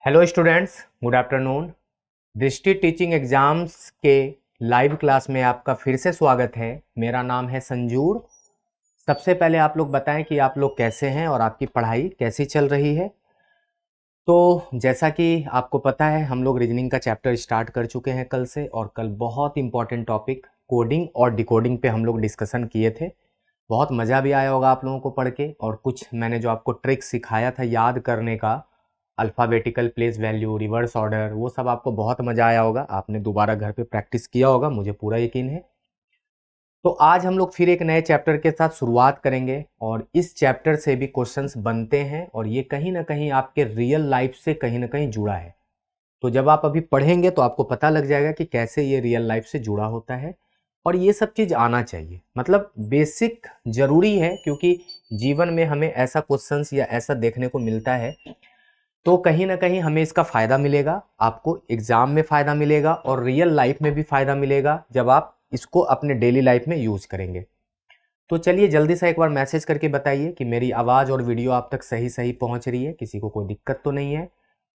Hello students, good afternoon. दृष्टि teaching exams के live class में आपका फिर से स्वागत है। मेरा नाम है संजूर। सबसे पहले आप लोग बताएं कि आप लोग कैसे हैं और आपकी पढ़ाई कैसी चल रही है। तो जैसा कि आपको पता है, हम लोग रीजनिंग का चैप्टर स्टार्ट कर चुके हैं कल से, और कल बहुत इंपॉर्टेंट टॉपिक कोडिंग और डिकोडिंग पे हम लोग डिस्कशन किए थे। बहुत मज़ा भी आया होगा आप लोगों को पढ़ के, और कुछ मैंने जो आपको ट्रिक्स सिखाया था याद करने का, alphabetical place value, reverse order, वो सब आपको बहुत मज़ा आया होगा। आपने दोबारा घर पे प्रैक्टिस किया होगा, मुझे पूरा यकीन है। तो आज हम लोग फिर एक नए चैप्टर के साथ शुरुआत करेंगे, और इस चैप्टर से भी क्वेश्चंस बनते हैं, और ये कहीं ना कहीं आपके रियल लाइफ से कहीं ना कहीं जुड़ा है। तो जब आप अभी पढ़ेंगे तो आपको पता लग जाएगा कि कैसे ये रियल लाइफ से जुड़ा होता है, और ये सब चीज़ आना चाहिए। मतलब बेसिक ज़रूरी है, क्योंकि जीवन में हमें ऐसा क्वेश्चंस या ऐसा देखने को मिलता है, तो कहीं ना कहीं हमें इसका फ़ायदा मिलेगा, आपको एग्ज़ाम में फ़ायदा मिलेगा और रियल लाइफ में भी फ़ायदा मिलेगा जब आप इसको अपने डेली लाइफ में यूज़ करेंगे। तो चलिए जल्दी से एक बार मैसेज करके बताइए कि मेरी आवाज़ और वीडियो आप तक सही सही पहुंच रही है, किसी को कोई दिक्कत तो नहीं है।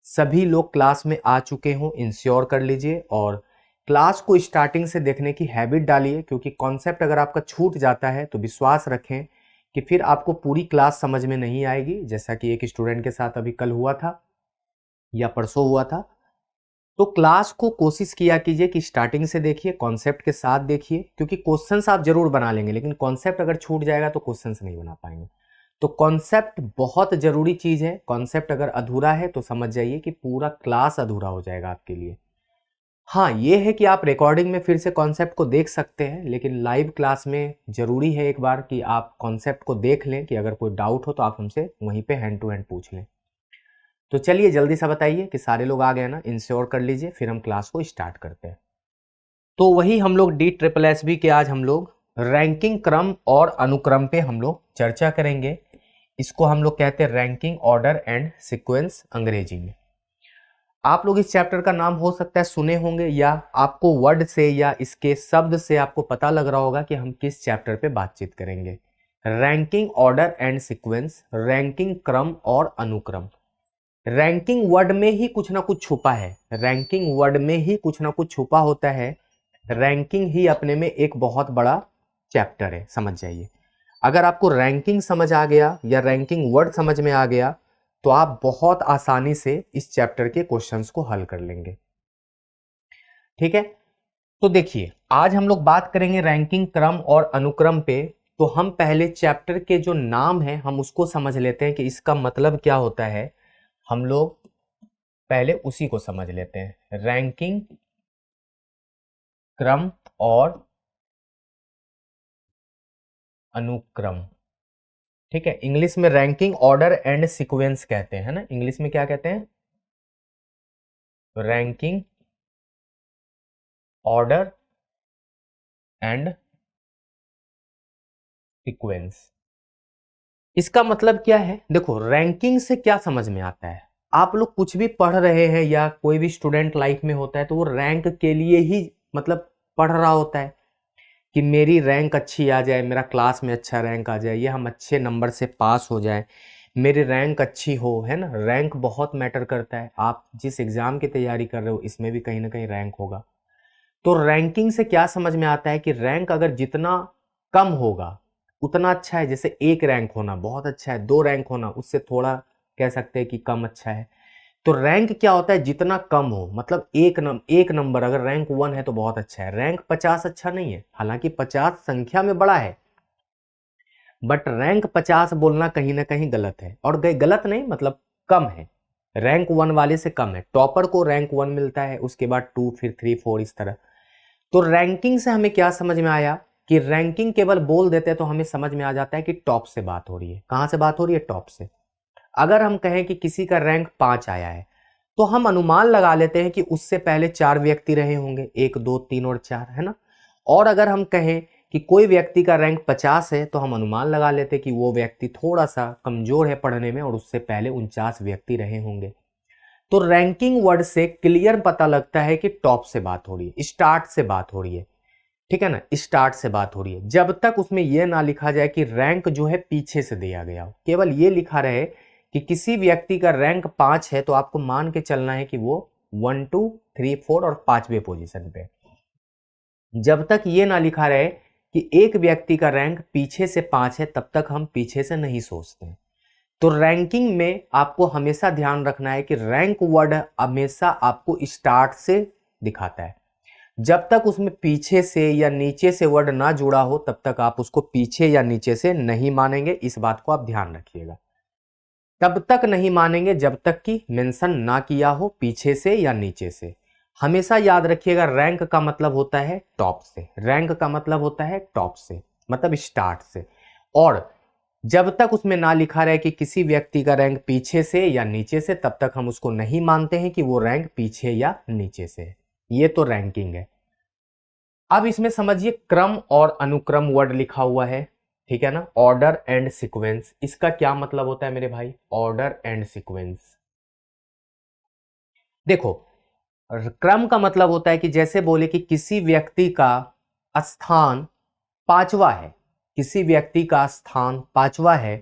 सभी लोग क्लास में आ चुके हों, इंश्योर कर लीजिए, और क्लास को स्टार्टिंग से देखने की हैबिट डालिए, क्योंकि कॉन्सेप्ट अगर आपका छूट जाता है तो विश्वास रखें कि फिर आपको पूरी क्लास समझ में नहीं आएगी, जैसा कि एक स्टूडेंट के साथ अभी कल हुआ था या परसों हुआ था। तो क्लास को कोशिश किया कीजिए कि स्टार्टिंग से देखिए, कॉन्सेप्ट के साथ देखिए, क्योंकि क्वेश्चंस आप जरूर बना लेंगे, लेकिन कॉन्सेप्ट अगर छूट जाएगा तो क्वेश्चंस नहीं बना पाएंगे। तो कॉन्सेप्ट बहुत ज़रूरी चीज़ है। कॉन्सेप्ट अगर अधूरा है तो समझ जाइए कि पूरा क्लास अधूरा हो जाएगा आपके लिए। हाँ, ये है कि आप रिकॉर्डिंग में फिर से कॉन्सेप्ट को देख सकते हैं, लेकिन लाइव क्लास में ज़रूरी है एक बार कि आप कॉन्सेप्ट को देख लें, कि अगर कोई डाउट हो तो आप हमसे वहीं पे हैंड टू हैंड पूछ लें। तो चलिए जल्दी से बताइए कि सारे लोग आ गए ना, इंश्योर कर लीजिए, फिर हम क्लास को स्टार्ट करते हैं। तो वही हम लोग DSSB के आज हम लोग रैंकिंग क्रम और अनुक्रम पे हम लोग चर्चा करेंगे। इसको हम लोग कहते हैं रैंकिंग ऑर्डर एंड सीक्वेंस अंग्रेजी में। आप लोग इस चैप्टर का नाम हो सकता है सुने होंगे, या आपको वर्ड से या इसके शब्द से आपको पता लग रहा होगा कि हम किस चैप्टर पे बातचीत करेंगे। Ranking order and sequence, ranking क्रम और अनुक्रम। रैंकिंग वर्ड में ही कुछ ना कुछ छुपा है, रैंकिंग वर्ड में ही कुछ ना कुछ छुपा होता है। रैंकिंग ही अपने में एक बहुत बड़ा चैप्टर है, समझ जाइए। अगर आपको रैंकिंग समझ आ गया या रैंकिंग वर्ड समझ में आ गया तो आप बहुत आसानी से इस चैप्टर के क्वेश्चंस को हल कर लेंगे। ठीक है, तो देखिए आज हम लोग बात करेंगे रैंकिंग क्रम और अनुक्रम पे। तो हम पहले चैप्टर के जो नाम है हम उसको समझ लेते हैं कि इसका मतलब क्या होता है। हम लोग पहले उसी को समझ लेते हैं, रैंकिंग क्रम और अनुक्रम। ठीक है, इंग्लिश में रैंकिंग ऑर्डर एंड सीक्वेंस कहते हैं ना, इंग्लिश में क्या कहते हैं, रैंकिंग ऑर्डर एंड सीक्वेंस। इसका मतलब क्या है, देखो रैंकिंग से क्या समझ में आता है। आप लोग कुछ भी पढ़ रहे हैं या कोई भी स्टूडेंट लाइफ में होता है तो वो रैंक के लिए ही मतलब पढ़ रहा होता है, कि मेरी रैंक अच्छी आ जाए, मेरा क्लास में अच्छा रैंक आ जाए, या हम अच्छे नंबर से पास हो जाए, मेरी रैंक अच्छी हो, है ना। रैंक बहुत मैटर करता है। आप जिस एग्ज़ाम की तैयारी कर रहे हो इसमें भी कहीं ना कहीं रैंक होगा। तो रैंकिंग से क्या समझ में आता है कि रैंक अगर जितना कम होगा उतना अच्छा है। जैसे 1 रैंक होना बहुत अच्छा है, 2 रैंक होना उससे थोड़ा कह सकते हैं कि कम अच्छा है। तो रैंक क्या होता है, जितना कम हो, मतलब एक नंबर अगर रैंक 1 है तो बहुत अच्छा है। रैंक 50 अच्छा नहीं है, हालांकि 50 संख्या में बड़ा है, बट रैंक 50 बोलना कहीं ना कहीं गलत है। और गलत नहीं, मतलब कम है, रैंक 1 वाले से कम है। टॉपर को रैंक 1 मिलता है, उसके बाद 2, फिर 3, 4 इस तरह। तो रैंकिंग से हमें क्या समझ में आया कि रैंकिंग केवल बोल देते हैं तो हमें समझ में आ जाता है कि टॉप से बात हो रही है। कहां से बात हो रही है, टॉप से। अगर हम कहें कि किसी का रैंक 5 आया है तो हम अनुमान लगा लेते हैं कि उससे पहले 4 व्यक्ति रहे होंगे, 1, 2, 3 और 4, है ना। और अगर हम कहें कि कोई व्यक्ति का रैंक 50 है तो हम अनुमान लगा लेते हैं कि वो व्यक्ति थोड़ा सा कमजोर है पढ़ने में और उससे पहले 49 व्यक्ति रहे होंगे। तो रैंकिंग वर्ड से क्लियर पता लगता है कि टॉप से बात हो रही है, स्टार्ट से बात हो रही है। ठीक है ना, स्टार्ट से बात हो रही है। जब तक उसमें यह ना लिखा जाए कि रैंक जो है पीछे से दिया गया हो, केवल ये लिखा रहे कि किसी व्यक्ति का रैंक 5 है तो आपको मान के चलना है कि वो 1 2 3 4 और 5वें पोजीशन पे। जब तक ये ना लिखा रहे कि एक व्यक्ति का रैंक पीछे से 5 है तब तक हम पीछे से नहीं सोचते हैं। तो रैंकिंग में आपको हमेशा ध्यान रखना है कि रैंक वर्ड हमेशा आपको स्टार्ट से दिखाता है। जब तक उसमें पीछे से या नीचे से वर्ड ना जुड़ा हो तब तक आप उसको पीछे या नीचे से नहीं मानेंगे। इस बात को आप ध्यान रखिएगा। तब तक नहीं मानेंगे जब तक कि मेंशन ना किया हो पीछे से या नीचे से। हमेशा याद रखिएगा, रैंक का मतलब होता है टॉप से, रैंक का मतलब होता है टॉप से, मतलब स्टार्ट से। और जब तक उसमें ना लिखा रहे कि किसी व्यक्ति का रैंक पीछे से या नीचे से, तब तक हम उसको नहीं मानते हैं कि वो रैंक पीछे या नीचे से है। ये तो रैंकिंग है। अब इसमें समझिए क्रम और अनुक्रम वर्ड लिखा हुआ है, ठीक है ना। ऑर्डर एंड सीक्वेंस, इसका क्या मतलब होता है मेरे भाई? ऑर्डर एंड सीक्वेंस, देखो क्रम का मतलब होता है कि जैसे बोले कि किसी व्यक्ति का स्थान 5वां है, किसी व्यक्ति का स्थान 5वां है,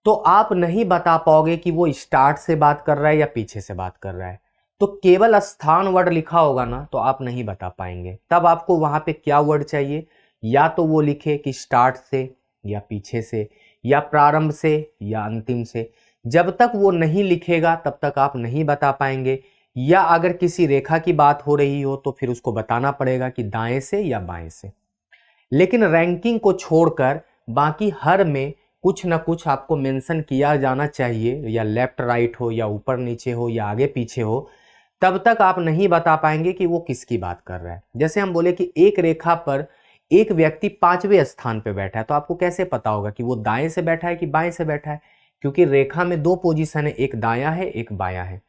तो आप नहीं बता पाओगे कि वो स्टार्ट से बात कर रहा है या पीछे से बात कर रहा है। तो केवल स्थान वर्ड लिखा होगा ना तो आप नहीं बता पाएंगे। तब आपको वहां पे क्या वर्ड चाहिए? या तो वो लिखे कि स्टार्ट से या पीछे से या प्रारंभ से या अंतिम से। जब तक वो नहीं लिखेगा तब तक आप नहीं बता पाएंगे। या अगर किसी रेखा की बात हो रही हो तो फिर उसको बताना पड़ेगा कि दाएं से या बाएं से। लेकिन रैंकिंग को छोड़कर बाकी हर में कुछ ना कुछ आपको मेंशन किया जाना चाहिए, या लेफ्ट राइट हो या ऊपर नीचे हो या आगे पीछे हो। तब तक आप नहीं बता पाएंगे कि वो किसकी बात कर रहा है। जैसे हम बोले कि एक रेखा पर एक व्यक्ति 5वें स्थान पे बैठा है, तो आपको कैसे पता होगा कि वो दाएं से बैठा है कि बाएं से बैठा है? क्योंकि रेखा में 2 पोजीशन है, एक दायां है एक बायां है।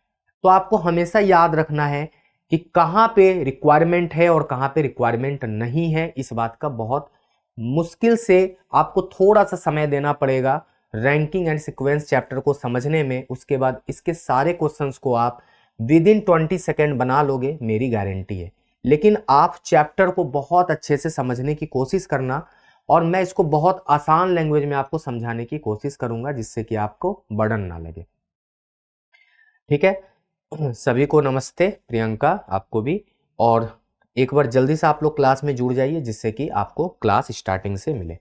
तो आपको हमेशा याद रखना है कि कहाँ पे रिक्वायरमेंट है और कहाँ पे रिक्वायरमेंट नहीं है। इस बात का बहुत मुश्किल से आपको थोड़ा सा समय देना पड़ेगा रैंकिंग एंड सीक्वेंस चैप्टर को समझने में। उसके बाद इसके सारे क्वेश्चंस को आप विद इन 20 सेकेंड बना लोगे, मेरी गारंटी है। लेकिन आप चैप्टर को बहुत अच्छे से समझने की कोशिश करना, और मैं इसको बहुत आसान लैंग्वेज में आपको समझाने की कोशिश करूंगा जिससे कि आपको बर्डन ना लगे, ठीक है। सभी को नमस्ते, प्रियंका आपको भी। और एक बार जल्दी से आप लोग क्लास में जुड़ जाइए जिससे कि आपको क्लास स्टार्टिंग से मिले।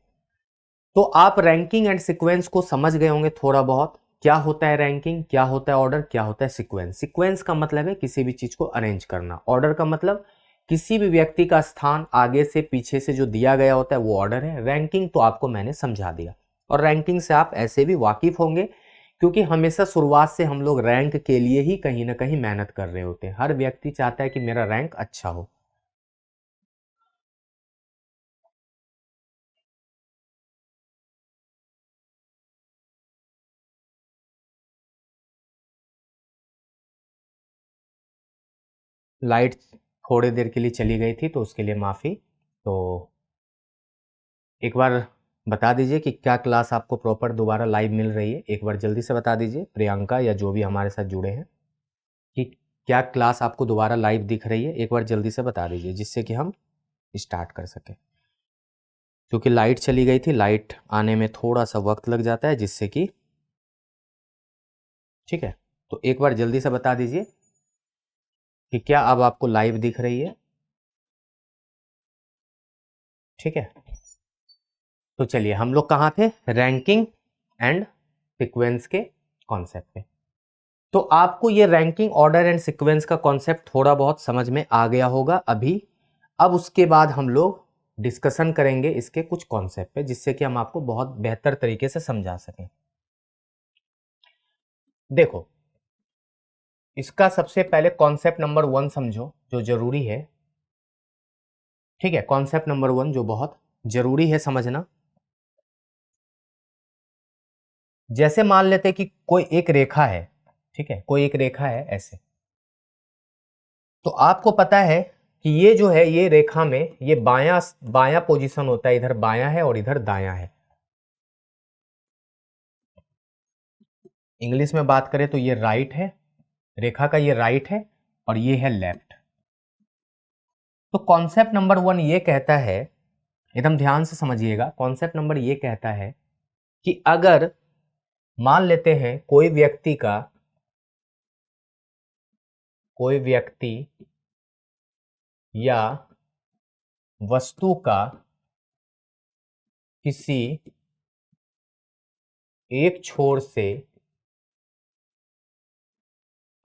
तो आप रैंकिंग एंड सीक्वेंस को समझ गए होंगे थोड़ा बहुत। क्या होता है रैंकिंग, क्या होता है ऑर्डर, क्या होता है सीक्वेंस। सीक्वेंस का मतलब है किसी भी चीज को अरेंज करना। ऑर्डर का मतलब किसी भी व्यक्ति का स्थान आगे से पीछे से जो दिया गया होता है वो ऑर्डर है। रैंकिंग तो आपको मैंने समझा दिया, और रैंकिंग से आप ऐसे भी वाकिफ होंगे क्योंकि हमेशा शुरुआत से हम लोग रैंक के लिए ही कहीं ना कहीं मेहनत कर रहे होते हैं। हर व्यक्ति चाहता है कि मेरा रैंक अच्छा हो। लाइट थोड़ी देर के लिए चली गई थी तो उसके लिए माफ़ी। तो एक बार बता दीजिए कि क्या क्लास आपको प्रॉपर दोबारा लाइव मिल रही है। एक बार जल्दी से बता दीजिए प्रियंका या जो भी हमारे साथ जुड़े हैं कि क्या क्लास आपको दोबारा लाइव दिख रही है। एक बार जल्दी से बता दीजिए जिससे कि हम स्टार्ट कर सकें। क्योंकि लाइट चली गई थी, लाइट आने में थोड़ा सा वक्त लग जाता है जिससे कि, ठीक है। तो एक बार जल्दी से बता दीजिए कि क्या अब आपको लाइव दिख रही है, ठीक है। तो चलिए हम लोग कहाँ थे? रैंकिंग एंड सीक्वेंस के कॉन्सेप्ट पे। तो आपको ये रैंकिंग ऑर्डर एंड सीक्वेंस का कॉन्सेप्ट थोड़ा बहुत समझ में आ गया होगा अभी। अब उसके बाद हम लोग डिस्कशन करेंगे इसके कुछ कॉन्सेप्ट पे जिससे कि हम आपको बहुत बेहतर तरीके से समझा सकें। देखो, इसका सबसे पहले कॉन्सेप्ट नंबर 1 समझो जो जरूरी है, ठीक है। कॉन्सेप्ट नंबर 1 जो बहुत जरूरी है समझना। जैसे मान लेते कि कोई एक रेखा है, ठीक है, कोई एक रेखा है ऐसे। तो आपको पता है कि ये जो है ये रेखा में ये बायां बायां पोजीशन होता है, इधर बायां है और इधर दायां है। इंग्लिश में बात करें तो ये राइट है, रेखा का ये राइट है और ये है लेफ्ट। तो कॉन्सेप्ट नंबर 1 ये कहता है, एकदम ध्यान से समझिएगा, कॉन्सेप्ट नंबर ये कहता है कि अगर मान लेते हैं कोई व्यक्ति या वस्तु का किसी एक छोर से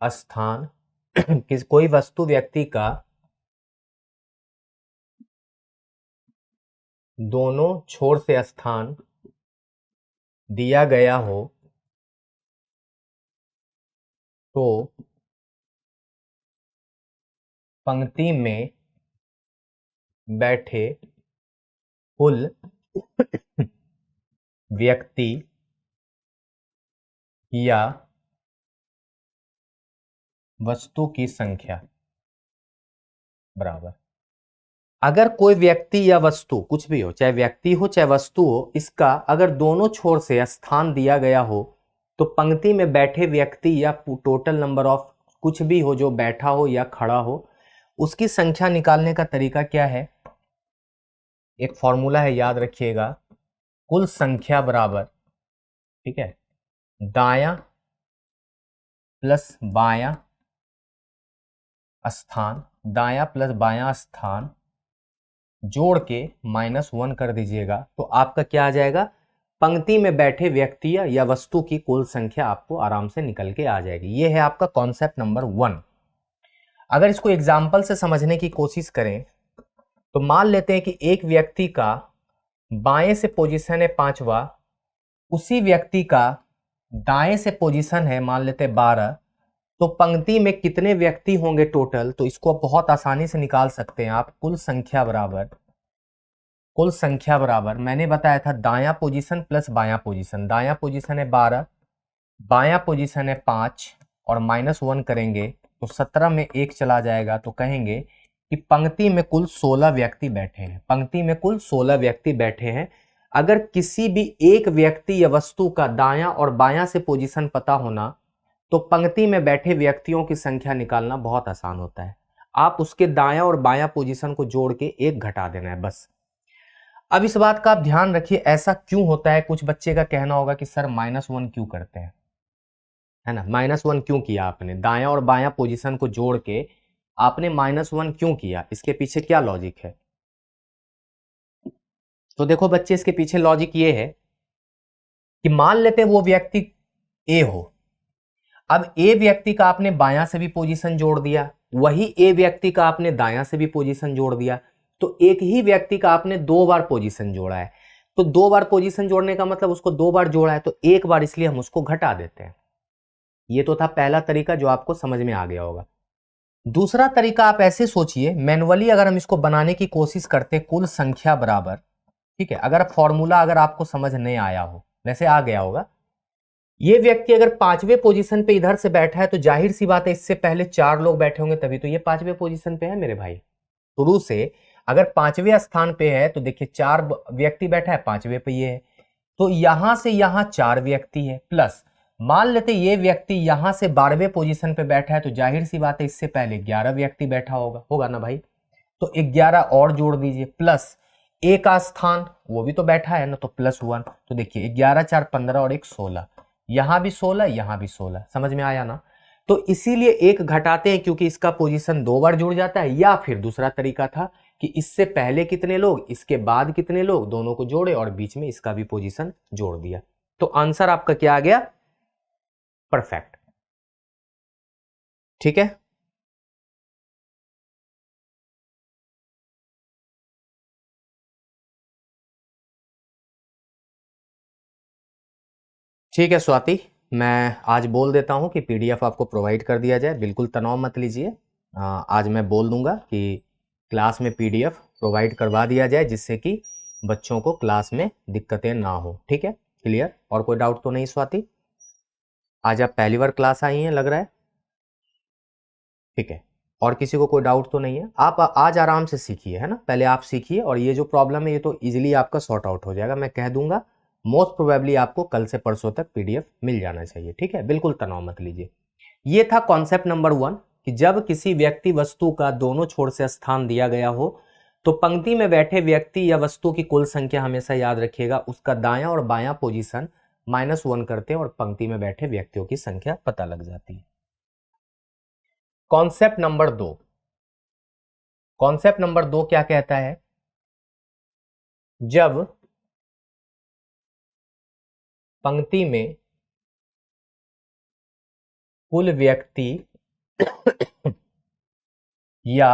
स्थान कोई वस्तु व्यक्ति का दोनों छोर से स्थान दिया गया हो तो पंक्ति में बैठे कुल व्यक्ति या वस्तु की संख्या बराबर। अगर कोई व्यक्ति या वस्तु कुछ भी हो, चाहे व्यक्ति हो चाहे वस्तु हो, इसका अगर दोनों छोर से स्थान दिया गया हो तो पंक्ति में बैठे व्यक्ति या टोटल नंबर ऑफ कुछ भी हो जो बैठा हो या खड़ा हो, उसकी संख्या निकालने का तरीका क्या है? एक फॉर्मूला है, याद रखिएगा। कुल संख्या बराबर, ठीक है, दायां प्लस बायां स्थान, दायां प्लस बायां स्थान जोड़ के -1 कर दीजिएगा तो आपका क्या आ जाएगा? पंक्ति में बैठे व्यक्ति या वस्तु की कुल संख्या आपको आराम से निकल के आ जाएगी। ये है आपका कॉन्सेप्ट नंबर 1। अगर इसको एग्जाम्पल से समझने की कोशिश करें तो मान लेते हैं कि एक व्यक्ति का बाएं से पोजीशन है 5वां, उसी व्यक्ति का दाएं से पोजीशन है मान लेते 12, तो पंक्ति में कितने व्यक्ति होंगे टोटल? तो इसको बहुत आसानी से निकाल सकते हैं आप। कुल संख्या बराबर मैंने बताया था दायां पोजीशन प्लस बायां पोजीशन। दायां पोजीशन है 12, बायां पोजीशन है 5 और -1 करेंगे तो 17 में 1 चला जाएगा तो कहेंगे कि पंक्ति में कुल 16 व्यक्ति बैठे हैं। पंक्ति में कुल 16 व्यक्ति बैठे हैं। अगर किसी भी एक व्यक्ति या वस्तु का दायां और बायां से पोजीशन पता होना तो पंक्ति में बैठे व्यक्तियों की संख्या निकालना बहुत आसान होता है। आप उसके दायां और बायां पोजीशन को जोड़ के 1 घटा देना है बस। अब इस बात का आप ध्यान रखिए, ऐसा क्यों होता है? कुछ बच्चे का कहना होगा कि सर -1 क्यों करते हैं, है ना, -1 क्यों किया आपने? दायां और बायां पोजीशन को जोड़ के आपने -1 क्यों किया? इसके पीछे क्या लॉजिक है? तो देखो बच्चे, इसके पीछे लॉजिक ये है कि मान लेते हैं वो व्यक्ति ए हो। अब ए व्यक्ति का आपने बायां से भी पोजीशन जोड़ दिया, वही ए व्यक्ति का आपने दायां से भी पोजीशन जोड़ दिया, तो एक ही व्यक्ति का आपने 2 बार पोजीशन जोड़ा है। तो 2 बार पोजीशन जोड़ने का मतलब उसको 2 बार जोड़ा है तो 1 बार, इसलिए हम उसको घटा देते हैं। ये तो था पहला तरीका जो आपको समझ में आ गया होगा। दूसरा तरीका आप ऐसे सोचिए, मैनुअली अगर हम इसको बनाने की कोशिश करते कुल संख्या बराबर, ठीक है, अगर फॉर्मूला अगर आपको समझ नहीं आया हो, वैसे आ गया होगा। ये व्यक्ति अगर 5वें पोजीशन पे इधर से बैठा है तो जाहिर सी बात है इससे पहले 4 लोग बैठे होंगे, तभी तो ये 5वें पोजीशन पे है मेरे भाई। शुरू से अगर 5वें स्थान पे है तो देखिए 4 व्यक्ति बैठा है, 5वें पे ये है, तो यहां से यहां 4 व्यक्ति है, प्लस मान लेते ये व्यक्ति यहां से 12वें पोजीशन पे बैठा है तो जाहिर सी बात है इससे पहले 11 व्यक्ति बैठा होगा ना भाई, तो 11 और जोड़ दीजिए, प्लस ए का स्थान वो भी तो बैठा है ना, तो +1, तो देखिए 11 4 15 और 1 16, यहां भी 16 यहां भी 16। समझ में आया ना? तो इसीलिए 1 घटाते हैं क्योंकि इसका पोजीशन 2 बार जुड़ जाता है। या फिर दूसरा तरीका था कि इससे पहले कितने लोग, इसके बाद कितने लोग, दोनों को जोड़े और बीच में इसका भी पोजीशन जोड़ दिया। तो आंसर आपका क्या आ गया? परफेक्ट। ठीक है, ठीक है स्वाति, मैं आज बोल देता हूं कि पीडीएफ आपको प्रोवाइड कर दिया जाए। बिल्कुल तनाव मत लीजिए, आज मैं बोल दूंगा कि क्लास में पीडीएफ प्रोवाइड करवा दिया जाए जिससे कि बच्चों को क्लास में दिक्कतें ना हो। ठीक है, क्लियर? और कोई डाउट तो नहीं स्वाति? आज आप पहली बार क्लास आई हैं लग रहा है, ठीक है, और किसी को कोई डाउट तो नहीं है? आप आज आराम से सीखिए, है ना, पहले आप सीखिए और ये जो प्रॉब्लम है ये तो इजीली आपका सॉर्ट आउट हो जाएगा। मैं कह दूंगा मोस्ट प्रोबेबली आपको कल से परसों तक पीडीएफ मिल जाना चाहिए। ठीक है, बिल्कुल तनाव मत लीजिए। ये था कॉन्सेप्ट नंबर 1 कि जब किसी व्यक्ति वस्तु का दोनों छोर से स्थान दिया गया हो तो पंक्ति में बैठे व्यक्ति या वस्तु की कुल संख्या हमेशा याद रखिएगा, उसका दायां और बायां पोजीशन -1 करते हैं और पंक्ति में बैठे व्यक्तियों की संख्या पता लग जाती है। कॉन्सेप्ट नंबर 2, कॉन्सेप्ट नंबर 2 क्या कहता है? जब पंक्ति में कुल व्यक्ति या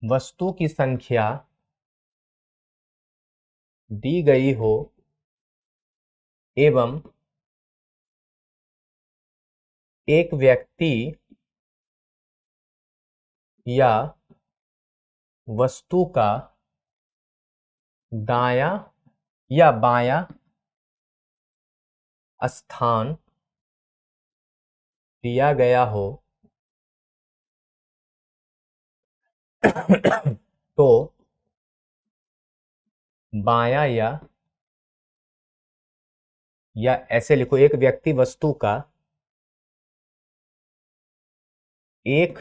वस्तु की संख्या दी गई हो एवं एक व्यक्ति या वस्तु का दायां या बायां स्थान दिया गया हो तो बायां या ऐसे लिखो, एक व्यक्ति वस्तु का एक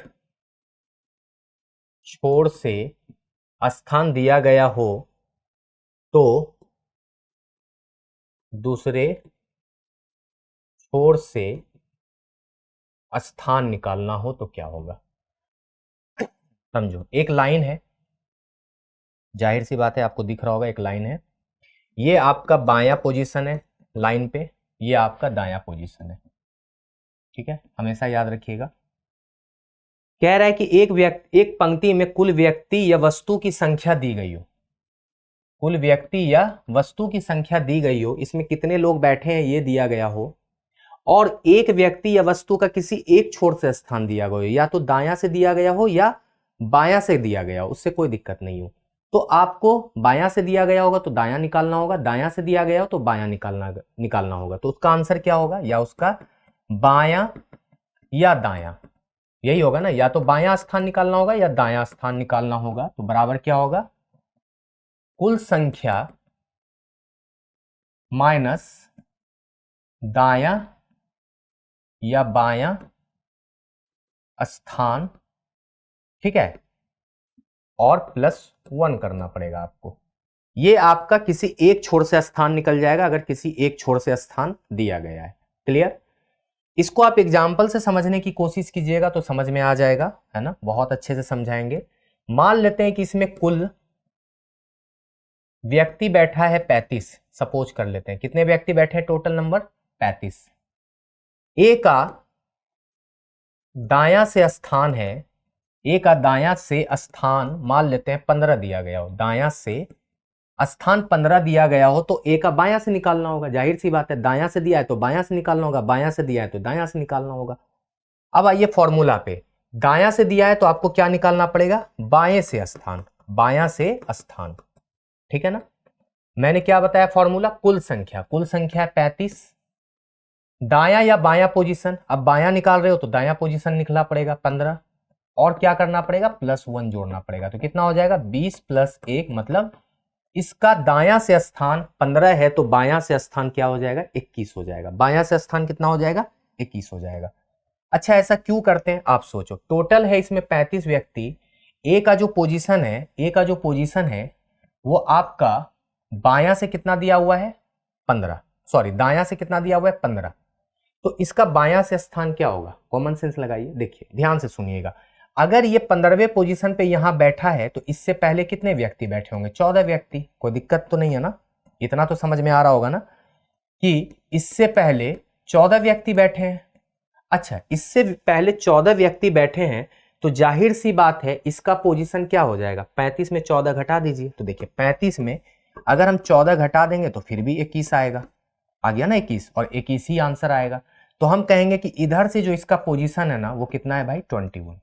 छोर से स्थान दिया गया हो तो दूसरे छोर से स्थान निकालना हो तो क्या होगा? समझो, एक लाइन है, जाहिर सी बात है आपको दिख रहा होगा, एक लाइन है, ये आपका बायां पोजीशन है लाइन पे, ये आपका दायां पोजीशन है, ठीक है, हमेशा याद रखिएगा। कह रहा है कि एक पंक्ति में कुल व्यक्ति या वस्तु की संख्या दी गई हो, कुल व्यक्ति या वस्तु की संख्या दी गई हो, इसमें कितने लोग बैठे हैं ये दिया गया हो, और एक व्यक्ति या वस्तु का किसी एक छोर से स्थान दिया गया हो, या तो दायां से दिया गया हो या बायां से दिया गया हो, उससे कोई दिक्कत नहीं हो। तो आपको बायां से दिया गया होगा तो दायां निकालना होगा, दायां से दिया गया हो तो बायां निकालना होगा। तो उसका आंसर क्या होगा? या उसका बायां या दायां, यही होगा ना, या तो बायां स्थान निकालना होगा या दायां स्थान निकालना होगा। तो बराबर क्या होगा? कुल संख्या माइनस दायां या बायां स्थान, ठीक है, और +1 करना पड़ेगा आपको। ये आपका किसी एक छोर से स्थान निकल जाएगा अगर किसी एक छोर से स्थान दिया गया है। क्लियर? इसको आप एग्जाम्पल से समझने की कोशिश कीजिएगा तो समझ में आ जाएगा, है ना, बहुत अच्छे से समझाएंगे। मान लेते हैं कि इसमें कुल व्यक्ति बैठा है 35, सपोज कर लेते हैं। कितने व्यक्ति बैठे हैं? Total number 35। ए का दायां से स्थान है, ए का दायां से स्थान मान लेते हैं 15 दिया गया हो, दायां से स्थान 15 दिया गया हो तो ए का बायां से निकालना होगा, जाहिर सी बात है, दायां से दिया है तो बायां से निकालना होगा, बायां से दिया है तो दायां से निकालना होगा। अब आइए फॉर्मूला पे, दायां से दिया है तो आपको क्या निकालना पड़ेगा? बाएं से स्थान, बायां से स्थान, ठीक है ना। मैंने क्या बताया फॉर्मूला? कुल संख्या, कुल संख्या है 35, दायां या बायां पोजीशन, अब बायां निकाल रहे हो तो दायां पोजीशन निकला पड़ेगा 15, और क्या करना पड़ेगा? +1 जोड़ना पड़ेगा। तो कितना हो जाएगा? 20 + 1, मतलब इसका दायां से स्थान 15 है तो बायां से स्थान क्या हो जाएगा? 21 हो जाएगा। बायां से स्थान कितना हो जाएगा? 21 हो जाएगा। अच्छा, ऐसा क्यों करते हैं आप सोचो। टोटल है इसमें 35 व्यक्ति, ए का जो पोजीशन है, ए का जो पोजीशन है वो आपका बायां से कितना दिया हुआ है? 15, सॉरी, दायां से कितना दिया हुआ है? 15। तो इसका बायां से स्थान क्या होगा? कॉमन सेंस लगाइए, देखिए ध्यान से सुनिएगा। अगर ये 15वें पोजीशन पे यहां बैठा है तो इससे पहले कितने व्यक्ति बैठे होंगे? 14 व्यक्ति। कोई दिक्कत तो नहीं है ना? इतना तो समझ में आ रहा होगा ना कि इससे पहले 14 व्यक्ति बैठे हैं। अच्छा, इससे पहले 14 व्यक्ति बैठे हैं तो जाहिर सी बात है इसका पोजीशन क्या हो जाएगा? 35 में 14 घटा दीजिए, तो देखिए 35 में अगर हम 14 घटा देंगे तो फिर भी 21 आएगा, आ गया ना 21, और 21 ही आंसर आएगा। तो हम कहेंगे कि इधर से जो इसका पोजीशन है ना वो कितना है भाई? 21।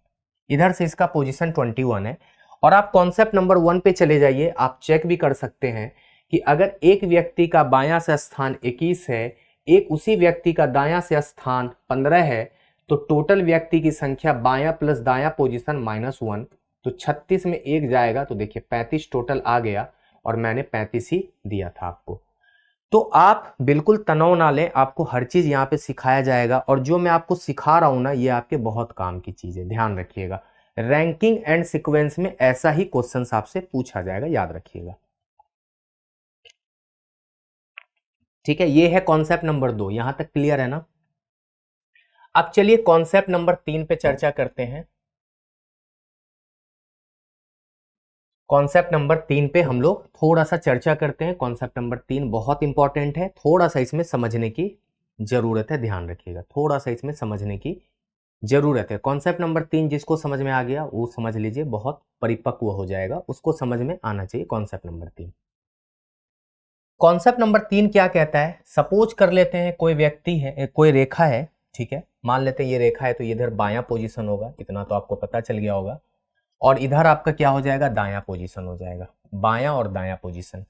इधर से इसका पोजीशन 21 है। और आप कॉन्सेप्ट नंबर 1 पे चले जाइए, आप चेक भी कर सकते हैं कि अगर एक व्यक्ति का बायां से स्थान 21 है, एक उसी व्यक्ति का दायां से स्थान 15 है, तो टोटल व्यक्ति की संख्या बायां प्लस दायां पोजीशन -1, तो 36 में 1 जाएगा, तो देखिए 35 टोटल आ गया, और मैंने 35 ही दिया था आपको। तो आप बिल्कुल तनाव ना लें, आपको हर चीज यहाँ पे सिखाया जाएगा, और जो मैं आपको सिखा रहा हूं ना ये आपके बहुत काम की चीज है, ध्यान रखिएगा। रैंकिंग एंड सीक्वेंस में ऐसा ही क्वेश्चंस आपसे पूछा जाएगा, याद रखिएगा। ठीक है, ये है कॉन्सेप्ट नंबर 2, यहां तक क्लियर है ना। अब चलिए कॉन्सेप्ट नंबर 3 पे चर्चा करते हैं। कॉन्सेप्ट नंबर 3 पे हम लोग थोड़ा सा चर्चा करते हैं। कॉन्सेप्ट नंबर 3 बहुत इंपॉर्टेंट है, थोड़ा सा इसमें समझने की जरूरत है, ध्यान रखिएगा, थोड़ा सा इसमें समझने की जरूरत है। कॉन्सेप्ट नंबर 3 जिसको समझ में आ गया वो समझ लीजिए, बहुत परिपक्व हो जाएगा, उसको समझ में आना चाहिए कॉन्सेप्ट नंबर 3। कॉन्सेप्ट नंबर 3 क्या कहता है, सपोज कर लेते हैं कोई व्यक्ति है, कोई रेखा है, ठीक है, मान लेते हैं ये रेखा है, तो इधर बायां पोजीशन होगा, इतना तो आपको पता चल गया होगा, और इधर आपका क्या हो जाएगा, दायां पोजीशन हो जाएगा, बायां और दायां पोजीशन।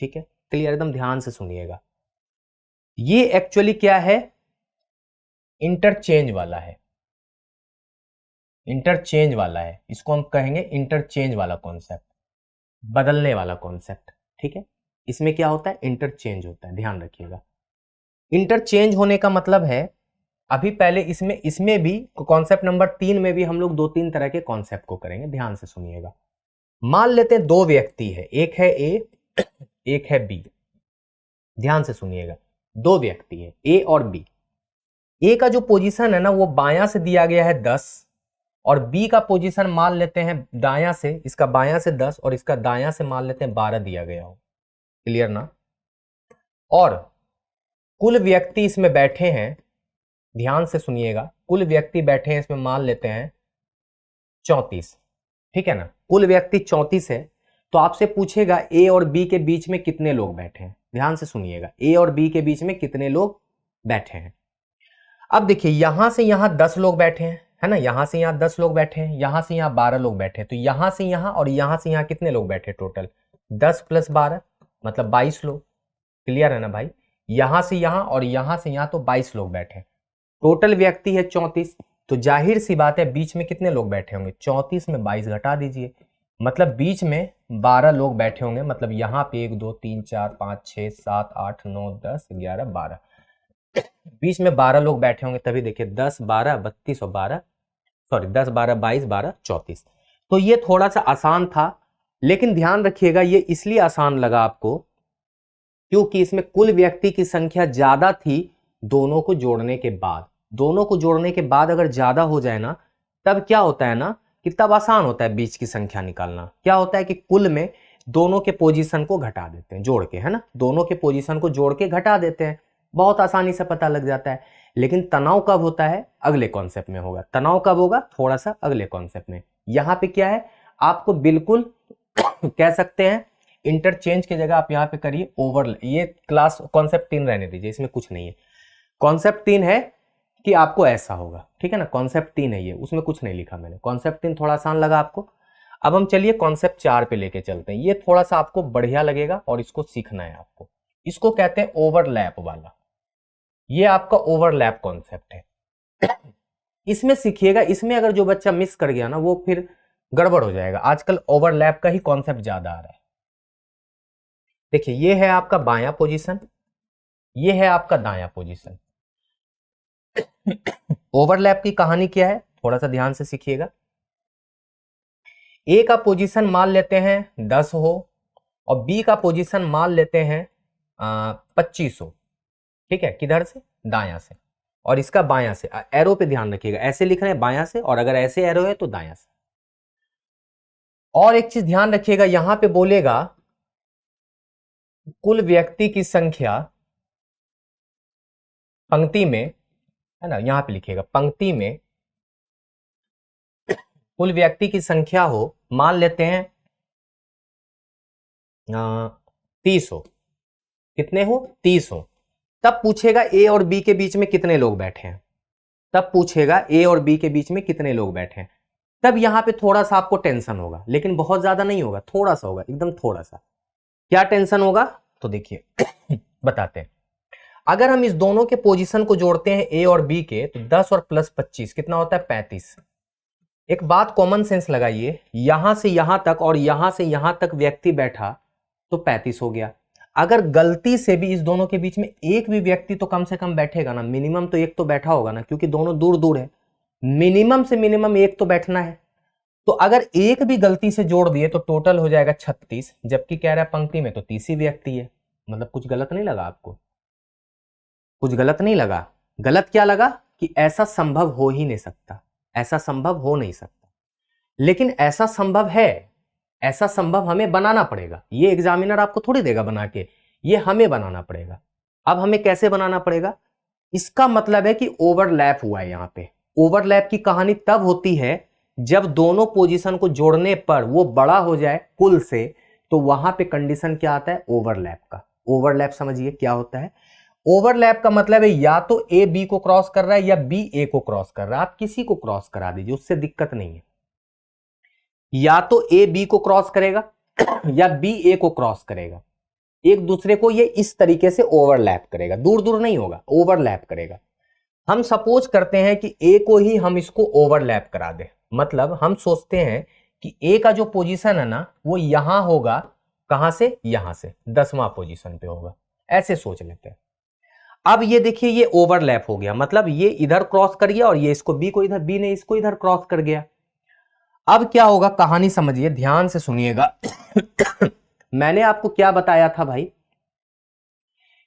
ठीक है, क्लियर, एकदम ध्यान से सुनिएगा। ये एक्चुअली क्या है, इंटरचेंज वाला है, इंटरचेंज वाला है, इसको हम कहेंगे इंटरचेंज वाला कॉन्सेप्ट, बदलने वाला कॉन्सेप्ट। ठीक है, इसमें क्या होता है, इंटरचेंज होता है, ध्यान रखिएगा। इंटरचेंज होने का मतलब है, अभी पहले इसमें भी कॉन्सेप्ट नंबर 3 में भी हम लोग 2-3 तरह के कॉन्सेप्ट को करेंगे, ध्यान से सुनिएगा। मान लेते हैं दो व्यक्ति है, एक है ए, एक है बी, ध्यान से सुनिएगा, दो व्यक्ति है ए और बी। ए का जो पोजीशन है ना वो बायां से दिया गया है 10, और बी का पोजीशन मान लेते हैं दायां से, इसका बायां से 10 और इसका दायां से मान लेते हैं 12 दिया गया हो, क्लियर ना। और कुल व्यक्ति इसमें बैठे हैं, ध्यान से सुनिएगा, कुल व्यक्ति बैठे हैं इसमें मान लेते हैं 34, ठीक है ना, कुल व्यक्ति 34 है। तो आपसे पूछेगा ए और बी के बीच में कितने लोग बैठे हैं, ध्यान से सुनिएगा, ए और बी के बीच में कितने लोग बैठे हैं। अब देखिए यहां से यहां 10 लोग बैठे हैं, है ना, यहां से यहां 10 लोग बैठे हैं, यहां से यहां 12 लोग बैठे हैं, तो यहां से यहां और यहां से यहां कितने लोग बैठे, टोटल 10 + 12 मतलब 22 लोग, क्लियर है ना भाई। यहां से यहां और यहां से यहां तो 22 लोग बैठे, टोटल व्यक्ति है 34, तो जाहिर सी बात है बीच में कितने लोग बैठे होंगे, 34 में 22 घटा दीजिए, मतलब बीच में 12 लोग बैठे होंगे, मतलब यहाँ पे 1 2 3 4 5 6 7 8 9 10 11 12, बीच में 12 लोग बैठे होंगे, तभी देखिए 10 12 32 और 12, सॉरी 10 12 22 12 34। तो ये थोड़ा सा आसान था, लेकिन ध्यान रखिएगा ये इसलिए आसान लगा आपको क्योंकि इसमें कुल व्यक्ति की संख्या ज्यादा थी दोनों को जोड़ने के बाद। दोनों को जोड़ने के बाद अगर ज्यादा हो जाए ना, तब क्या होता है ना कि तब आसान होता है बीच की संख्या निकालना। क्या होता है कि कुल में दोनों के पोजीशन को घटा देते हैं जोड़ के, है ना, दोनों के पोजीशन को जोड़ के घटा देते हैं, बहुत आसानी से पता लग जाता है। लेकिन तनाव कब होता है, अगले कॉन्सेप्ट में होगा। तनाव कब होगा, थोड़ा सा अगले कॉन्सेप्ट में। यहां पे क्या है, आपको बिल्कुल कह सकते हैं इंटरचेंज की जगह आप यहां पे करिए ओवर। ये क्लास कॉन्सेप्ट 3 रहने दीजिए, इसमें कुछ नहीं है। कॉन्सेप्ट 3 है कि आपको ऐसा होगा, ठीक है ना, कॉन्सेप्ट 3 है ये, उसमें कुछ नहीं लिखा मैंने। कॉन्सेप्ट 3 थोड़ा आसान लगा आपको। अब हम चलिए कॉन्सेप्ट 4 पे लेके चलते हैं, ये थोड़ा सा आपको बढ़िया लगेगा और इसको सीखना है आपको। इसको कहते हैं ओवरलैप वाला, ये आपका ओवरलैप कॉन्सेप्ट है। इसमें सीखिएगा, इसमें अगर जो बच्चा मिस कर गया ना वो फिर गड़बड़ हो जाएगा। आजकल ओवरलैप का ही कॉन्सेप्ट ज्यादा आ रहा है। देखिए ये है आपका बायां पोजीशन, ये है आपका दायां पोजीशन। ओवरलैप की कहानी क्या है, थोड़ा सा ध्यान से सीखिएगा। ए का पोजीशन मान लेते हैं 10 हो और बी का पोजीशन मान लेते हैं 25 हो, ठीक है, किधर से, दायां से, और इसका बायां से। एरो पे ध्यान रखिएगा, ऐसे लिख रहे हैं बायां से, और अगर ऐसे एरो है तो दायां से। और एक चीज ध्यान रखिएगा, यहां पे बोलेगा कुल व्यक्ति की संख्या पंक्ति में, है ना, यहां पे लिखिएगा पंक्ति में कुल व्यक्ति की संख्या हो, मान लेते हैं 30 हो, कितने हो, 30 हो। तब पूछेगा ए और बी के बीच में कितने लोग बैठे हैं, तब पूछेगा ए और बी के बीच में कितने लोग बैठे हैं। तब यहां पे थोड़ा सा आपको टेंशन होगा, लेकिन बहुत ज्यादा नहीं होगा, थोड़ा सा होगा, एकदम थोड़ा सा। क्या टेंशन होगा, तो देखिए बताते हैं। अगर हम इस दोनों के पोजीशन को जोड़ते हैं ए और बी के, तो 10 और प्लस 25 कितना होता है, 35। एक बात कॉमन सेंस लगाइए, यहां से यहां तक और यहां से यहां तक व्यक्ति बैठा तो 35 हो गया। अगर गलती से भी इस दोनों के बीच में एक भी व्यक्ति तो कम से कम बैठेगा ना, मिनिमम तो एक तो बैठा होगा ना, क्योंकि दोनों दूर दूर है, मिनिमम से मिनिमम एक तो बैठना है। तो अगर एक भी गलती से जोड़ दिए तो टोटल हो जाएगा 36, जबकि कह रहा है पंक्ति में तो 30 ही व्यक्ति है। मतलब कुछ गलत नहीं लगा आपको, कुछ गलत नहीं लगा? गलत क्या लगा कि ऐसा संभव हो ही नहीं सकता, ऐसा संभव हो नहीं सकता। लेकिन ऐसा संभव है, ऐसा संभव हमें बनाना पड़ेगा। ये एग्जामिनर आपको थोड़ी देगा बना के, ये हमें बनाना पड़ेगा। अब हमें कैसे बनाना पड़ेगा? इसका मतलब है कि ओवरलैप हुआ है। यहां पे ओवरलैप की कहानी तब होती है जब दोनों पोजीशन को जोड़ने पर वो बड़ा हो जाए कुल से, तो वहां पे कंडीशन क्या आता है? ओवरलैप का। ओवरलैप समझिए क्या होता है। ओवरलैप का मतलब है या तो ए बी को क्रॉस कर रहा है या बी ए को क्रॉस कर रहा है। आप किसी को क्रॉस करा दीजिए, उससे दिक्कत नहीं है। या तो ए बी को क्रॉस करेगा या बी ए को क्रॉस करेगा। एक दूसरे को ये इस तरीके से ओवरलैप करेगा, दूर दूर नहीं होगा, ओवरलैप करेगा। हम सपोज करते हैं कि ए को ही हम इसको ओवरलैप करा दे, मतलब हम सोचते हैं कि ए का जो पोजीशन है ना वो यहां होगा। कहां से? यहां से 10वां पोजीशन पे होगा, ऐसे सोच लेते हैं। अब ये देखिए ये ओवरलैप हो गया, मतलब ये इधर क्रॉस कर गया और ये इसको बी को इधर, बी ने इसको इधर क्रॉस कर गया। अब क्या होगा? कहानी समझिए, ध्यान से सुनिएगा। मैंने आपको क्या बताया था भाई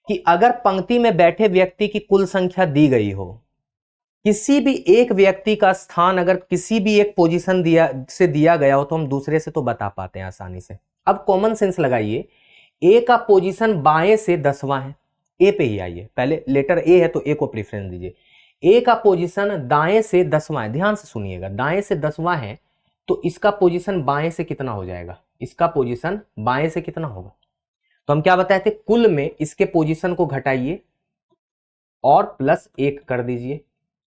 कि अगर पंक्ति में बैठे व्यक्ति की कुल संख्या दी गई हो, किसी भी एक व्यक्ति का स्थान अगर किसी भी एक पोजीशन दिया गया हो, तो हम दूसरे से तो बता पाते हैं आसानी से। अब कॉमन सेंस लगाइए, ए का पोजीशन बाएं से 10वां है। ए पे ही आइए, पहले लेटर ए है तो ए को प्रेफरेंस दीजिए। ए का पोजीशन दाएं से 10वां है, ध्यान से सुनिएगा, दाएं से 10वां है, तो इसका पोजीशन बाएं से कितना हो जाएगा? इसका पोजीशन बाएं से कितना होगा? तो हम क्या बताए थे? कुल में इसके पोजीशन को घटाइए और +1 कर दीजिए,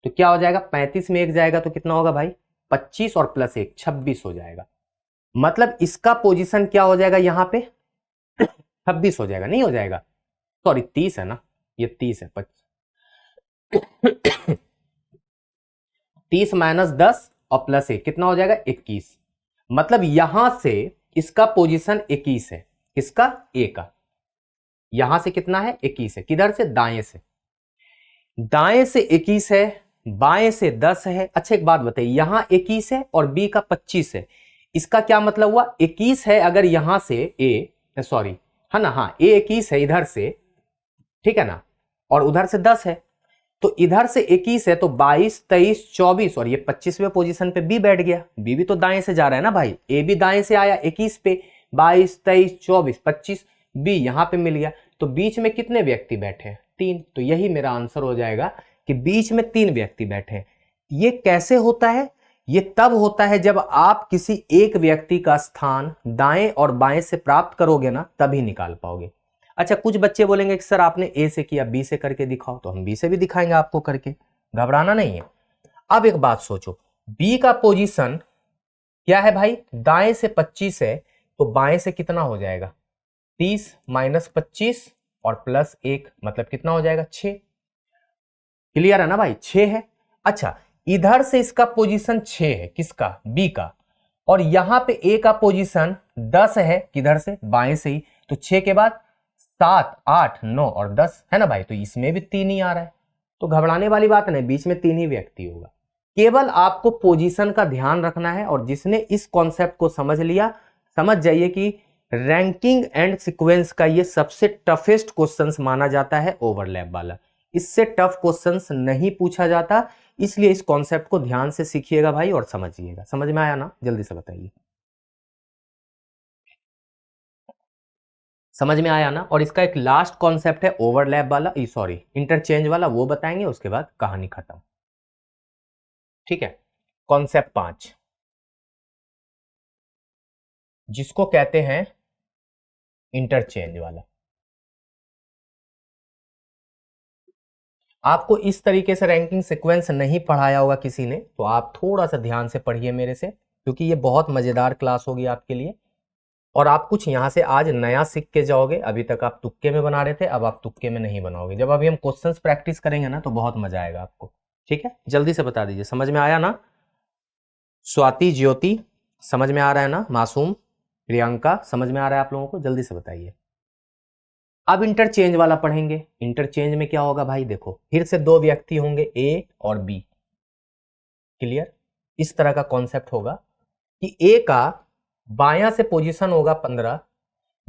तो क्या हो जाएगा? 35 में 1 जाएगा तो कितना होगा भाई? 25 और +1 26 हो जाएगा। मतलब इसका पोजीशन क्या हो जाएगा यहां पे? 26 हो जाएगा, नहीं हो जाएगा? सॉरी 30 है ना, ये 30 है। 30 - 10 और +1 कितना हो जाएगा? 21। मतलब यहां से इसका पोजीशन 21 है। किसका? ए का। यहां से कितना है? 21 है। किधर से? दाएं से। दाएं से 21 है, बाएं से 10 है। अच्छा एक बात बताइए, यहां 21 है और बी का 25 है, इसका क्या मतलब हुआ? 21 है अगर यहां से ए, सॉरी है ना, हाँ ए 21 है इधर से, ठीक है ना, और उधर से 10 है, तो इधर से 21 है तो 22 23 24 और ये 25वें पोजीशन पे बी बैठ गया। बी भी तो दाएं से जा रहा है ना भाई, ए भी दाएं से आया 21 पे, 22 23 24 25, बी यहां पे मिल गया। तो बीच में कितने व्यक्ति बैठे हैं? 3। तो यही मेरा आंसर हो जाएगा कि बीच में 3 व्यक्ति बैठे। ये कैसे होता है? ये तब होता है जब आप किसी एक व्यक्ति का स्थान दाएं और बाएं से प्राप्त करोगे ना, तभी निकाल पाओगे। अच्छा कुछ बच्चे बोलेंगे कि सर आपने ए से किया, बी से करके दिखाओ, तो हम बी से भी दिखाएंगे आपको करके, घबराना नहीं है। अब एक बात सोचो, बी का पोजीशन क्या है भाई? दाएं से 25 है, तो बाएं से कितना हो जाएगा? 30 - 25 और +1, मतलब कितना हो जाएगा? 6। क्लियर है ना भाई? 6 है। अच्छा इधर से इसका पोजीशन 6 है, किसका? बी का, और यहां पे ए का पोजीशन 10 है, किधर से? बाएं से ही, तो 6 के बाद 7 8 9 और 10 है ना भाई, तो इसमें भी 3 ही आ रहा है। तो घबराने वाली बात नहीं, बीच में 3 ही व्यक्ति होगा। केवल आपको पोजीशन का ध्यान रखना है, और जिसने इस कॉन्सेप्ट को समझ लिया, समझ जाइए कि रैंकिंग एंड सीक्वेंस का ये सबसे टफेस्ट क्वेश्चंस माना जाता है, ओवरलैप वाला। इससे टफ क्वेश्चंस नहीं पूछा जाता, इसलिए इस कॉन्सेप्ट को ध्यान से सीखिएगा भाई और समझिएगा। समझ में आया ना? जल्दी से बताइए, समझ में आया ना? और इसका एक लास्ट कॉन्सेप्ट है ओवरलैप वाला, सॉरी इंटरचेंज वाला, वो बताएंगे, उसके बाद कहानी खत्म। ठीक है, कॉन्सेप्ट 5 जिसको कहते हैं इंटरचेंज वाला। आपको इस तरीके से रैंकिंग सीक्वेंस नहीं पढ़ाया होगा किसी ने, तो आप थोड़ा सा ध्यान से पढ़िए मेरे से, क्योंकि ये बहुत मजेदार क्लास होगी आपके लिए, और आप कुछ यहां से आज नया सीख के जाओगे। अभी तक आप तुक्के में बना रहे थे, अब आप तुक्के में नहीं बनाओगे। जब अभी हम क्वेश्चंस प्रैक्टिस करेंगे ना, तो बहुत मजा आएगा आपको। ठीक है, जल्दी से बता दीजिए, समझ में आया ना? स्वाति, ज्योति, समझ में आ रहा है ना? मासूम, प्रियंका, समझ में आ रहा है आप लोगों को? जल्दी से बताइए। अब इंटरचेंज वाला पढ़ेंगे। इंटरचेंज में क्या होगा भाई? देखो फिर से 2 व्यक्ति होंगे, ए और बी। क्लियर? इस तरह का कॉन्सेप्ट होगा कि ए का बायां से पोजीशन होगा 15,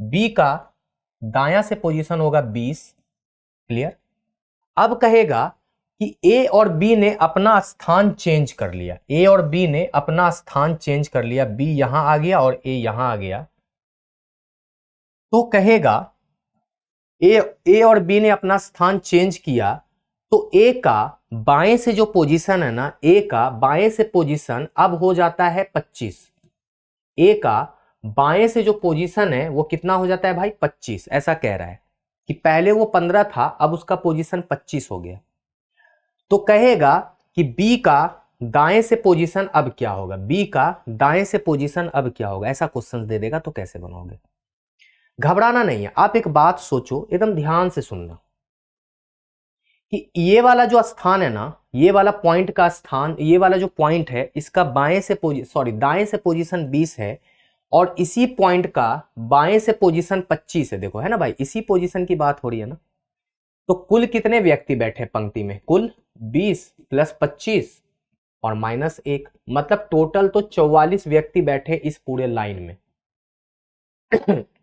बी का दायां से पोजीशन होगा 20। क्लियर? अब कहेगा कि ए और बी ने अपना स्थान चेंज कर लिया, ए और बी ने अपना स्थान चेंज कर लिया, बी यहां आ गया और ए यहां आ गया। तो कहेगा ए और बी ने अपना स्थान चेंज किया, तो ए का बाएं से जो पोजीशन है ना, ए का बाएं से पोजीशन अब हो जाता है 25। ए का बाएं से जो पोजीशन है वो कितना हो जाता है भाई 25। ऐसा कह रहा है कि पहले वो 15 था, अब उसका पोजीशन 25 हो गया। तो कहेगा कि बी का दाएं से पोजीशन अब क्या होगा, बी का दाएं से पोजीशन अब क्या होगा, ऐसा क्वेश्चन दे देगा। तो कैसे बनाओगे? घबराना नहीं है, आप एक बात सोचो, एकदम ध्यान से सुनना कि ये वाला जो स्थान है ना, ये वाला पॉइंट का स्थान, ये वाला जो पॉइंट है इसका दाएं से पोजीशन 20 है और इसी पॉइंट का बाएं से पोजीशन 25 है। देखो है ना भाई, इसी पोजीशन की बात हो रही है ना। तो कुल कितने व्यक्ति बैठे पंक्ति में? कुल 20 प्लस 25 और माइनस 1, मतलब टोटल तो 44 व्यक्ति बैठे इस पूरे लाइन में।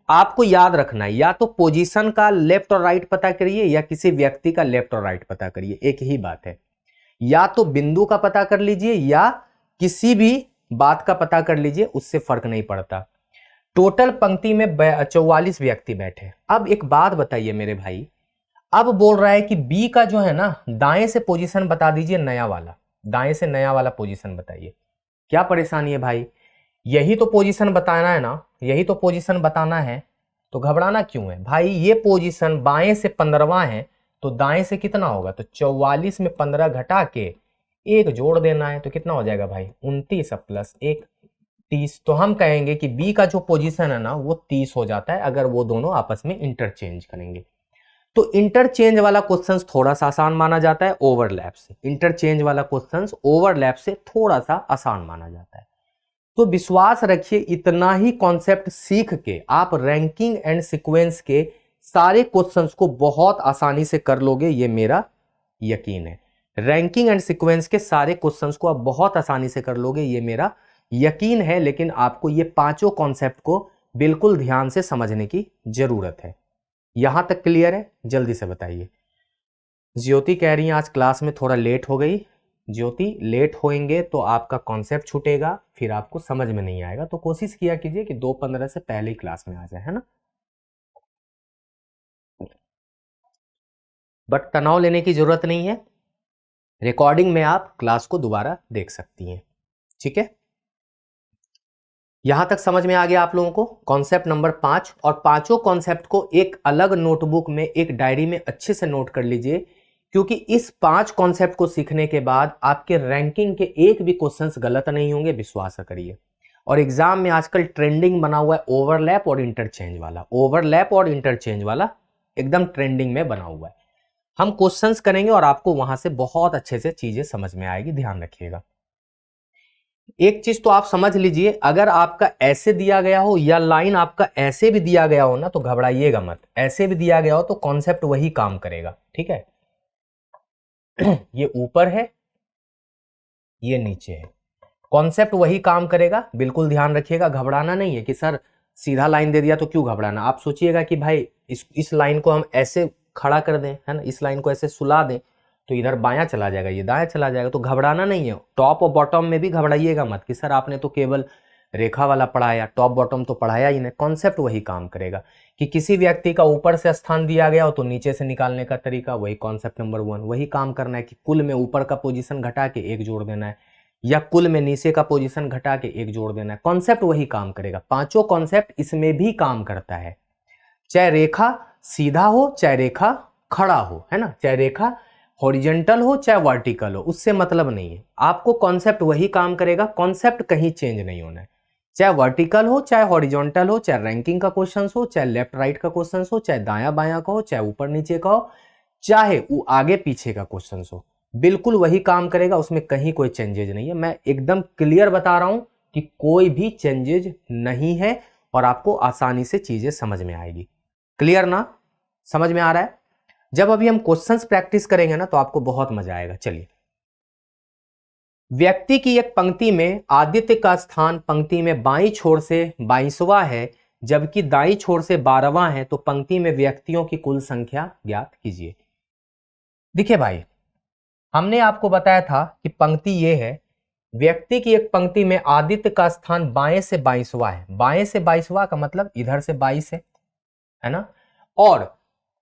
आपको याद रखना है, या तो पोजीशन का लेफ्ट और राइट पता करिए या किसी व्यक्ति का लेफ्ट और राइट पता करिए, एक ही बात है। या तो बिंदु का पता कर लीजिए या किसी भी बात का पता कर लीजिए, उससे फर्क नहीं पड़ता। टोटल पंक्ति में 44 व्यक्ति बैठे। अब एक बात बताइए मेरे भाई, अब बोल रहा है कि बी का जो है ना दाएं से पोजीशन बता दीजिए, नया वाला, दाएं से नया वाला पोजीशन बताइए। क्या परेशानी है भाई? यही तो पोजीशन बताना है ना, यही तो पोजीशन बताना है, तो घबराना क्यों है भाई? ये पोजीशन बाएं से 15वां है, तो दाएं से कितना होगा? तो 44 में 15 घटा के 1 जोड़ देना है, तो कितना हो जाएगा भाई? 29 प्लस 1 30। तो हम कहेंगे कि बी का जो पोजीशन है ना वो 30 हो जाता है अगर वो दोनों आपस में इंटरचेंज करेंगे। तो इंटरचेंज वाला क्वेश्चन थोड़ा सा आसान माना जाता है ओवरलैप से, इंटरचेंज वाला क्वेश्चन ओवरलैप से थोड़ा सा आसान माना जाता है। तो विश्वास रखिए, इतना ही कॉन्सेप्ट सीख के आप रैंकिंग एंड सीक्वेंस के सारे क्वेश्चंस को बहुत आसानी से कर लोगे, ये मेरा यकीन है। रैंकिंग एंड सीक्वेंस के सारे क्वेश्चंस को आप बहुत आसानी से कर लोगे, ये मेरा यकीन है। लेकिन आपको ये पांचों कॉन्सेप्ट को बिल्कुल ध्यान से समझने की जरूरत है। यहां तक क्लियर है? जल्दी से बताइए। ज्योति कह रही है आज क्लास में थोड़ा लेट हो गई। ज्योति, लेट होएंगे तो आपका कॉन्सेप्ट छूटेगा, फिर आपको समझ में नहीं आएगा। तो कोशिश किया कीजिए कि 2:15 से पहले ही क्लास में आ जाए, है ना। बट तनाव लेने की जरूरत नहीं है, रिकॉर्डिंग में आप क्लास को दोबारा देख सकती हैं, ठीक है। यहां तक समझ में आ गया आप लोगों को कॉन्सेप्ट नंबर 5। और पांचों कॉन्सेप्ट को एक अलग नोटबुक में, एक डायरी में अच्छे से नोट कर लीजिए, क्योंकि इस 5 कॉन्सेप्ट को सीखने के बाद आपके रैंकिंग के एक भी क्वेश्चंस गलत नहीं होंगे, विश्वास करिए। और एग्जाम में आजकल ट्रेंडिंग बना हुआ है ओवरलैप और इंटरचेंज वाला, ओवरलैप और इंटरचेंज वाला एकदम ट्रेंडिंग में बना हुआ है। हम क्वेश्चंस करेंगे और आपको वहां से बहुत अच्छे से चीजें समझ में आएगी, ध्यान रखिएगा। एक चीज तो आप समझ लीजिए, अगर आपका ऐसे दिया गया हो या लाइन आपका ऐसे भी दिया गया हो ना, तो घबराइएगा मत। ऐसे भी दिया गया हो तो कॉन्सेप्ट वही काम करेगा, ठीक है। ये ऊपर है, ये नीचे है, कॉन्सेप्ट वही काम करेगा, बिल्कुल ध्यान रखिएगा। घबराना नहीं है कि सर सीधा लाइन दे दिया तो क्यों घबराना। आप सोचिएगा कि भाई इस लाइन को हम ऐसे खड़ा कर दें, है ना, इस लाइन को ऐसे सुला दें तो इधर बायां चला जाएगा, ये दायां चला जाएगा। तो घबराना नहीं है। टॉप और बॉटम में भी घबराइएगा मत कि सर आपने तो केवल रेखा वाला पढ़ाया, टॉप बॉटम तो पढ़ाया ही नहीं। कॉन्सेप्ट वही काम करेगा कि किसी व्यक्ति का ऊपर से स्थान दिया गया हो तो नीचे से निकालने का तरीका, वही कॉन्सेप्ट नंबर 1 वही काम करना है कि कुल में ऊपर का पोजीशन घटा के 1 जोड़ देना है, या कुल में नीचे का पोजीशन घटा के 1 जोड़ देना है। कॉन्सेप्ट वही काम करेगा। पांचों कॉन्सेप्ट इसमें भी काम करता है, चाहे रेखा सीधा हो चाहे रेखा खड़ा हो, है ना, चाहे रेखा हॉरिजॉन्टल हो चाहे वर्टिकल हो, उससे मतलब नहीं है। आपको कॉन्सेप्ट वही काम करेगा, कॉन्सेप्ट कहीं चेंज नहीं होना है। चाहे वर्टिकल हो चाहे हॉरिजॉन्टल हो, चाहे रैंकिंग का क्वेश्चन हो, चाहे लेफ्ट राइट का क्वेश्चन हो, चाहे दाया बाया का हो, चाहे ऊपर नीचे का हो, चाहे वो आगे पीछे का क्वेश्चन हो, बिल्कुल वही काम करेगा। उसमें कहीं कोई चेंजेज नहीं है। मैं एकदम क्लियर बता रहा हूं कि कोई भी चेंजेज नहीं है और आपको आसानी से चीजें समझ में आएगी। क्लियर ना? समझ में आ रहा है? जब अभी हम क्वेश्चंस प्रैक्टिस करेंगे ना तो आपको बहुत मजा आएगा। चलिए, व्यक्ति की एक पंक्ति में आदित्य का स्थान पंक्ति में बाईं छोर से 22वां है, जबकि दाईं छोर से 12वां है, तो पंक्ति में व्यक्तियों की कुल संख्या ज्ञात कीजिए। देखिए भाई, हमने आपको बताया था कि पंक्ति ये है, व्यक्ति की एक पंक्ति में आदित्य का स्थान बाएं से 22वां है। बाएं से 22वां का मतलब इधर से 22 है ना, और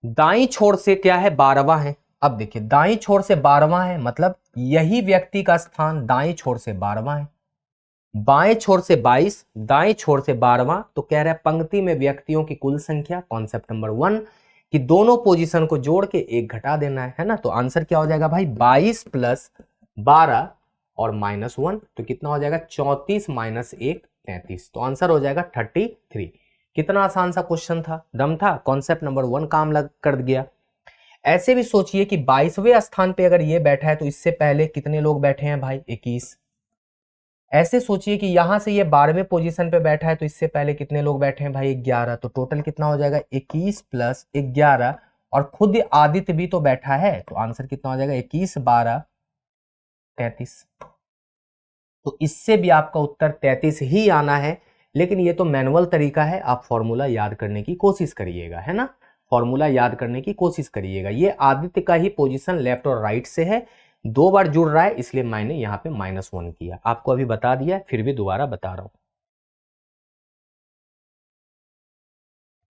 दाईं छोर से क्या है, 12वां है। अब देखिए, दाईं छोर से 12वां है मतलब यही व्यक्ति का स्थान दाईं छोर से 12वां है। बाएं छोर से 22, दाएं छोर से 12वां, तो कह रहा है पंक्ति में व्यक्तियों की कुल संख्या, कॉन्सेप्ट नंबर 1, कि दोनों पोजीशन को जोड़ के एक घटा देना है ना। तो आंसर क्या हो जाएगा भाई, 22 प्लस 12 और -1, तो कितना हो जाएगा, 34 माइनस 1 33। तो आंसर हो जाएगा 33। कितना आसान सा क्वेश्चन था, दम था, कॉन्सेप्ट नंबर 1 काम लग कर गया। ऐसे भी सोचिए कि 22वें स्थान पे अगर ये बैठा है तो इससे पहले कितने लोग बैठे हैं भाई, 21। ऐसे सोचिए कि यहां से ये 12वें पोजीशन पे बैठा है तो इससे पहले कितने लोग बैठे हैं भाई, 11। तो टोटल कितना हो जाएगा, 21 प्लस 11, और खुद आदित्य भी तो बैठा है, तो आंसर कितना हो जाएगा, 21 12 33। तो इससे भी आपका उत्तर 33 ही आना है। लेकिन ये तो मैनुअल तरीका है, आप फॉर्मूला याद करने की कोशिश करिएगा, है ना, फॉर्मूला याद करने की कोशिश करिएगा। ये आदित्य का ही पोजीशन लेफ्ट और राइट से है, 2 बार जुड़ रहा है, इसलिए मैंने यहाँ पे -1 किया। आपको अभी बता दिया, फिर भी दोबारा बता रहा हूं।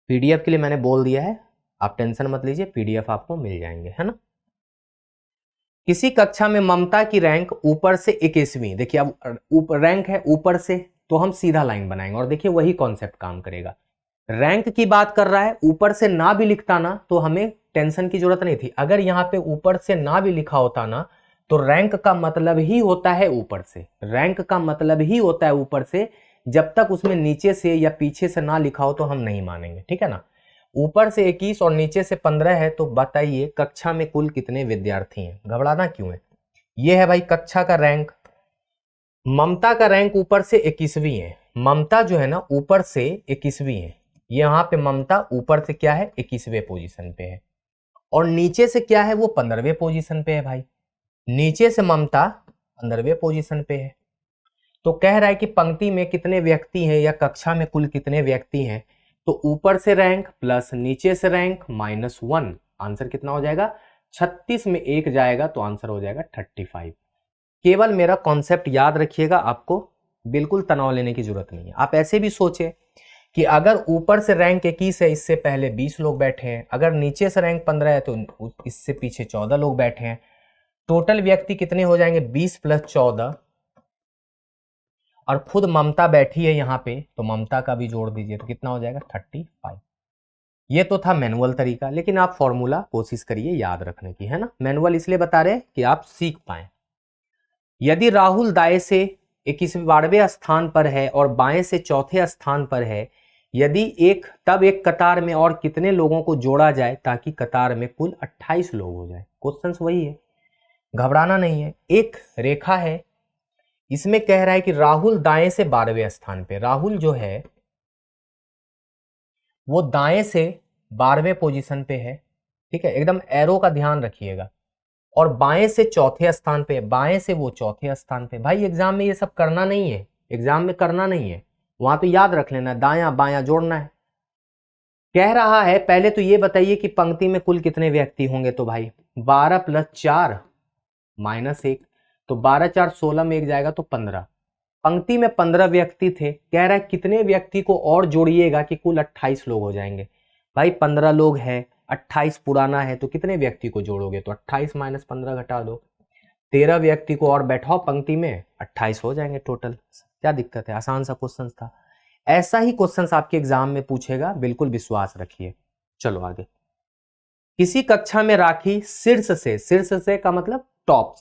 पीडीएफ के लिए मैंने बोल दिया है, आप टेंशन मत लीजिए, पीडीएफ आपको मिल जाएंगे, है ना। किसी कक्षा में ममता की रैंक ऊपर से 21वीं, देखिए अब रैंक है ऊपर से, तो हम सीधा लाइन बनाएंगे और देखिए वही कॉन्सेप्ट काम करेगा। रैंक की बात कर रहा है, ऊपर से ना भी लिखता ना तो हमें टेंशन की जरूरत नहीं थी। अगर यहाँ पे ऊपर से ना भी लिखा होता ना, तो रैंक का मतलब ही होता है ऊपर से, रैंक का मतलब ही होता है ऊपर से। जब तक उसमें नीचे से या पीछे से ना लिखा हो तो हम नहीं मानेंगे, ठीक है ना। ऊपर से 21 और नीचे से 15 है, तो बताइए कक्षा में कुल कितने विद्यार्थी हैं, घबराना क्यों है। ये है भाई कक्षा का रैंक, ममता का रैंक ऊपर से 21वीं है, ममता जो है ना ऊपर से 21वीं है। यहाँ पे ममता ऊपर से क्या है, 21वें पोजीशन पे है, और नीचे से क्या है, वो 15वें पोजीशन पे है भाई। नीचे से ममता 15वें पोजीशन पे है। तो कह रहा है कि पंक्ति में कितने व्यक्ति हैं या कक्षा में कुल कितने व्यक्ति हैं, तो ऊपर से रैंक प्लस नीचे से रैंक -1, आंसर कितना हो जाएगा, 36 में 1 जाएगा तो आंसर हो जाएगा 35। केवल मेरा कॉन्सेप्ट याद रखिएगा, आपको बिल्कुल तनाव लेने की जरूरत नहीं है। आप ऐसे भी सोचे कि अगर ऊपर से रैंक 21 है, इससे पहले 20 लोग बैठे हैं, अगर नीचे से रैंक 15 है तो इससे पीछे 14 लोग बैठे हैं, टोटल व्यक्ति कितने हो जाएंगे, 20 प्लस 14, और खुद ममता बैठी है यहाँ पे, तो ममता का भी जोड़ दीजिए तो कितना हो जाएगा, 35। ये तो था मैनुअल तरीका, लेकिन आप फॉर्मूला कोशिश करिए याद रखने की, है ना। मैनुअल इसलिए बता रहे कि आप सीख पाए। यदि राहुल दाएं से 21वें स्थान पर है और बाएं से चौथे स्थान पर है, यदि तब एक कतार में और कितने लोगों को जोड़ा जाए ताकि कतार में कुल 28 लोग हो जाए। क्वेश्चन वही है, घबराना नहीं है। एक रेखा है, इसमें कह रहा है कि राहुल दाएं से 12वें स्थान पे, राहुल जो है वो दाएं से 12वें पोजीशन पे है, ठीक है, एकदम एरो का ध्यान रखिएगा, और बाएं से चौथे स्थान पे, बाएं से वो चौथे स्थान पे। भाई एग्जाम में ये सब करना नहीं है, एग्जाम में करना नहीं है, वहां तो याद रख लेना, दायां बायां जोड़ना है। कह रहा है पहले तो ये बताइए कि पंक्ति में कुल कितने व्यक्ति होंगे, तो भाई 12 प्लस 4 -1, तो 12 4 16 में 1 जाएगा तो 15। पंक्ति में 15 व्यक्ति थे, कह रहा है कितने व्यक्ति को और जोड़िएगा कि कुल 28 लोग हो जाएंगे। भाई 15 लोग हैं, 28 पुराना है, तो कितने व्यक्ति को जोड़ोगे, तो 28 माइनस 15 घटा दो, 13 व्यक्ति को और बैठाओ पंक्ति में, 28 हो जाएंगे टोटल। क्या दिक्कत है, आसान सा क्वेश्चन था। ऐसा ही क्वेश्चन आपके एग्जाम में पूछेगा, बिल्कुल विश्वास रखिए। चलो आगे। किसी कक्षा में राखी शीर्ष से का मतलब टॉप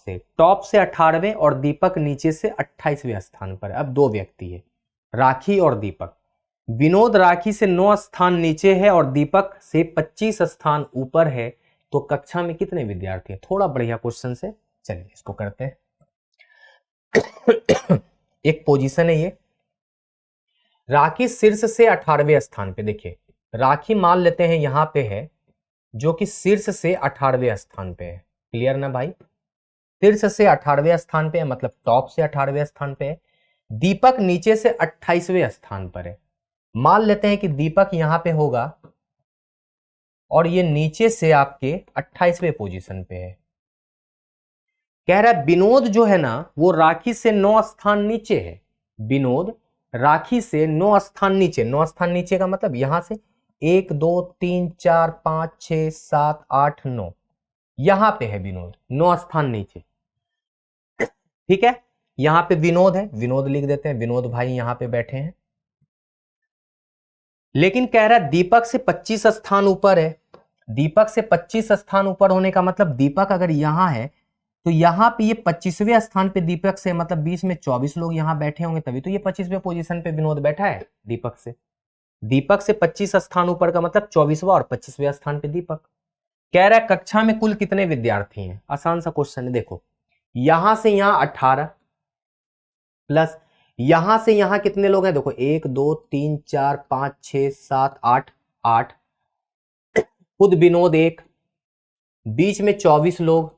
से 18वें और दीपक नीचे से 28वें स्थान पर। अब 2 व्यक्ति है, राखी और दीपक। विनोद राखी से 9 स्थान नीचे है और दीपक से 25 स्थान ऊपर है, तो कक्षा में कितने विद्यार्थी है। थोड़ा बढ़िया क्वेश्चन से, चलिए इसको करते हैं। एक पोजीशन है ये, राखी शीर्ष से 18वें स्थान पे, देखिए राखी मान लेते हैं यहां पे है, जो कि शीर्ष से 18वें स्थान पे है। क्लियर ना भाई, शीर्ष से 18वें स्थान पे है, मतलब टॉप से 18वें स्थान पे है। दीपक नीचे से 28वें स्थान पर है। मान लेते हैं कि दीपक यहां पे होगा और ये नीचे से आपके 28वें पोजीशन पे है। कह रहा है विनोद जो है ना वो राखी से 9 स्थान नीचे है। विनोद राखी से 9 स्थान नीचे, 9 स्थान नीचे का मतलब यहां से 1 2 3 4 5 6 7 8 9, यहां पे है विनोद 9 स्थान नीचे। ठीक है, यहां पे विनोद है, विनोद लिख देते हैं, विनोद भाई यहां पे बैठे हैं। लेकिन कह रहा है दीपक से 25 स्थान ऊपर है। दीपक से 25 स्थान ऊपर होने का मतलब दीपक अगर यहां है तो यहां पे ये 25वें स्थान पे दीपक से, मतलब 20 में 24 लोग यहां बैठे होंगे, तभी तो ये 25वें पोजीशन पे विनोद बैठा है दीपक से। दीपक से 25 स्थान ऊपर का मतलब 24वां और 25वें स्थान पे दीपक। कह रहा है कक्षा में कुल कितने विद्यार्थी हैं। आसान सा क्वेश्चन है, देखो यहां से यहां 18 प्लस यहां से यहां कितने लोग हैं, देखो 1 2 3 4 5 6 7 8 8, खुद विनोद 1, बीच में 24 लोग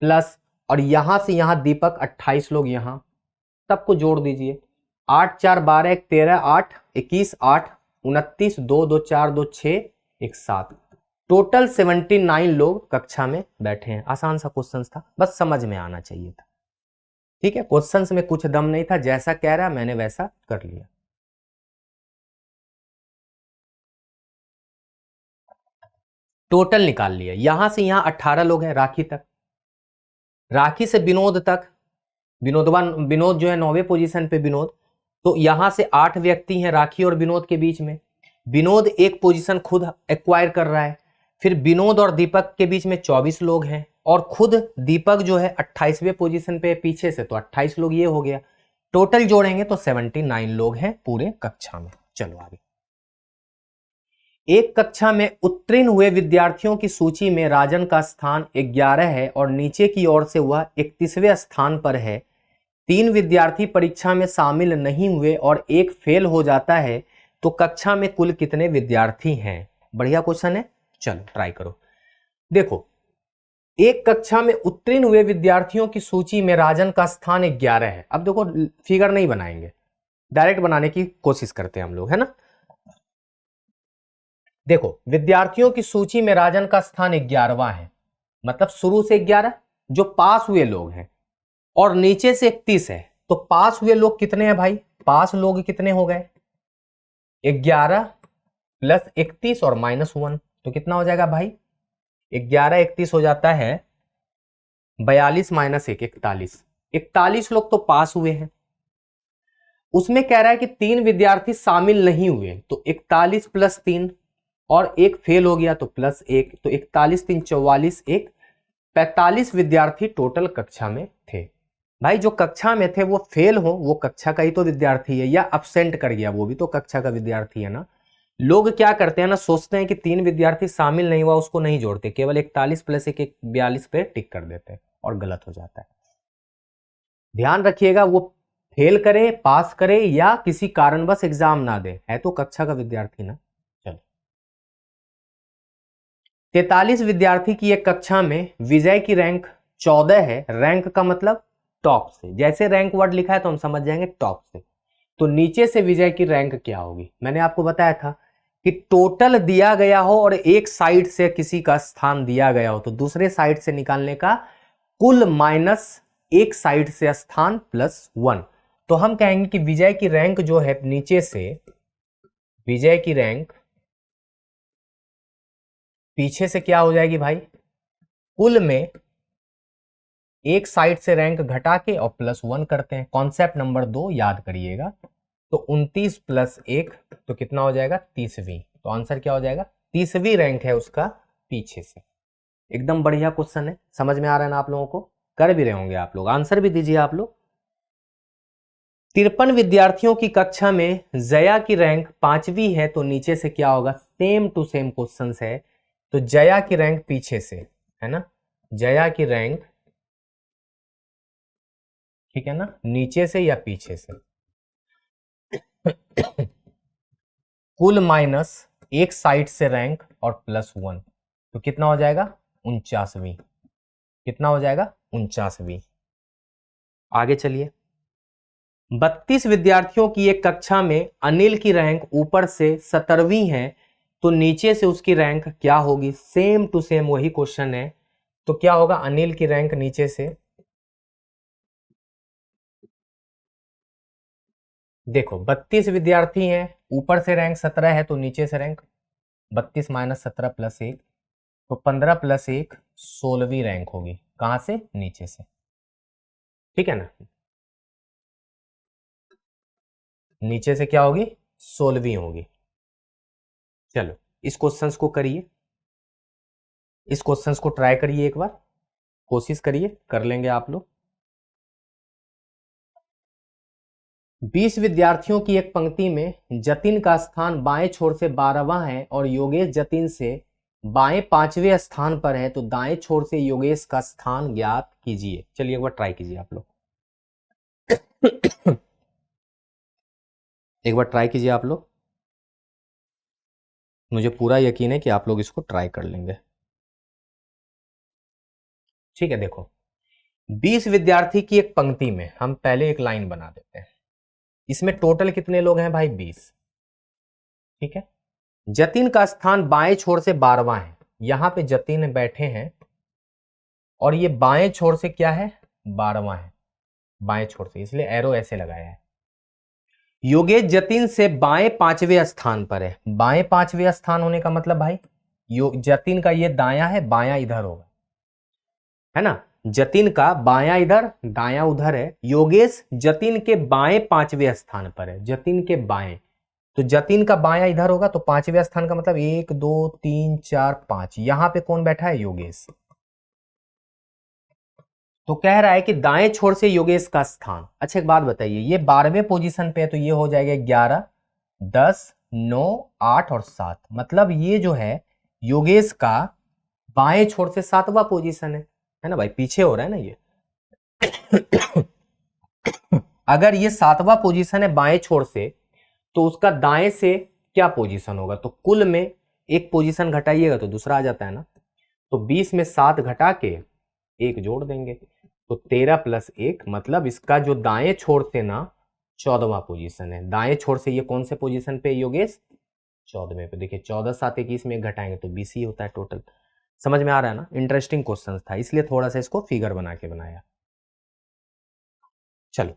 प्लस, और यहां से यहां दीपक 28 लोग, यहां सबको जोड़ दीजिए। 8 4 12 1 13 8 21 8 29 2 2 4 2 6 1 7, टोटल 79 लोग कक्षा में बैठे हैं। आसान सा क्वेश्चन था, बस समझ में आना चाहिए था। ठीक है, क्वेश्चंस में कुछ दम नहीं था, जैसा कह रहा मैंने वैसा कर लिया। टोटल निकाल लिया, यहां से यहां 18 लोग हैं राखी तक, राखी से विनोद तक, विनोद जो है 9वें पोजीशन पे विनोद, तो यहां से 8 व्यक्ति हैं राखी और विनोद के बीच में। विनोद एक पोजीशन खुद एक्वायर कर रहा है, फिर विनोद और दीपक के बीच में 24 लोग हैं, और खुद दीपक जो है 28वें पोजीशन पे पीछे से, तो 28 लोग ये हो गया। टोटल जोड़ेंगे तो 79 लोग हैं पूरे कक्षा में। चलो आगे। एक कक्षा में उत्तीर्ण हुए विद्यार्थियों की सूची में राजन का स्थान 11 है और नीचे की ओर से वह 31वें स्थान पर है। 3 विद्यार्थी परीक्षा में शामिल नहीं हुए और एक फेल हो जाता है, तो कक्षा में कुल कितने विद्यार्थी हैं। बढ़िया क्वेश्चन है, चलो ट्राई करो। देखो, एक कक्षा में उत्तीर्ण हुए विद्यार्थियों की सूची में राजन का स्थान 11 है। अब देखो फिगर नहीं बनाएंगे, डायरेक्ट बनाने की कोशिश करते हैं हम लोग, है ना। देखो विद्यार्थियों की सूची में राजन का स्थान 11वां है, मतलब शुरू से 11 जो पास हुए लोग हैं, और नीचे से 31 है, तो पास हुए लोग कितने हैं भाई, पास लोग कितने हो गए, 11 प्लस 31 और -1, तो कितना हो जाएगा भाई, 11 31 हो जाता है 42 -1 41, 41 लोग तो पास हुए हैं। उसमें कह रहा है कि 3 विद्यार्थी शामिल नहीं हुए, तो 41 प्लस 3, और एक फेल हो गया तो +1, तो 41 3 44, 1 45 विद्यार्थी टोटल कक्षा में थे। भाई जो कक्षा में थे वो फेल हो, वो कक्षा का ही तो विद्यार्थी है, या अब्सेंट कर गया वो भी तो कक्षा का विद्यार्थी है ना। लोग क्या करते हैं ना, सोचते हैं कि 3 विद्यार्थी शामिल नहीं हुआ उसको नहीं जोड़ते, केवल 41 प्लस 1 42 पे टिक कर देते हैं, और गलत हो जाता है। ध्यान रखिएगा, वो फेल करे पास करे या किसी कारणवश एग्जाम ना दे, है तो कक्षा का विद्यार्थी ना। चलो, 43 विद्यार्थी की एक कक्षा में विजय की रैंक 14 है। रैंक का मतलब टॉप से, जैसे रैंक वर्ड लिखा है तो हम समझ जाएंगे टॉप से, तो नीचे से विजय की रैंक क्या होगी। मैंने आपको बताया था कि टोटल दिया गया हो और एक साइड से किसी का स्थान दिया गया हो, तो दूसरे साइड से निकालने का कुल माइनस एक साइड से स्थान +1, तो हम कहेंगे कि विजय की रैंक जो है नीचे से, विजय की रैंक पीछे से क्या हो जाएगी भाई, कुल में एक साइड से रैंक घटा के और +1 करते हैं। कॉन्सेप्ट नंबर 2 याद करिएगा, तो 29 + 1 तो कितना हो जाएगा, 30वीं, तो आंसर क्या हो जाएगा, 30वीं रैंक है उसका पीछे से। एकदम बढ़िया क्वेश्चन है, समझ में आ रहा है ना आप लोगों को, कर भी रहे होंगे आप लोग, आंसर भी दीजिए आप लोग। 53 विद्यार्थियों की कक्षा में जया की रैंक 5वीं है, तो नीचे से क्या होगा, सेम टू सेम क्वेश्चन है, तो जया की रैंक पीछे से है ना, जया की रैंक, ठीक है ना, नीचे से या पीछे से, कुल माइनस एक साइड से रैंक और +1, तो कितना हो जाएगा, 49वीं, कितना हो जाएगा, 49वीं। आगे चलिए, 32 विद्यार्थियों की एक कक्षा में अनिल की रैंक ऊपर से 17वीं है, तो नीचे से उसकी रैंक क्या होगी, सेम टू सेम वही क्वेश्चन है, तो क्या होगा, अनिल की रैंक नीचे से, देखो 32 विद्यार्थी हैं, ऊपर से रैंक 17 है तो नीचे से रैंक 32 माइनस 17 प्लस 1, तो 15 प्लस 1 16वीं रैंक होगी। कहां से, नीचे से, ठीक है ना। नीचे से क्या होगी, 16वीं होगी। चलो इस क्वेश्चंस को करिए, इस क्वेश्चंस को ट्राई करिए, एक बार कोशिश करिए, कर लेंगे आप लोग। 20 विद्यार्थियों की एक पंक्ति में जतिन का स्थान बाएं छोर से 12वां है और योगेश जतिन से बाएं 5वें स्थान पर है, तो दाएं छोर से योगेश का स्थान ज्ञात कीजिए। चलिए एक बार ट्राई कीजिए आप लोग। एक बार ट्राई कीजिए आप लोग, मुझे पूरा यकीन है कि आप लोग इसको ट्राई कर लेंगे। ठीक है, देखो 20 विद्यार्थी की एक पंक्ति में हम पहले एक लाइन बना देते हैं। इसमें टोटल कितने लोग हैं भाई, 20। ठीक है, जतिन का स्थान बाएं छोर से 12वां है, यहां पे जतिन बैठे हैं और ये बाएं छोर से क्या है, 12वां है, बाएं छोर से, इसलिए एरो ऐसे लगाया है। योगेश जतिन से बाएं 5वें स्थान पर है। बाएं 5वें स्थान होने का मतलब भाई जतिन का ये दायां है, बायां इधर होगा, है ना। जतिन का बायां इधर, दायां उधर है। योगेश जतिन के बाएं 5वें स्थान पर है, जतिन के बाएं, तो जतिन का बायां इधर होगा, तो 5वें स्थान का मतलब 1 2 3 4 5, यहां पे कौन बैठा है, योगेश। तो कह रहा है कि दाएं छोर से योगेश का स्थान। अच्छा एक बात बताइए, ये 12वें पोजीशन पे है, तो ये हो जाएगा 11 10 9 8 और 7, मतलब ये जो है योगेश का बाएं छोर से 7वां पोजीशन है ना भाई, पीछे हो रहा है ना ये। अगर ये 7वां पोजीशन है बाएं छोर से, तो उसका दाएं से क्या पोजीशन होगा, तो कुल में एक पोजीशन घटाइएगा तो दूसरा आ जाता है ना, तो 20 में 7 घटा के 1 जोड़ देंगे, तो 13 प्लस 1, मतलब इसका जो दाएं छोर से ना 14वां पोजीशन है। दाएं छोर से ये कौन से पोजीशन पे योगेश, 14वें पे। देखिए 14 7 21 में 1 घटाएंगे तो 20 ही होता है टोटल। समझ में आ रहा है ना, इंटरेस्टिंग क्वेश्चन था, इसलिए थोड़ा सा इसको फिगर बना के बनाया। चलो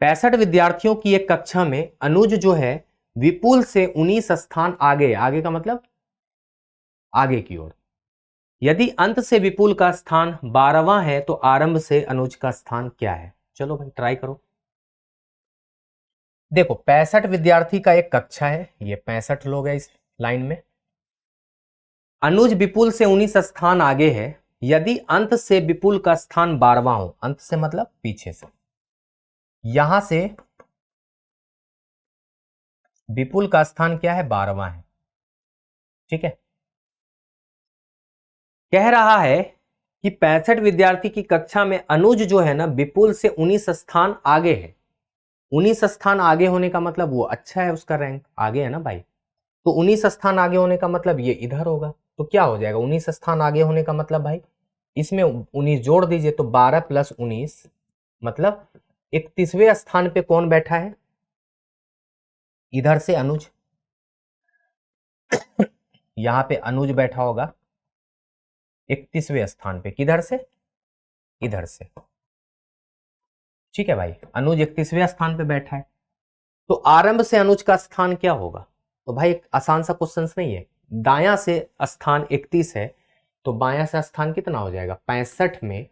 65 विद्यार्थियों की एक कक्षा में अनुज जो है विपुल से 19 स्थान आगे, आगे का मतलब आगे की ओर। यदि अंत से विपुल का स्थान 12वां है तो आरंभ से अनुज का स्थान क्या है। चलो भाई ट्राई करो। देखो 65 विद्यार्थी का एक कक्षा है, ये 65 लोग हैं इस लाइन में। अनुज विपुल से 19 स्थान आगे है। यदि अंत से विपुल का स्थान 12वां हो, अंत से मतलब पीछे से, यहां से विपुल का स्थान क्या है, 12वां है। ठीक है, कह रहा है कि 65 विद्यार्थी की कक्षा में अनुज जो है ना विपुल से 19 स्थान आगे है। 19 स्थान आगे होने का मतलब वो अच्छा है, उसका रैंक आगे है ना भाई, तो 19 स्थान आगे होने का मतलब ये इधर होगा, तो क्या हो जाएगा, 19 स्थान आगे होने का मतलब भाई इसमें 19 जोड़ दीजिए, तो 12 प्लस 19 मतलब 31वें स्थान पे कौन बैठा है, इधर से अनुज। यहां पे अनुज बैठा होगा 31वें स्थान पे, किधर से, इधर से। ठीक है भाई, अनुज 31वें स्थान पे बैठा है, तो आरंभ से अनुज का स्थान क्या होगा। तो भाई एक आसान सा क्वेश्चन नहीं है, दायां से स्थान 31 है, तो बायां से स्थान कितना हो जाएगा, 65 में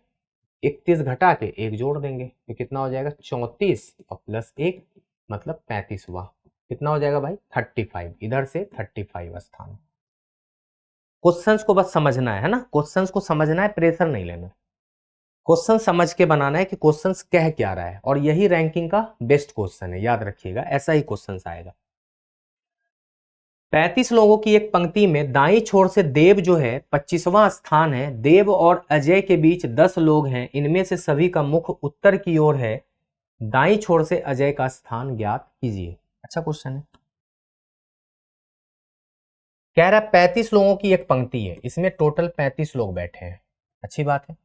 31 घटा के 1 जोड़ देंगे, तो कितना हो जाएगा 34 और प्लस 1 मतलब 35वां, कितना हो जाएगा भाई 35, इधर से 35 स्थान। क्वेश्चंस को बस समझना है ना, क्वेश्चंस को समझना है, प्रेशर नहीं लेना। क्वेश्चन समझ के बनाना है कि क्वेश्चंस कह क्या रहा है, और यही रैंकिंग का बेस्ट क्वेश्चन है, याद रखिएगा ऐसा ही क्वेश्चन आएगा। 35 लोगों की एक पंक्ति में दाईं छोर से देव जो है 25वां स्थान है। देव और अजय के बीच 10 लोग हैं, इनमें से सभी का मुख उत्तर की ओर है, दाईं छोर से अजय का स्थान ज्ञात कीजिए। अच्छा क्वेश्चन है, कह रहा है 35 लोगों की एक पंक्ति है, इसमें टोटल 35 लोग बैठे हैं, अच्छी बात है।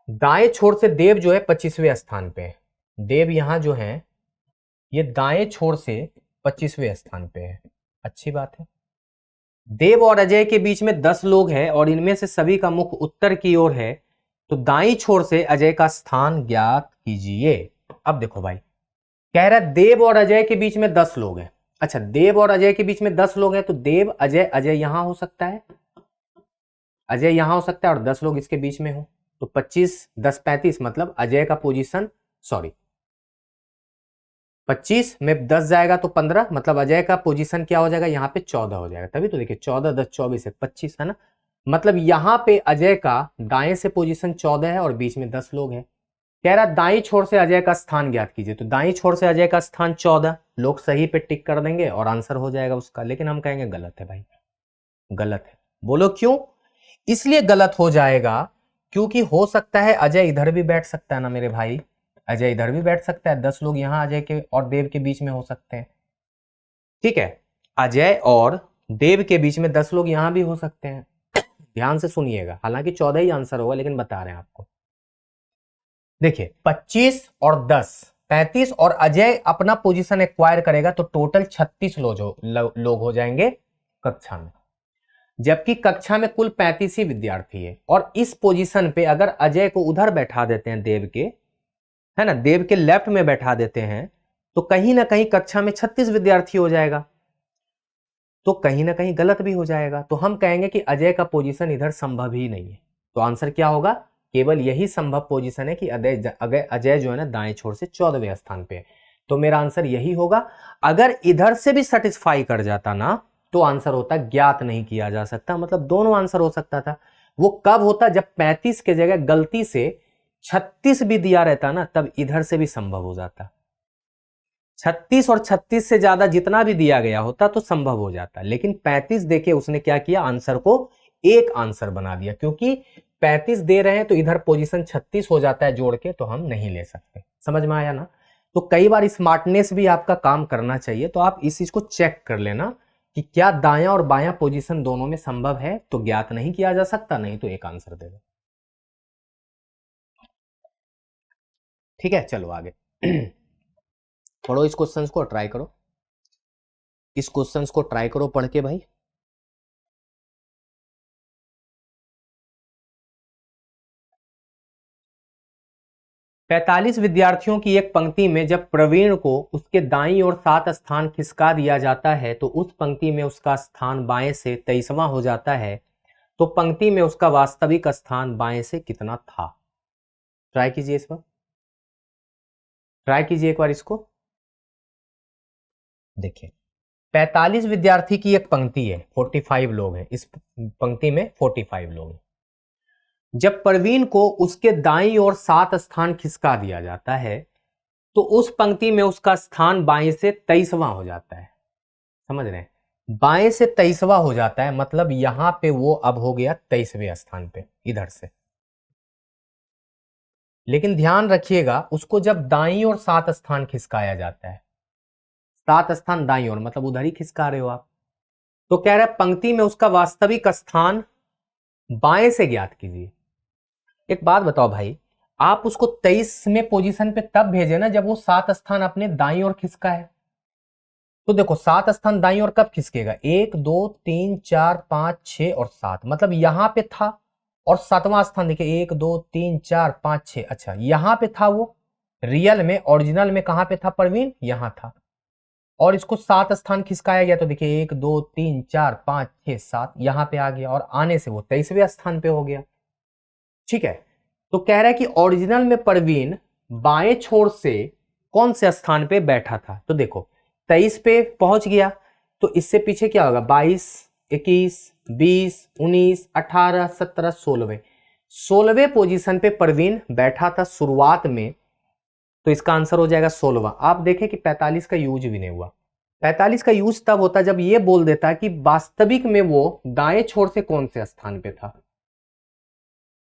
दाएं छोर से देव जो है 25वें स्थान पे है, देव यहां जो है ये दाएं छोर से 25वें स्थान पे है, अच्छी बात है। देव और अजय के बीच में 10 लोग हैं और इनमें से सभी का मुख उत्तर की ओर है, तो दाईं छोर से अजय का स्थान ज्ञात कीजिए। अब देखो भाई, कह रहा है देव और अजय के बीच में 10 लोग हैं। अच्छा, देव और अजय के बीच में 10 लोग हैं, तो देव अजय, अजय यहां हो सकता है, अजय यहां हो सकता है और 10 लोग इसके बीच में हो, तो 25 10 35, मतलब अजय का पोजीशन, सॉरी 25 में 10 जाएगा तो 15, मतलब अजय का पोजीशन क्या हो जाएगा, यहाँ पे 14 हो जाएगा। तभी तो देखिए 14 10 24 है 25, है ना। मतलब यहाँ पे अजय का दाएं से पोजीशन 14 है और बीच में 10 लोग हैं। कह रहा दाईं छोर से अजय का स्थान ज्ञात कीजिए, तो दाईं छोर से अजय का स्थान 14, लोग सही पे टिक कर देंगे और आंसर हो जाएगा उसका। लेकिन हम कहेंगे गलत है भाई, गलत है। बोलो क्यों? इसलिए गलत हो जाएगा क्योंकि हो सकता है अजय इधर भी बैठ सकता है ना मेरे भाई, अजय इधर भी बैठ सकता है, 10 लोग यहां अजय के और देव के बीच में हो सकते हैं। ठीक है, अजय और देव के बीच में 10 लोग यहां भी हो सकते हैं। ध्यान से सुनिएगा, हालांकि 14 ही आंसर होगा, लेकिन बता रहे हैं आपको। देखिए 25 और 10 35, और अजय अपना पोजीशन एक्वायर करेगा तो टोटल 36 लोग हो जाएंगे कक्षा में, जबकि कक्षा में कुल 35 ही विद्यार्थी है। और इस पोजीशन पे अगर अजय को उधर बैठा देते हैं, देव के, है ना, देव के लेफ्ट में बैठा देते हैं, तो कहीं ना कहीं कक्षा में 36 विद्यार्थी हो जाएगा, तो कहीं ना कहीं गलत भी हो जाएगा। तो हम कहेंगे कि अजय का पोजीशन इधर संभव ही नहीं है। तो आंसर क्या होगा? केवल यही संभव पोजीशन है कि अजय जो है ना दाएं छोर से 14वें स्थान पे है। तो मेरा आंसर यही होगा। अगर इधर से भी सेटिस्फाई कर जाता ना, तो आंसर होता ज्ञात नहीं किया जा सकता, मतलब दोनों आंसर हो सकता था। वो कब होता? जब 35 के जगह गलती से 36 भी दिया रहता ना, तब इधर से भी संभव हो जाता। 36 और 36 से ज्यादा जितना भी दिया गया होता तो संभव हो जाता, लेकिन 35 देके उसने क्या किया, आंसर को एक आंसर बना दिया। क्योंकि 35 दे रहे हैं तो इधर पोजीशन 36 हो जाता है जोड़ के, तो हम नहीं ले सकते। समझ में आया ना? तो कई बार स्मार्टनेस भी आपका काम करना चाहिए, तो आप इस चीज को चेक कर लेना कि क्या दायां और बायां पोजीशन दोनों में संभव है, तो ज्ञात नहीं किया जा सकता, नहीं तो एक आंसर दे दो। ठीक है, चलो आगे पढ़ो इस क्वेश्चन को, ट्राई करो इस क्वेश्चन को, ट्राई करो पढ़ के भाई। पैंतालीस विद्यार्थियों की एक पंक्ति में जब प्रवीण को उसके दाईं ओर 7 स्थान खिसका दिया जाता है, तो उस पंक्ति में उसका स्थान बाएं से 23वां हो जाता है। तो पंक्ति में उसका वास्तविक स्थान बाएं से कितना था? ट्राई कीजिए इस बार, ट्राई कीजिए एक बार इसको। देखिए 45 विद्यार्थी की एक पंक्ति है, 45 लोग हैं इस पंक्ति में, 45 लोग हैं। जब प्रवीण को उसके दाईं ओर 7 स्थान खिसका दिया जाता है, तो उस पंक्ति में उसका स्थान बाएं से 23वां हो जाता है। समझ रहे हैं? बाएं से 23वां हो जाता है, मतलब यहां पे वो अब हो गया 23वें स्थान पे इधर से। लेकिन ध्यान रखिएगा, उसको जब दाईं ओर 7 स्थान खिसकाया जाता है, 7 स्थान दाईं ओर, मतलब उधर ही खिसका रहे हो आप, तो कह रहा है पंक्ति में उसका वास्तविक स्थान बाएं से ज्ञात कीजिए। एक बात बताओ भाई, आप उसको 23वें पोजीशन पे तब भेजे ना जब वो 7 स्थान अपने दाईं ओर खिसका है। तो देखो 7 स्थान दाईं ओर कब खिसकेगा? 1 2 3 4 5 6 और 7, मतलब यहां पे था। और 7वां स्थान देखिए 1 2 3 4 5 6, अच्छा यहां पे था वो, रियल में ओरिजिनल में कहां पे था प्रवीण? यहां था। और इसको 7 स्थान खिसकाया गया, तो देखिए 1 2 3 4 5 6 7 यहां पे आ गया, और आने से वो 23वें स्थान पे हो गया। ठीक है, तो कह रहा है कि ओरिजिनल में प्रवीण बाएं छोर से कौन से स्थान पे बैठा था? तो देखो 23 पे पहुंच गया, तो इससे पीछे क्या होगा? 22 21 20 19 18 17 16वें पोजीशन पे प्रवीण बैठा था शुरुआत में, तो इसका आंसर हो जाएगा 16वां। आप देखें कि 45 का यूज भी नहीं हुआ। 45 का यूज तब होता जब ये बोल देता कि वास्तविक में वो दाएं छोर से कौन से स्थान पे था,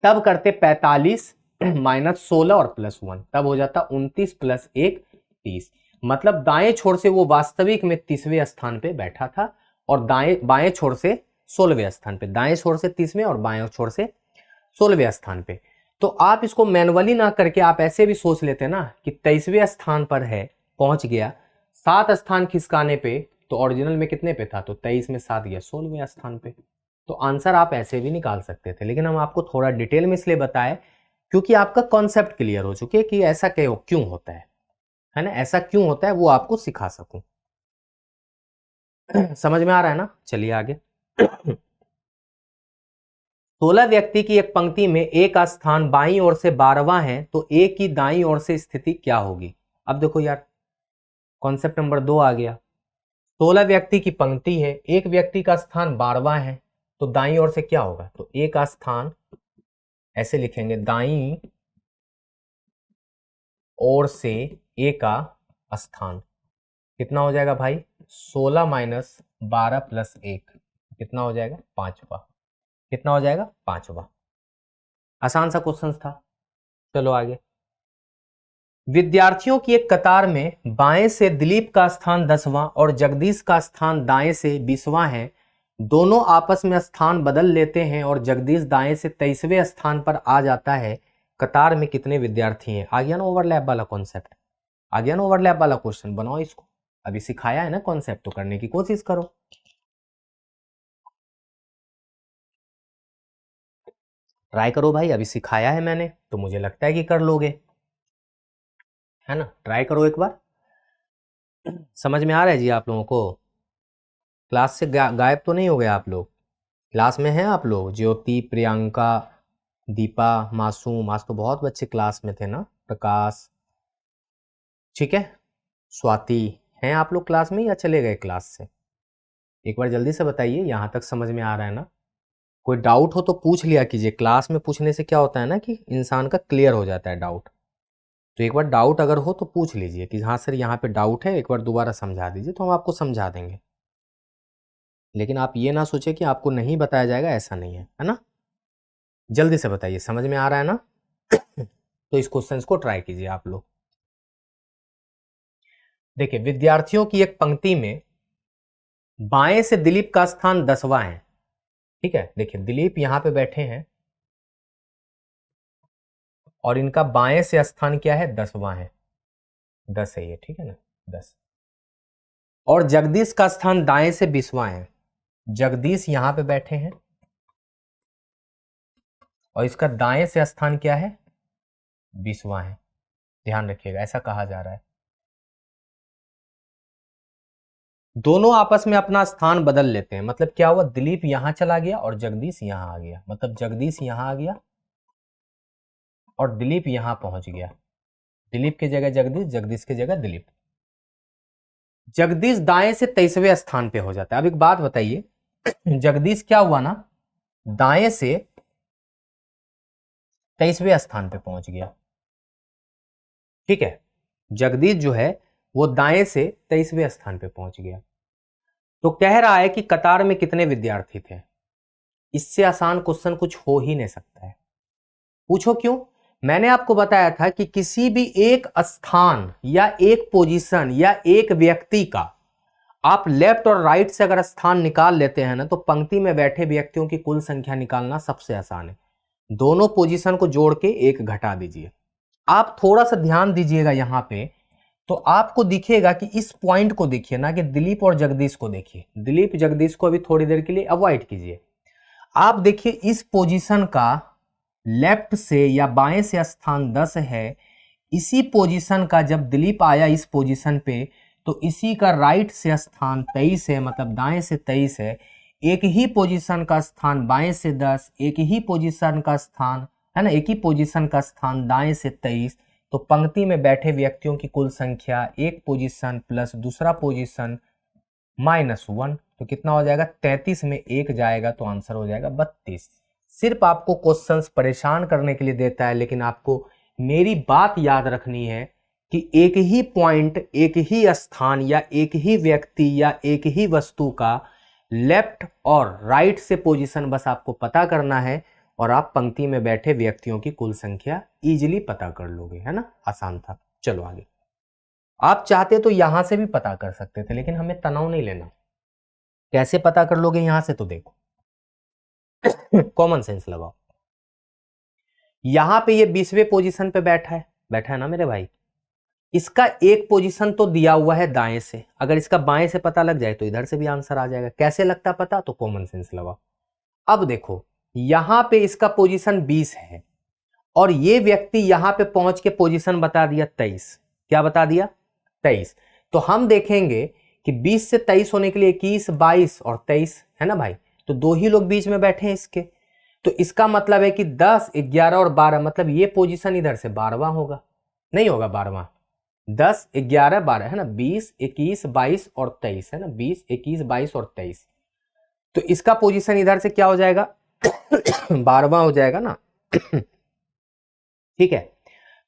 तब करते 45 माइनस 16 और प्लस 1, तब हो जाता 29 प्लस 1 30। मतलब दाएं छोर से वो वास्तविक में 30वें स्थान पे बैठा था, और बाएं छोर से 16वें स्थान पे, दाएं छोर से 30वें और बाएं छोर से 16वें स्थान पे। तो आप इसको मैनुअली ना करके आप ऐसे भी सोच लेते ना कि 23वें स्थान पर है, पहुंच गया, 7 स्थान खिसकाने पे तो ओरिजिनल में कितने पे था, तो 23 में 7 गया 16वें स्थान पे। तो आंसर आप ऐसे भी निकाल सकते थे, लेकिन हम आपको थोड़ा डिटेल में इसलिए बताए क्योंकि आपका कॉन्सेप्ट क्लियर हो चुके कि ऐसा क्यों होता है ना, ऐसा क्यों होता है वो आपको सिखा सकूं। समझ में आ रहा है ना, चलिए आगे। 16 व्यक्ति की एक पंक्ति में ए का स्थान बाईं ओर से 12वां है, तो ए की दाईं ओर से स्थिति क्या होगी। अब देखो यार, कॉन्सेप्ट नंबर 2 आ गया। 16 व्यक्ति की पंक्ति है, एक व्यक्ति का स्थान 12वां है, तो दाईं ओर से क्या होगा, तो ए का स्थान ऐसे लिखेंगे, दाईं ओर से ए का स्थान कितना हो जाएगा भाई, 16 माइनस 12 प्लस 1 कितना हो जाएगा, 5वां। कितना हो जाएगा, 5वां। आसान सा क्वेश्चन था। चलो आगे। विद्यार्थियों की एक कतार में बाएं से दिलीप का स्थान 10वां और जगदीश का स्थान दाएं से 20वां है। दोनों आपस में स्थान बदल लेते हैं और जगदीश दाएं से 23वें स्थान पर आ जाता है। कतार में कितने विद्यार्थी हैं। आ गया ना ओवरलैप वाला कॉन्सेप्ट, आ गया ना ओवरलैप वाला क्वेश्चन। बनाओ इसको, अभी सिखाया है ना कॉन्सेप्ट, तो करने की कोशिश करो। ट्राई करो भाई, अभी सिखाया है मैंने तो मुझे लगता है कि कर लोगे, है ना। ट्राई करो एक बार। समझ में आ रहा है जी आप लोगों को। क्लास से गायब तो नहीं हो गए आप लोग, क्लास में हैं आप लोग। ज्योति, प्रियंका, दीपा, मासूम, आज तो बहुत बच्चे क्लास में थे ना। प्रकाश, ठीक है, स्वाति, हैं आप लोग क्लास में या चले गए क्लास से। एक बार जल्दी से बताइए, यहाँ तक समझ में आ रहा है ना। कोई डाउट हो तो पूछ लिया कीजिए, क्लास में पूछने से क्या होता है ना कि इंसान का क्लियर हो जाता है डाउट। तो एक बार डाउट अगर हो तो पूछ लीजिए कि हाँ सर यहाँ पे डाउट है, एक बार दोबारा समझा दीजिए, तो हम आपको समझा देंगे। लेकिन आप ये ना सोचे कि आपको नहीं बताया जाएगा, ऐसा नहीं है ना। जल्दी से बताइए, समझ में आ रहा है ना। तो इस क्वेश्चन को ट्राई कीजिए आप लोग। देखिए, विद्यार्थियों की एक पंक्ति में बाएं से दिलीप का स्थान 10वां है, ठीक है। देखिए दिलीप यहां पे बैठे हैं और इनका बाएं से स्थान क्या है, 10वां है, 10 है ये, ठीक है ना, 10। और जगदीश का स्थान दाएं से 20वां है। जगदीश यहां पे बैठे हैं और इसका दाएं से स्थान क्या है, 20वां है। ध्यान रखिएगा, ऐसा कहा जा रहा है। दोनों आपस में अपना स्थान बदल लेते हैं, मतलब क्या हुआ, दिलीप यहां चला गया और जगदीश यहां आ गया, मतलब जगदीश यहां आ गया और दिलीप यहां पहुंच गया। दिलीप की जगह जगदीश, जगदीश की जगह दिलीप। जगदीश दाएं से 23वें स्थान पे हो जाता है। अब एक बात बताइए, जगदीश क्या हुआ ना, दाएं से 23वें स्थान पे पहुंच गया, ठीक है। जगदीश जो है वो दाएं से 23वें स्थान पे पहुंच गया। तो कह रहा है कि कतार में कितने विद्यार्थी थे। इससे आसान क्वेश्चन कुछ हो ही नहीं सकता है। पूछो क्यों। मैंने आपको बताया था कि किसी भी एक स्थान या एक पोजीशन या एक व्यक्ति का आप लेफ्ट और राइट से अगर स्थान निकाल लेते हैं ना, तो पंक्ति में बैठे व्यक्तियों की कुल संख्या निकालना सबसे आसान है। दोनों पोजीशन को जोड़ के एक घटा दीजिए। आप थोड़ा सा ध्यान दीजिएगा यहां पे, तो आपको दिखेगा कि इस पॉइंट को देखिए ना, कि दिलीप और जगदीश को देखिए। दिलीप जगदीश को अभी थोड़ी देर के लिए अवॉइड कीजिए। आप देखिए इस पोजीशन का लेफ्ट से या बाएं से स्थान 10 है। इसी पोजीशन का जब दिलीप आया इस पोजीशन पे, तो इसी का राइट से स्थान 23 है, मतलब दाएं से 23 है। एक ही पोजीशन का स्थान बाएं से 10, एक ही पोजीशन का स्थान, है ना, एक ही पोजीशन का स्थान दाएं से 23। तो पंक्ति में बैठे व्यक्तियों की कुल संख्या एक पोजीशन प्लस दूसरा पोजीशन -1, तो कितना हो जाएगा, 33 में एक जाएगा तो आंसर हो जाएगा 32। सिर्फ आपको क्वेश्चंस परेशान करने के लिए देता है, लेकिन आपको मेरी बात याद रखनी है कि एक ही पॉइंट, एक ही स्थान या एक ही व्यक्ति या एक ही वस्तु का लेफ्ट और राइट से पोजीशन बस आपको पता करना है और आप पंक्ति में बैठे व्यक्तियों की कुल संख्या इजीली पता कर लोगे, है ना। आसान था। चलो आगे। आप चाहते तो यहां से भी पता कर सकते थे, लेकिन हमें तनाव नहीं लेना। कैसे पता कर लोगे यहां से, तो देखो कॉमन सेंस लगाओ। यहां पे ये 20वें पोजीशन पे बैठा है ना मेरे भाई। इसका एक पोजीशन तो दिया हुआ है दाएं से, अगर इसका बाएं से पता लग जाए तो इधर से भी आंसर आ जाएगा। कैसे लगता पता? तो कॉमन सेंस लगाओ। अब देखो यहां पे इसका पोजीशन 20 है और ये व्यक्ति यहां पे पहुंच के पोजीशन बता दिया 23। क्या बता दिया? 23। तो हम देखेंगे कि 20 से 23 होने के लिए 21, 22 और 23 है ना भाई, तो दो ही लोग बीच में बैठे हैं इसके। तो इसका मतलब है कि 10, 11 और 12, मतलब ये पोजीशन इधर से 12वां होगा, नहीं होगा 12वां। 10, 11, 12 है ना, 20, 21, 22 और 23 है ना, 20, 21, 22 और 23। तो इसका पोजीशन इधर से क्या हो जाएगा? 12वां हो जाएगा ना। ठीक है,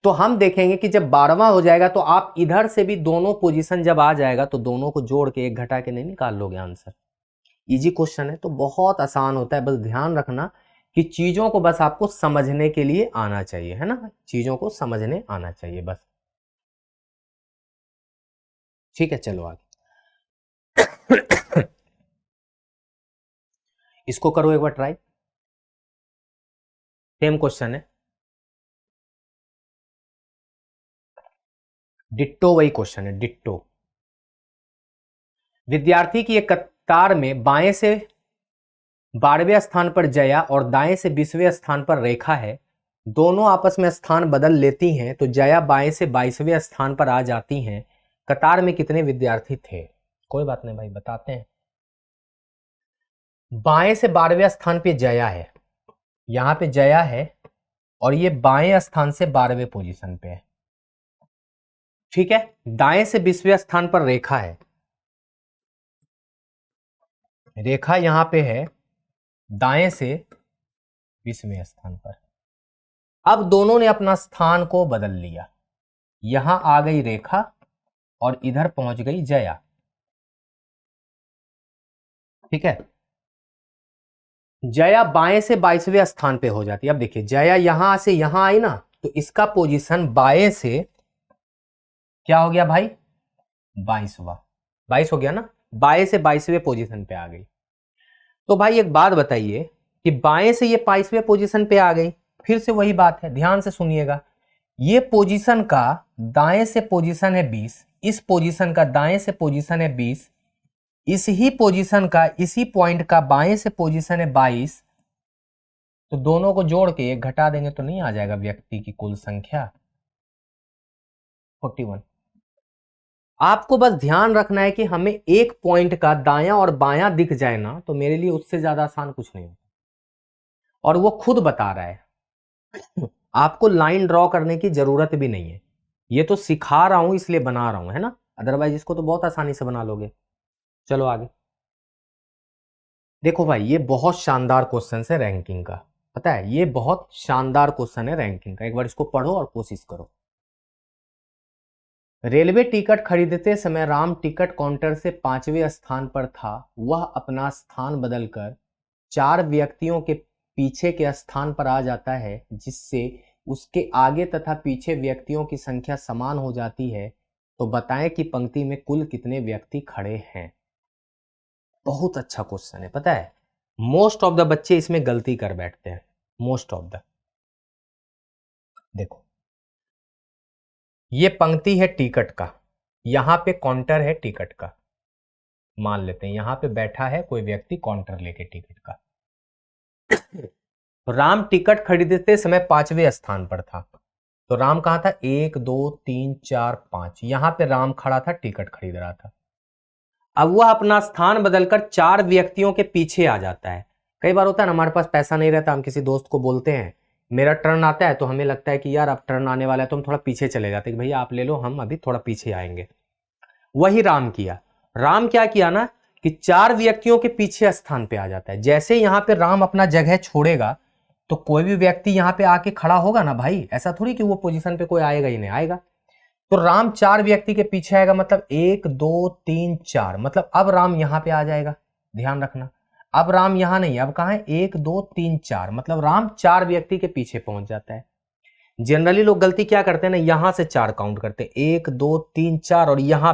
तो हम देखेंगे कि जब 12वां हो जाएगा तो आप इधर से भी दोनों पोजीशन जब आ जाएगा तो दोनों को जोड़ के एक घटा के नहीं निकाल लोगे आंसर। इजी क्वेश्चन है, तो बहुत आसान होता है, बस ध्यान रखना कि चीजों को बस आपको समझने के लिए आना चाहिए, है ना, चीजों को समझने आना चाहिए बस। ठीक है, चलो आगे। इसको करो एक बार ट्राई, सेम क्वेश्चन है, डिट्टो वही क्वेश्चन है, डिट्टो। विद्यार्थी की एक कतार में बाएं से 12वें स्थान पर जया और दाएं से 20वें स्थान पर रेखा है। दोनों आपस में स्थान बदल लेती हैं तो जया बाएं से 22वें स्थान पर आ जाती हैं। कतार में कितने विद्यार्थी थे? कोई बात नहीं भाई, बताते हैं। बाएं से 12वें स्थान पे जया है, यहां पे जया है और ये बाएं स्थान से 12वें पोजीशन पे है। ठीक है, दाएं से 20वें स्थान पर रेखा है, रेखा यहां पे है दाएं से 20वें स्थान पर। अब दोनों ने अपना स्थान को बदल लिया, यहां आ गई रेखा और इधर पहुंच गई जया। ठीक है, जया बाएं से 22वें स्थान पे हो जाती है। अब देखिए जया यहां से यहां आई ना, तो इसका पोजीशन बाएं से क्या हो गया भाई? 22वां, 22 हो गया ना, बाएं से 22वें पोजीशन पे आ गई। तो भाई एक बात बताइए कि बाएं से ये 22वें पोजीशन पे आ गई, फिर से वही बात है, ध्यान से सुनिएगा। ये पोजीशन का दाएं से पोजीशन है 20, इस पोजीशन का दाएं से पोजीशन है 20, इस ही पोजीशन का इसी पॉइंट का बाएं से पोजीशन है 22। तो दोनों को जोड़ के एक घटा देंगे तो नहीं आ जाएगा व्यक्ति की कुल संख्या 41। आपको बस ध्यान रखना है कि हमें एक पॉइंट का दायां और बायां दिख जाए ना, तो मेरे लिए उससे ज्यादा आसान कुछ नहीं होता, और वो खुद बता रहा है। आपको लाइन ड्रॉ करने की जरूरत भी नहीं है, ये तो सिखा रहा हूं इसलिए बना रहा हूं, है ना, अदरवाइज इसको तो बहुत आसानी से बना लोगे। चलो आगे देखो भाई, ये बहुत शानदार क्वेश्चन है रैंकिंग का, पता है, ये बहुत शानदार क्वेश्चन है रैंकिंग का, एक बार इसको पढ़ो और कोशिश करो। रेलवे टिकट खरीदते समय राम टिकट काउंटर से 5वें स्थान पर था। वह अपना स्थान बदलकर 4 व्यक्तियों के पीछे के स्थान पर आ जाता है, जिससे उसके आगे तथा पीछे व्यक्तियों की संख्या समान हो जाती है। तो बताएं कि पंक्ति में कुल कितने व्यक्ति खड़े हैं। बहुत अच्छा क्वेश्चन है, पता है, मोस्ट ऑफ द बच्चे इसमें गलती कर बैठते हैं, मोस्ट ऑफ द। देखो ये पंक्ति है टिकट का, यहां पे काउंटर है टिकट का, मान लेते हैं यहां पे बैठा है कोई व्यक्ति काउंटर लेके टिकट का। राम टिकट खरीदते समय 5वें स्थान पर था। तो राम कहां था? 1 2 3 4 5, यहां पे राम खड़ा था, टिकट खरीद रहा था। अब वह अपना स्थान बदलकर 4 व्यक्तियों के पीछे आ जाता है। कई बार होता है ना, हमारे पास पैसा नहीं रहता, हम किसी दोस्त को बोलते हैं, मेरा टर्न आता है, तो हमें लगता है कि यार अब टर्न आने वाला है, तो हम थोड़ा पीछे चले जाते हैं कि भैया आप ले लो, हम अभी थोड़ा पीछे आएंगे। वही राम किया। राम क्या किया ना कि 4 व्यक्तियों के पीछे स्थान पे आ जाता है। जैसे यहां पे राम अपना जगह छोड़ेगा तो कोई भी व्यक्ति यहां पे आके खड़ा होगा ना भाई, ऐसा थोड़ी कि वो पोजीशन पे कोई आएगा ही नहीं, आएगा। तो राम 4 व्यक्ति के पीछे आएगा, मतलब 1 2 3 4, मतलब अब राम यहां पे आ जाएगा, ध्यान रखना। अब राम यहां नहीं, अब कहां है? 1 2 3 4, मतलब राम 4 व्यक्ति के पीछे पहुंच जाता है। जनरली लोग गलती क्या करते हैं ना, यहां से 4 काउंट करते हैं, 1 2 3 4, और यहां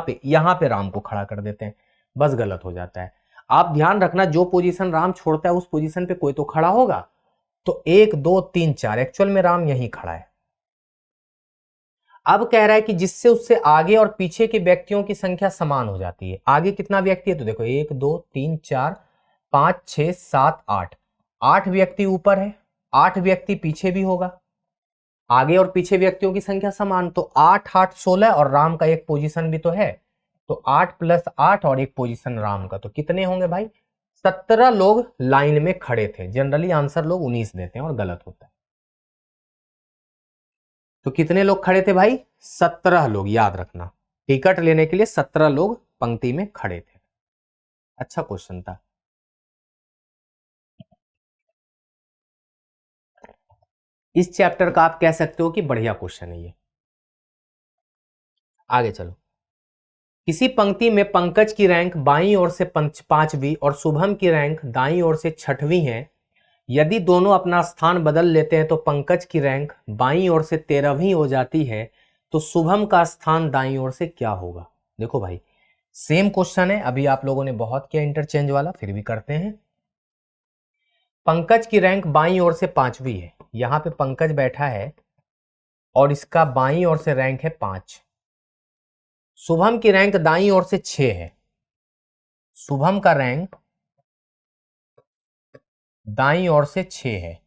पे राम को खड़ा कर देते हैं, बस गलत हो जाता है। आप ध्यान रखना, जो पोजीशन राम छोड़ता है उस पोजीशन पे कोई तो खड़ा होगा। तो 1 2 3 4, एक्चुअल में राम यहीं खड़ा है। अब कह रहा है कि जिससे उससे आगे और पीछे के व्यक्तियों की संख्या समान हो जाती है। आगे कितना व्यक्ति है, तो देखो 1 2 3 4 5 6 7 8, 8 व्यक्ति ऊपर है, 8 व्यक्ति पीछे भी होगा। आगे और पीछे व्यक्तियों की संख्या समान, तो 8 8 16 और राम का एक पोजीशन भी तो है, तो 8 + 8 और एक पोजीशन राम का, तो कितने होंगे भाई? 17 लोग लाइन में खड़े थे। जनरली आंसर लोग 19 देते हैं और गलत होता है। तो कितने लोग खड़े थे भाई? 17 लोग, याद रखना। टिकट लेने के लिए 17 लोग पंक्ति में खड़े थे। अच्छा क्वेश्चन था। इस चैप्टर का आप कह सकते हो कि बढ़िया क्वेश्चन है ये। आगे चलो। किसी पंक्ति में पंकज की रैंक बाईं ओर से 5वीं और शुभम की रैंक दाईं ओर से 6वीं है। यदि दोनों अपना स्थान बदल लेते हैं तो पंकज की रैंक बाईं ओर से 13वीं हो जाती है, तो शुभम का स्थान दाईं ओर से क्या होगा? देखो भाई, सेम क्वेश्चन है, अभी आप लोगों ने बहुत किया इंटरचेंज वाला, फिर भी करते हैं। पंकज की रैंक बाईं ओर से 5वीं है। यहां पे पंकज बैठा है और इसका बाईं ओर से रैंक है 5। शुभम की रैंक दाईं ओर से 6 है। शुभम का रैंक दाईं ओर से 6 है,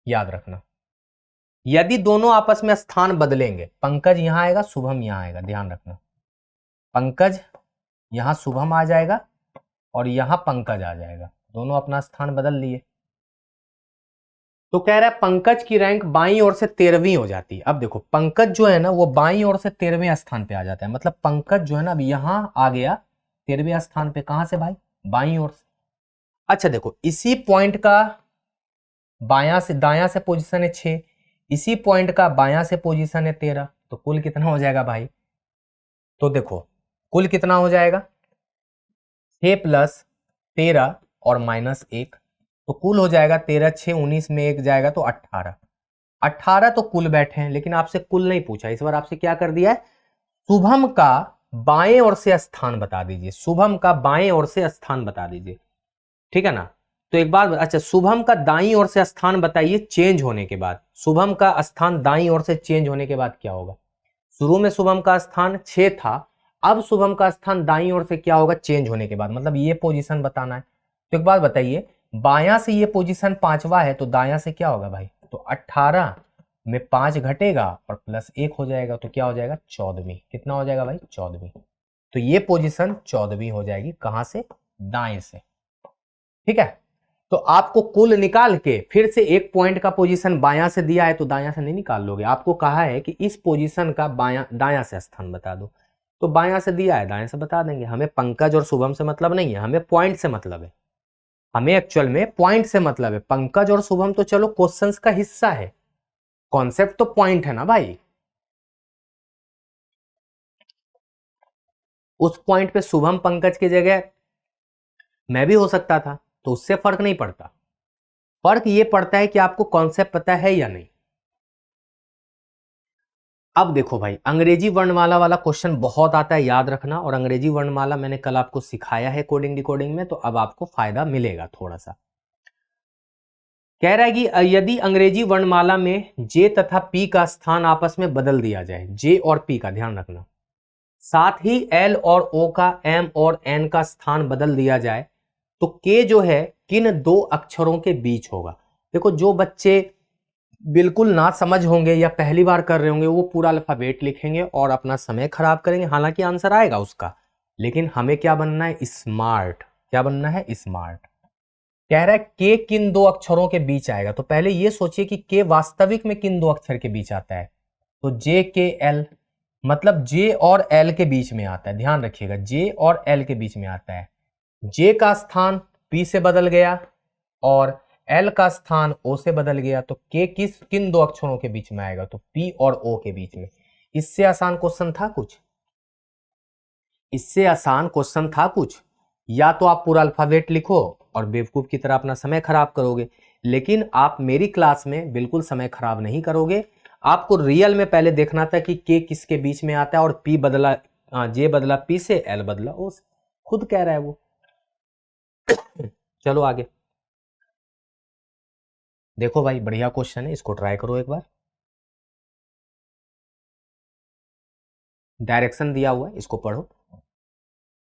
याद रखना। यदि दोनों आपस में स्थान बदलेंगे, पंकज यहां आएगा, शुभम यहां आएगा, ध्यान रखना। पंकज यहां शुभम आ जाएगा और यहां पंकज आ जाएगा, दोनों अपना स्थान बदल लिए। तो कह रहा है पंकज की रैंक बाईं ओर से 13वीं हो जाती है। अब देखो, पंकज जो है ना वो बाईं ओर से 13वें स्थान पे आ जाता है, मतलब पंकज जो है ना अब यहां आ गया 13वें स्थान पे। कहां से भाई? बाईं ओर से। अच्छा देखो, इसी पॉइंट का बायां से दायां से पोजीशन है 6, इसी पॉइंट का बायां से पोजीशन है 13, तो कुल कितना हो जाएगा भाई? तो देखो कुल कितना हो जाएगा? 6 + 13 और -1, तो कुल हो जाएगा 13 6 19 में 1 जाएगा तो 18। 18 तो कुल बैठे हैं, लेकिन आपसे कुल नहीं पूछा, इस बार आपसे क्या कर दिया है? शुभम का बाएं ओर से स्थान बता दीजिए। शुभम का बाएं ओर से स्थान बता दीजिए, ठीक है ना? तो एक बार, अच्छा शुभम का दाईं ओर से स्थान बताइए चेंज होने के बाद। शुभम का स्थान दाईं ओर से चेंज होने के बाद क्या होगा? शुरू में शुभम का स्थान 6 था, अब शुभम का स्थान दाईं ओर से क्या होगा चेंज होने के बाद? मतलब ये पोजीशन बताना है। तो एक बात बताइए, बायां से ये पोजीशन 5वां है, तो दायां से क्या होगा भाई? तो 18 में 5 घटेगा और +1 हो जाएगा, तो क्या हो जाएगा? 14वीं। कितना हो जाएगा भाई? 14वीं। तो ये पोजीशन 14वीं हो जाएगी। कहां से? दाएं से, ठीक है। तो आपको कुल निकाल के फिर से एक पॉइंट का पोजीशन बायां से दिया है तो दायां से नहीं निकाल लोगे। आपको कहा है कि इस पोजीशन का बायां दायां से स्थान बता दो, तो बायां से दिया है दाएं से बता देंगे। हमें पंकज और शुभम से मतलब नहीं है, हमें पॉइंट से मतलब है। हमें एक्चुअल में पॉइंट से मतलब है। पंकज और शुभम तो चलो क्वेश्चंस का हिस्सा है, कॉन्सेप्ट तो पॉइंट है ना भाई। उस पॉइंट पे शुभम पंकज की जगह मैं भी हो सकता था, तो उससे फर्क नहीं पड़ता। फर्क ये पड़ता है कि आपको कॉन्सेप्ट पता है या नहीं। अब देखो भाई, अंग्रेजी वर्णमाला वाला क्वेश्चन बहुत आता है, याद रखना। और अंग्रेजी वर्णमाला मैंने कल आपको सिखाया है कोडिंग डिकोडिंग में, तो अब आपको फायदा मिलेगा थोड़ा सा। कह रहा है कि यदि अंग्रेजी वर्णमाला में जे तथा पी का स्थान आपस में बदल दिया जाए, जे और पी का ध्यान रखना, साथ ही एल और ओ का एम और एन का स्थान बदल दिया जाए, तो के जो है किन दो अक्षरों के बीच होगा? देखो, जो बच्चे बिल्कुल ना समझ होंगे या पहली बार कर रहे होंगे वो पूरा अल्फाबेट लिखेंगे और अपना समय खराब करेंगे। हालांकि आंसर आएगा उसका, लेकिन हमें क्या बनना है? स्मार्ट। क्या बनना है? स्मार्ट। कह रहा है के किन दो अक्षरों के बीच आएगा, तो पहले ये सोचिए कि के वास्तविक में किन दो अक्षर के बीच आता है। तो जे के एल, मतलब जे और एल के बीच में आता है। ध्यान रखिएगा, जे और एल के बीच में आता है। जे का स्थान पी से बदल गया और एल का स्थान ओ से बदल गया, तो के किन दो अक्षरों के बीच में आएगा? तो पी और ओ के बीच में। इससे आसान क्वेश्चन था कुछ? इससे आसान क्वेश्चन था कुछ? या तो आप पूरा अल्फाबेट लिखो और बेवकूफ की तरह अपना समय खराब करोगे, लेकिन आप मेरी क्लास में बिल्कुल समय खराब नहीं करोगे। आपको रियल में पहले देखना था कि के किसके बीच में आता है, और पी बदला, जे बदला पी से, एल बदला ओ से। खुद कह रहा है वो। चलो आगे देखो भाई, बढ़िया क्वेश्चन है, इसको ट्राई करो एक बार। डायरेक्शन दिया हुआ है, इसको पढ़ो।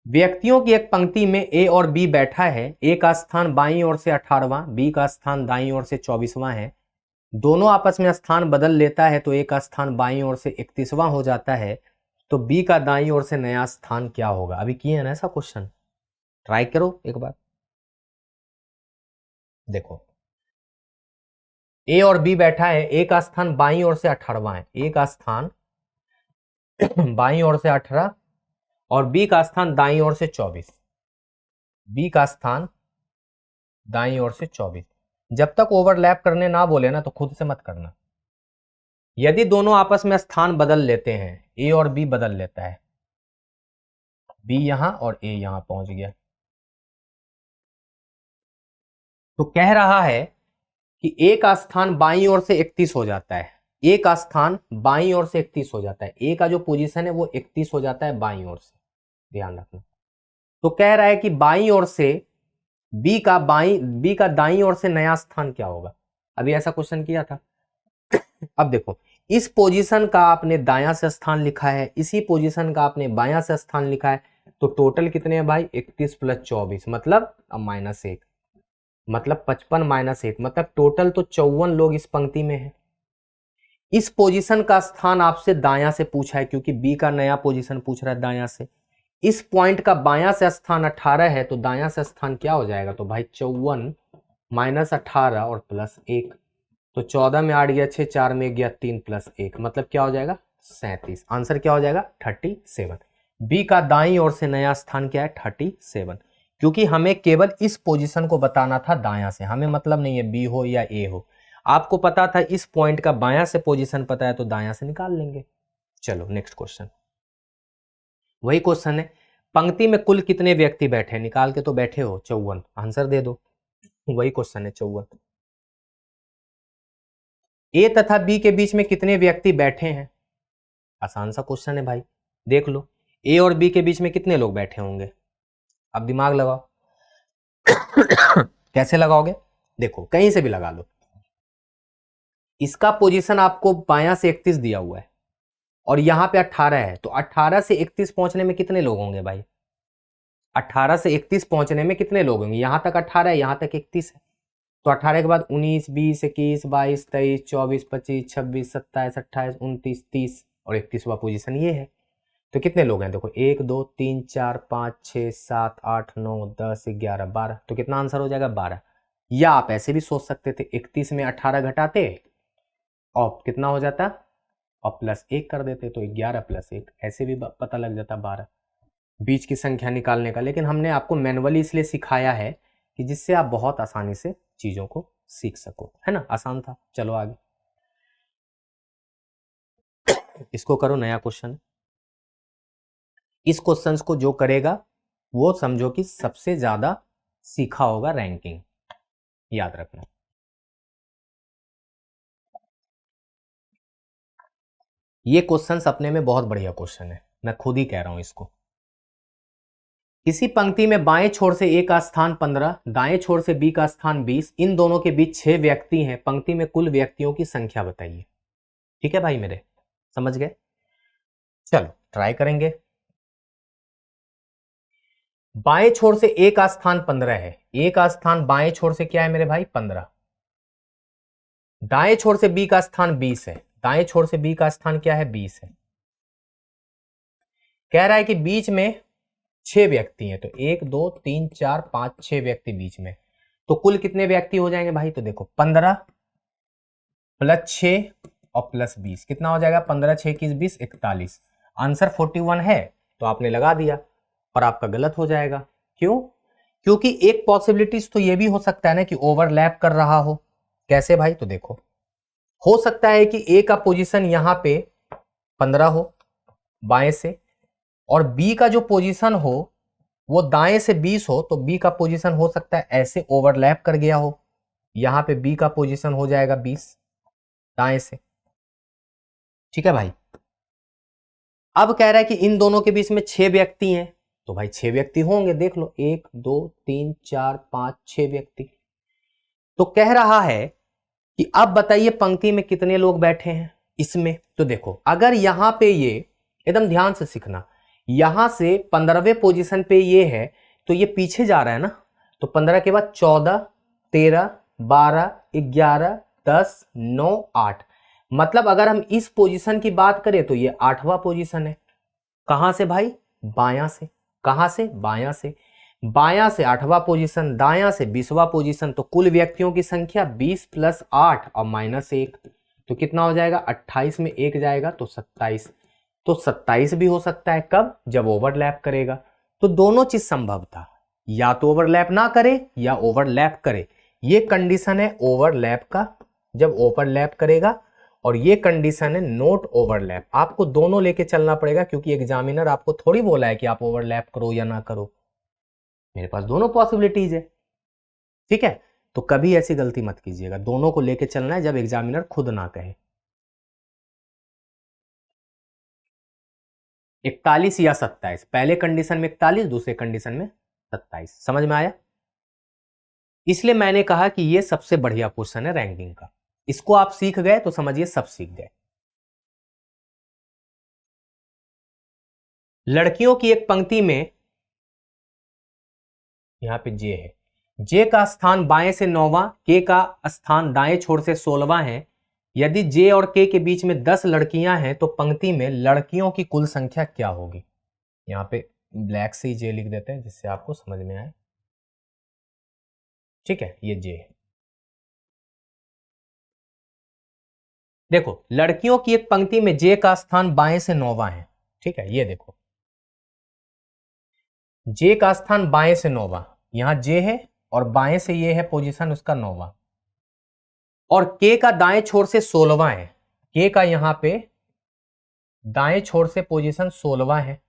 व्यक्तियों की एक पंक्ति में ए और बी बैठा है। ए का स्थान बाईं ओर से 18वां, बी का स्थान दाईं ओर से 24वां है। दोनों आपस में स्थान बदल लेता है तो ए का स्थान बाईं ओर से 31वां हो जाता है। तो बी का दाईं ओर से नया स्थान क्या होगा? अभी किए है ना ऐसा क्वेश्चन, ट्राई करो एक बार। देखो ए और बी बैठा है, ए का स्थान बाईं ओर से 18वां है, ए का स्थान बाईं ओर से 18 और बी का स्थान दाईं ओर से 24, बी का स्थान दाईं ओर से 24। जब तक ओवरलैप करने ना बोले ना तो खुद से मत करना। यदि दोनों आपस में स्थान बदल लेते हैं, ए और बी बदल लेता है, बी यहां और ए यहां पहुंच गया, तो कह रहा है कि ए का स्थान बाईं ओर से 31 हो जाता है, ए का स्थान बाईं ओर से 31 हो जाता है, ए का जो पोजीशन है वो 31 हो जाता है बाईं ओर से, ध्यान रखना। तो कह रहा है कि बाईं ओर से बी का दाईं ओर से नया स्थान क्या होगा? अभी ऐसा क्वेश्चन किया था। अब देखो इस पोजीशन का आपने दायां से स्थान लिखा है, इसी पोजीशन का आपने बायां से स्थान लिखा है, तो टोटल कितने हैं भाई? 31 + 24 मतलब -1, मतलब 55 - 1, मतलब टोटल तो 54 लोग इस पंक्ति में है। इस पोजीशन का स्थान आपसे दायां से पूछा है क्योंकि बी का नया पोजीशन पूछ रहा है दायां से। इस पॉइंट का बायां से स्थान 18 है तो दायां से स्थान क्या हो जाएगा? तो भाई 54 - 18 और +1, तो 14 में 8 गया 6, 4 में गया 3 + 1, मतलब क्या हो जाएगा? 37। आंसर क्या हो जाएगा? 37। बी का दाईं ओर से नया स्थान क्या है? 37, क्योंकि हमें केवल इस पोजीशन को बताना था दायां से, हमें मतलब नहीं है बी हो या ए हो। आपको पता था इस पॉइंट का बायां से पोजीशन पता है तो दायां से निकाल लेंगे। चलो नेक्स्ट क्वेश्चन, वही क्वेश्चन है, पंक्ति में कुल कितने व्यक्ति बैठे? निकाल के तो बैठे हो 54, आंसर दे दो। वही क्वेश्चन है 54। ए तथा बी के बीच में कितने व्यक्ति बैठे हैं? आसान सा क्वेश्चन है भाई, देख लो ए और बी के बीच में कितने लोग बैठे होंगे। अब दिमाग लगाओ कैसे लगाओगे? देखो कहीं से भी लगा लो। इसका पोजीशन आपको बायां से 31 दिया हुआ है और यहां पे 18 है, तो 18 से 31 पहुंचने में कितने लोग होंगे भाई? 18 से 31 पहुंचने में कितने लोग होंगे? यहां तक 18 है, यहां तक 31 है, तो 18 के बाद 19, 20, 21, 22, 23, 24, 25, 26, 27, 28, 29, 30 और 31वां पोजीशन ये है। तो कितने लोग हैं? देखो 1, 2, 3, 4, 5, 6, 7, 8, 9, 10, 11, 12, तो कितना आंसर हो जाएगा? 12। या आप ऐसे भी सोच सकते थे 31 में 18 घटाते और कितना हो जाता और +1 कर देते तो 11 + 1, ऐसे भी पता लग जाता 12, बीच की संख्या निकालने का। लेकिन हमने आपको मैनुअली इसलिए सिखाया है कि जिससे आप बहुत आसानी से चीजों को सीख सको, है ना? आसान था। चलो आगे इसको करो, नया क्वेश्चन। इस क्वेश्चन को जो करेगा वो समझो कि सबसे ज्यादा सीखा होगा, रैंकिंग याद रखना। ये क्वेश्चन अपने में बहुत बढ़िया क्वेश्चन है, मैं खुद ही कह रहा हूं इसको। किसी पंक्ति में बाएं छोर से ए का स्थान 15, दाएं छोर से बी का स्थान 20, इन दोनों के बीच 6 व्यक्ति हैं, पंक्ति में कुल व्यक्तियों की संख्या बताइए। ठीक है भाई मेरे, समझ गए? चलो ट्राई करेंगे। बाएं छोर से ए का स्थान 15 है, ए का स्थान बाएं छोर से क्या है मेरे भाई? 15। दाएं छोर से बी का स्थान 20 है, दाएं छोर से बी का स्थान क्या है? 20 है। कह रहा है कि बीच में 6 व्यक्ति हैं, तो 1, 2, 3, 4, 5, 6 व्यक्ति बीच में, तो कुल कितने व्यक्ति हो जाएंगे भाई? तो देखो 15 + 6 और +20 कितना हो जाएगा? 15 6 21 20 41। आंसर 41 है, तो आपने लगा दिया और आपका गलत हो जाएगा। क्यों? क्योंकि एक पॉसिबिलिटीज तो ये भी हो सकता है ना कि ओवरलैप कर रहा हो। कैसे भाई? तो देखो हो सकता है कि ए का पोजीशन यहां पे 15 हो बाएं से, और बी का जो पोजीशन हो वो दाएं से 20 हो, तो बी का पोजीशन हो सकता है ऐसे ओवरलैप कर गया हो। यहां पे बी का पोजीशन हो जाएगा 20 दाएं से। ठीक है भाई? अब कह रहा है कि इन दोनों के बीच में 6 व्यक्ति हैं, तो भाई 6 व्यक्ति होंगे, देख लो 1, 2, 3, 4, 5, 6 व्यक्ति। तो कह रहा है कि अब बताइए पंक्ति में कितने लोग बैठे हैं इसमें। तो देखो अगर यहां पे ये एकदम ध्यान से सीखना। यहां से 15वें पोजीशन पे ये है तो ये पीछे जा रहा है ना, तो 15 के बाद 14, 13, 12, 11, 10, 9, 8, मतलब अगर हम इस पोजीशन की बात करें तो ये 8वां पोजीशन है। कहां से भाई? बायां से। कहां से? बायां से। बायां से 8वां पोजीशन, दायां से 20वां पोजीशन, तो कुल व्यक्तियों की संख्या 20 + 8 और -1, तो कितना हो जाएगा? 28 में 1 जाएगा तो 27। तो 27 भी हो सकता है, कब? जब ओवरलैप करेगा। तो दोनों चीज संभव था, या तो ओवरलैप ना करे या ओवरलैप करे। ये कंडीशन है ओवरलैप का, जब ओवरलैप करेगा, और ये कंडीशन है नोट ओवरलैप। आपको दोनों लेके चलना पड़ेगा, क्योंकि एग्जामिनर आपको थोड़ी बोला है कि आप ओवरलैप करो या ना करो। मेरे पास दोनों पॉसिबिलिटीज है, ठीक है? तो कभी ऐसी गलती मत कीजिएगा, दोनों को लेके चलना है जब एग्जामिनर खुद ना कहे। 41 या 27, पहले कंडीशन में 41, दूसरे कंडीशन में 27। समझ में आया? इसलिए मैंने कहा कि ये सबसे बढ़िया क्वेश्चन है रैंकिंग का। इसको आप सीख गए तो समझिए सब सीख गए। लड़कियों की एक पंक्ति में, यहां पे जे है, जे का स्थान बाएं से 9वां, के का स्थान दाएं छोर से 16वां है। यदि जे और के के बीच में 10 लड़कियां हैं तो पंक्ति में लड़कियों की कुल संख्या क्या होगी? यहां पे ब्लैक से ही जे लिख देते हैं जिससे आपको समझ में आए, ठीक है? ये जे है। देखो, लड़कियों की एक पंक्ति में जे का स्थान बाएं से 9वां है, ठीक है? ये देखो, जे का स्थान बाएं से 9वां, यहां जे है और बाएं से ये है पोजीशन उसका 9वां, और के का दाएं छोर से 16वां है। के का यहां पे दाएं छोर से पोजीशन 16वां है।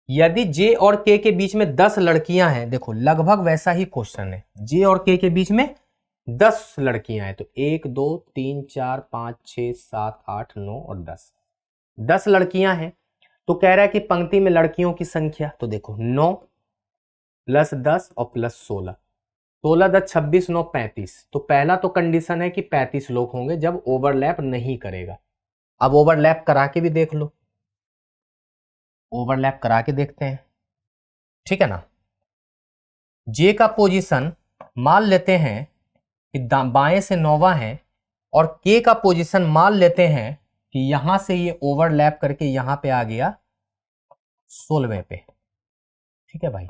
यदि जे और के के बीच में 10 लड़कियां हैं, देखो लगभग वैसा ही क्वेश्चन है, जे और के बीच में 10 लड़कियां हैं, तो 1, 2, 3, 4, 5, 6, 7, 8, 9 और 10, 10 लड़कियां हैं। तो कह रहा है कि पंक्ति में लड़कियों की संख्या, तो देखो 9 + 10 और +16, 16 10 26 9 35। तो पहला तो कंडीशन है कि 35 लोग होंगे जब ओवरलैप नहीं करेगा। अब ओवरलैप करा के भी देख लो, ओवरलैप करा के देखते हैं, ठीक है ना? जे का पोजीशन मान लेते हैं कि बाएं से 9वां है, और के का पोजीशन मान लेते हैं कि यहां से ये ओवरलैप करके यहां पे आ गया 16वें पे, ठीक है भाई?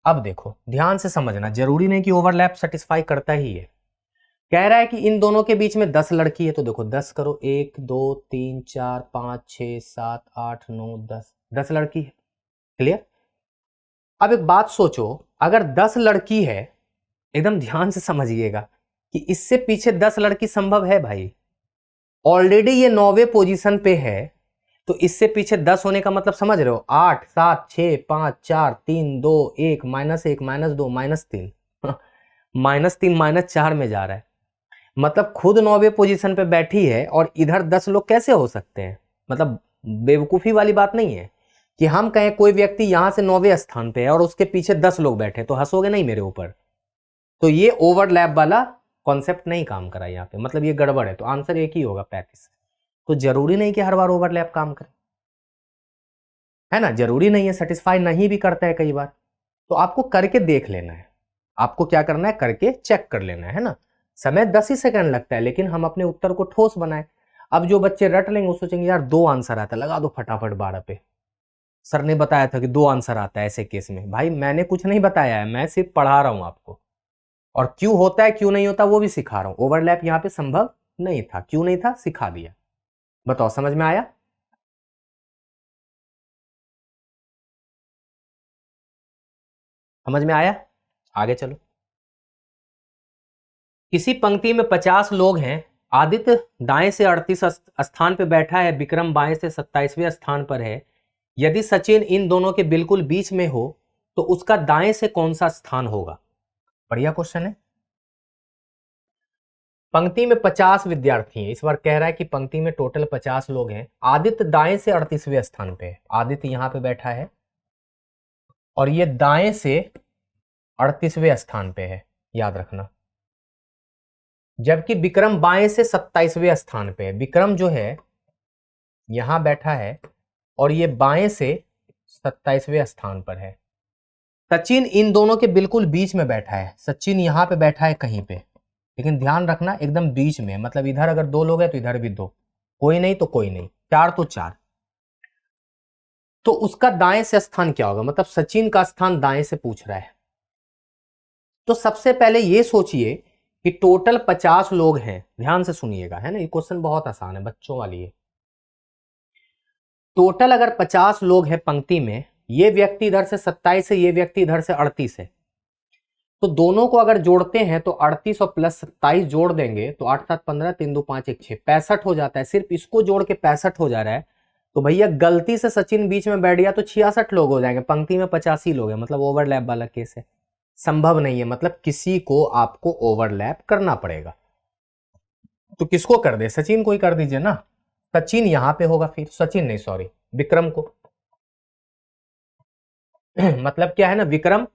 अब देखो ध्यान से समझना, जरूरी नहीं कि ओवरलैप सेटिस्फाई करता ही है। कह रहा है कि इन दोनों के बीच में 10 लड़की है, तो देखो 10 करो, 1, 2, 3, 4, 5, 6, 7, 8, 9, 10, 10 लड़की है। क्लियर? अब एक बात सोचो, अगर 10 लड़की है, एकदम ध्यान से समझिएगा कि इससे पीछे 10 लड़की संभव है भाई? ऑलरेडी ये 9वें पोजीशन पे है, तो इससे पीछे 10 होने का मतलब समझ रहे हो? 8, 7, 6, 5, 4, 3, 2, 1, -1, -2, -3, -3, -4 में जा रहा है। मतलब खुद 9वें पोजीशन पे बैठी है और इधर 10 लोग कैसे हो सकते हैं? मतलब बेवकूफी वाली बात नहीं है कि हम कहें कोई व्यक्ति यहां से 9वें स्थान पे है और उसके पीछे 10 लोग बैठे, तो हंसोगे नहीं मेरे ऊपर? तो ये ओवरलैप वाला कॉन्सेप्ट नहीं काम करा यहाँ पे, मतलब ये गड़बड़ है। तो आंसर एक ही होगा 35। तो जरूरी नहीं कि हर बार ओवरलैप काम करे, है ना? जरूरी नहीं है, सेटिस्फाई नहीं भी करता है कई बार। तो आपको करके देख लेना है, आपको क्या करना है? करके चेक कर लेना है ना? समय 10 ही सेकंड लगता है, लेकिन हम अपने उत्तर को ठोस बनाए। अब जो बच्चे रट लेंगे वो सोचेंगे यार 2 आंसर आता है, लगा दो फटाफट 12 पे। सर ने बताया था कि 2 आंसर आता है ऐसे केस में। भाई मैंने कुछ नहीं बताया है, मैं सिर्फ पढ़ा रहा हूं आपको, और क्यों होता है क्यों नहीं होता वो भी सिखा रहा हूं। ओवरलैप यहाँ पे संभव नहीं था, क्यों नहीं था सिखा दिया। बताओ समझ में आया? समझ में आया? आगे चलो। किसी पंक्ति में 50 लोग हैं, आदित्य दाएं से 38 स्थान पर बैठा है, विक्रम बाएं से 27वें स्थान पर है। यदि सचिन इन दोनों के बिल्कुल बीच में हो तो उसका दाएं से कौन सा स्थान होगा? बढ़िया क्वेश्चन है। पंक्ति में 50 विद्यार्थी हैं, इस बार कह रहा है कि पंक्ति में टोटल 50 लोग हैं। आदित्य दाएं से 38वें स्थान पे है, आदित्य यहां पे बैठा है और ये दाएं से 38वें स्थान पे है, याद रखना। जबकि विक्रम बाएं से 27वें स्थान पे है। विक्रम जो है यहां बैठा है और ये बाएं से 27वें स्थान पर है। सचिन इन दोनों के बिल्कुल बीच में बैठा है। सचिन यहां पे बैठा है कहीं पे, लेकिन ध्यान रखना एकदम बीच में, मतलब इधर अगर 2 लोग हैं तो इधर भी 2, कोई नहीं तो कोई नहीं, 4 तो 4। तो उसका दाएं से स्थान क्या होगा, मतलब सचिन का स्थान दाएं से पूछ रहा है। तो सबसे पहले ये सोचिए कि टोटल 50 लोग हैं, ध्यान से सुनिएगा, है ना, ये क्वेश्चन बहुत आसान है, बच्चों वाली है। टोटल अगर 50 लोग हैं पंक्ति में, ये व्यक्ति इधर से 27 है, ये व्यक्ति इधर से 38 है, तो दोनों को अगर जोड़ते हैं तो 38 और प्लस 27 जोड़ देंगे तो 8 7 15 3 2 5 1 6 65 हो जाता है। सिर्फ इसको जोड़ के 65 हो जा रहा है। तो भैया गलती से सचिन बीच में बैठ गया तो 66 लोग हो जाएंगे, पंक्ति में 85 लोग हैं, मतलब ओवरलैप वाला केस है, संभव नहीं है, मतलब किसी को आपको ओवरलैप करना पड़ेगा। तो किसको कर दे, सचिन को ही कर दीजिए ना, सचिन यहां पे होगा, फिर सचिन नहीं सॉरी विक्रम को मतलब क्या है ना, विक्रम,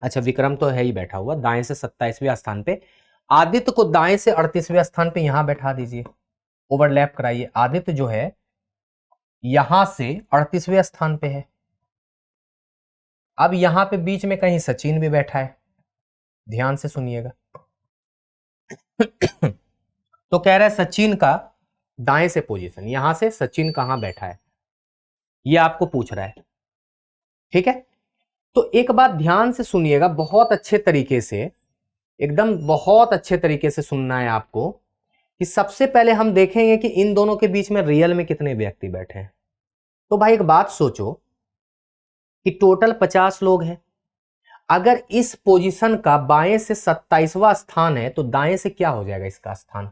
अच्छा विक्रम तो है ही बैठा हुआ दाएं से 27वें स्थान पे। आदित्य को दाएं से 38वें स्थान पे यहां बैठा दीजिए, ओवरलैप कराइए। आदित्य जो है यहां से 38वें स्थान पे है। अब यहां पे बीच में कहीं सचिन भी बैठा है, ध्यान से सुनिएगा तो कह रहा है सचिन का दाएं से पोजीशन, यहां से सचिन कहां बैठा है, ये आपको पूछ रहा है, ठीक है। तो एक बात ध्यान से सुनिएगा, बहुत अच्छे तरीके से, एकदम बहुत अच्छे तरीके से सुनना है आपको, कि सबसे पहले हम देखेंगे कि इन दोनों के बीच में रियल में कितने व्यक्ति बैठे हैं। तो भाई एक बात सोचो कि टोटल 50 लोग हैं, अगर इस पोजीशन का बाएं से 27वां स्थान है तो दाएं से क्या हो जाएगा इसका स्थान,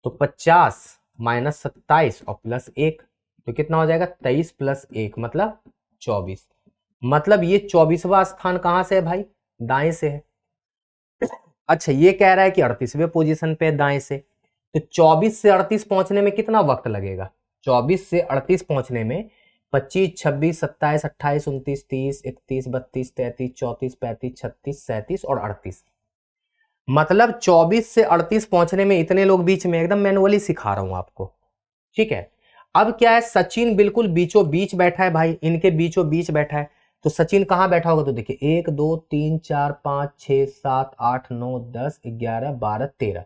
तो 50 माइनस 27 और प्लस 1, तो कितना हो जाएगा 23 प्लस 1 मतलब 24, मतलब ये 24वां स्थान कहां से है भाई, दाएं से है। अच्छा ये कह रहा है कि 38वें पोजीशन पे दाएं से, तो 24 से 38 पहुंचने में कितना वक्त लगेगा, 24 से 38 पहुंचने में 25 26 27 28 29 30 31 32 33 34 35 36 37 और 38, मतलब 24 से 38 पहुंचने में इतने लोग बीच में, एकदम मैनुअली सिखा रहा हूं आपको, ठीक है। अब क्या है, सचिन बिल्कुल बीचों बीच बैठा है भाई, इनके बीचों बीच बैठा है, तो सचिन कहां बैठा होगा, तो देखिए 1 2 3 4 5 6 7 8 9 10 11 12 13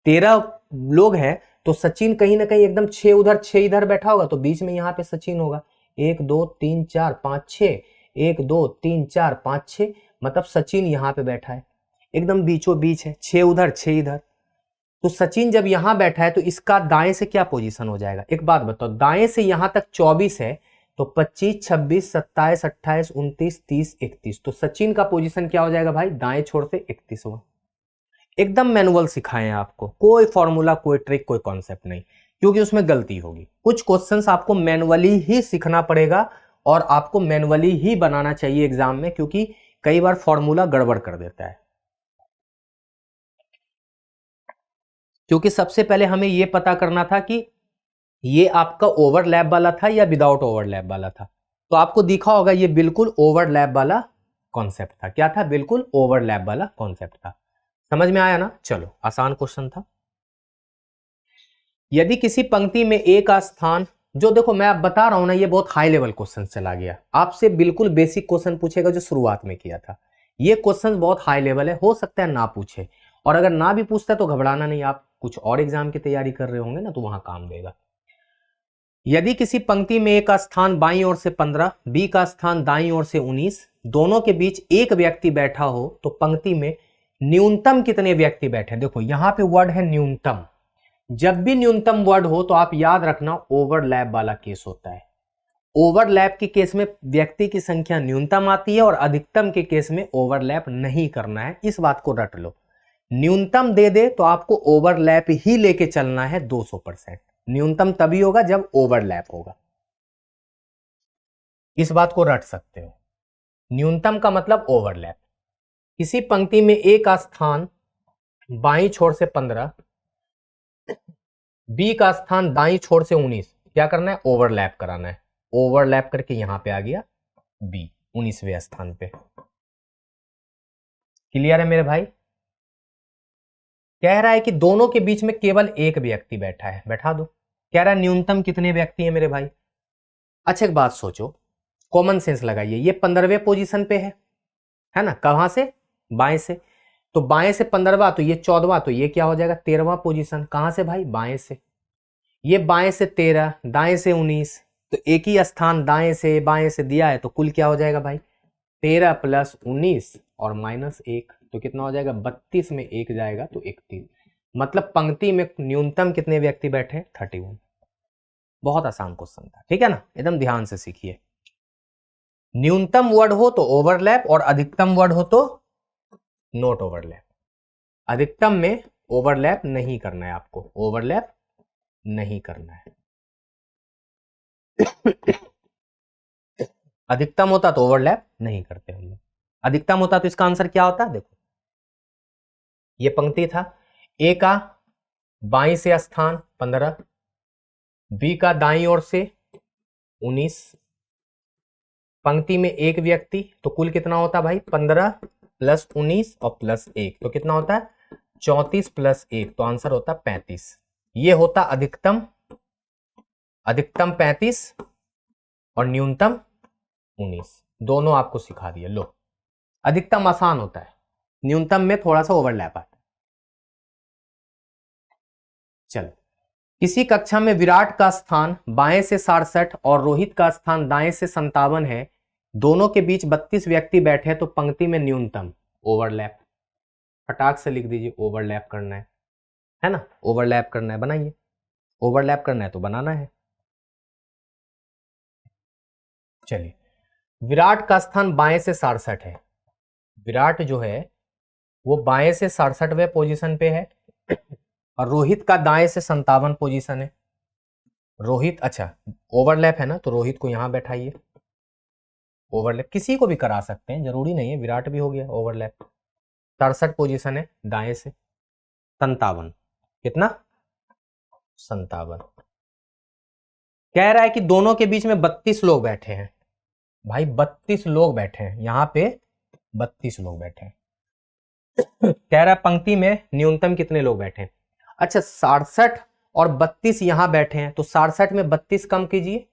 13 लोग हैं, तो सचिन कहीं ना कहीं एकदम 6 उधर 6 इधर बैठा होगा, तो बीच में यहां पे सचिन होगा। 1 2 3 4 5 6, 1 2 3 4 5 6, मतलब सचिन यहां पे बैठा है, एकदम बीचों बीच है, 6 उधर 6 इधर। तो सचिन जब यहां बैठा है तो इसका दाएं से क्या पोजीशन हो जाएगा, एक बात बताओ, दाएं से यहां तक 24 है, तो 25 26 27 28 29 30 31, तो सचिन का पोजीशन क्या हो जाएगा भाई, दाएं छोर से 31वां। एकदम मैनुअल सिखाएं आपको, कोई फॉर्मूला कोई ट्रिक कोई कॉन्सेप्ट नहीं, क्योंकि उसमें गलती होगी। कुछ क्वेश्चंस आपको मैनुअली ही सीखना पड़ेगा और आपको मैनुअली ही बनाना चाहिए एग्जाम में, क्योंकि कई बार फॉर्मूला गड़बड़ कर देता है। क्योंकि सबसे पहले हमें यह पता करना था कि ये आपका ओवरलैप वाला था या विदाउट ओवरलैप वाला था, तो आपको दिखा होगा ये बिल्कुल ओवरलैप वाला कॉन्सेप्ट था। क्या था, बिल्कुल ओवरलैप वाला कॉन्सेप्ट था। समझ में आया ना, चलो आसान क्वेश्चन था। यदि किसी पंक्ति में ए का स्थान, जो देखो मैं आप बता रहा हूं ना, ये बहुत हाई लेवल क्वेश्चन चला गया, आपसे बिल्कुल बेसिक क्वेश्चन पूछेगा जो शुरुआत में किया था। ये क्वेश्चन बहुत हाई लेवल है, हो सकता है ना पूछे, और अगर ना भी पूछता है तो घबराना नहीं, आप कुछ और एग्जाम की तैयारी कर रहे होंगे ना, तो वहां काम देगा। यदि किसी पंक्ति में ए का स्थान बाईं ओर से 15, बी का स्थान दाईं ओर से 19, दोनों के बीच एक व्यक्ति बैठा हो, तो पंक्ति में न्यूनतम कितने व्यक्ति बैठे। देखो यहां पे वर्ड है न्यूनतम, जब भी न्यूनतम वर्ड हो तो आप याद रखना ओवरलैप वाला केस होता है। ओवरलैप के केस में व्यक्ति की संख्या न्यूनतम आती है और अधिकतम के केस में ओवरलैप नहीं करना है, इस बात को रट लो। न्यूनतम दे दे तो आपको ओवरलैप ही लेके चलना है 200%। न्यूनतम तभी होगा जब ओवरलैप होगा, इस बात को रट सकते हो। न्यूनतम का मतलब ओवरलैप। किसी पंक्ति में ए का स्थान बाईं छोर से 15, बी का स्थान दाईं छोर से 19, क्या करना है, ओवरलैप कराना है। ओवरलैप करके यहां पे आ गया बी 19वें स्थान पे। क्लियर है मेरे भाई। कह रहा है कि दोनों के बीच में केवल एक व्यक्ति बैठा है, बैठा दो। कह रहा है न्यूनतम कितने व्यक्ति हैं मेरे भाई, अच्छा एक बात सोचो, कॉमन सेंस लगाइए, ये 15वें पोजीशन पे है ना, कहां से, बाएं से, तो बाएं से 15वां, तो ये 14वां, तो ये क्या हो जाएगा 13वां पोजीशन, कहां से भाई, बाएं से, ये बाएं से 13, दाएं से 19, तो एक ही स्थान दाएं से बाएं से दिया है, तो कुल क्या हो जाएगा भाई 13 प्लस 19 और माइनस 1, तो कितना हो जाएगा 32 में 1 जाएगा तो 31, मतलब पंक्ति में न्यूनतम कितने व्यक्ति बैठे 31। बहुत आसान क्वेश्चन था, ठीक है ना, एकदम ध्यान से सीखिए। न्यूनतम वर्ड हो तो ओवरलैप और अधिकतम वर्ड हो तो नोट ओवरलैप। अधिकतम में ओवरलैप नहीं करना है आपको, ओवरलैप नहीं करना है। अधिकतम होता तो ओवरलैप नहीं करते हम लोग, अधिकतम होता तो इसका आंसर क्या होता, देखो ये पंक्ति था, ए का बाईं से स्थान 15, बी का दाईं ओर से 19, पंक्ति में एक व्यक्ति, तो कुल कितना होता भाई 15 प्लस 19 और प्लस 1, तो कितना होता है 34 प्लस 1, तो आंसर होता 35। ये होता अधिकतम, अधिकतम 35 और न्यूनतम 19, दोनों आपको सिखा दिए। लो, अधिकतम आसान होता है, न्यूनतम में थोड़ा सा ओवरलैप आता है। चलो, किसी कक्षा में विराट का स्थान बाएं से 67 और रोहित का स्थान दाएं से 57 है, दोनों के बीच 32 व्यक्ति बैठे, तो पंक्ति में न्यूनतम ओवरलैप, फटाक से लिख दीजिए ओवरलैप करना है ना, ओवरलैप करना है, बनाइए, ओवरलैप करना है तो बनाना है। चलिए, विराट का स्थान बाएं से 67 है, विराट जो है वो बाएं से 67वें पोजीशन पे है और रोहित का दाएं से 57 पोजीशन है। रोहित, अच्छा ओवरलैप है ना, तो रोहित को यहां बैठाइए, ओवरलैप किसी को भी करा सकते हैं, जरूरी नहीं है विराट भी हो गया ओवरलैप। 67 पोजीशन है दाएं से, 57, कितना 57, कह रहा है कि दोनों के बीच में 32 लोग बैठे हैं, भाई 32 लोग बैठे हैं, यहां पे 32 लोग बैठे हैं। कह रहा है पंक्ति में न्यूनतम कितने लोग बैठे हैं। अच्छा 67 और 32 यहां बैठे हैं, तो 67 में 32 कम कीजिए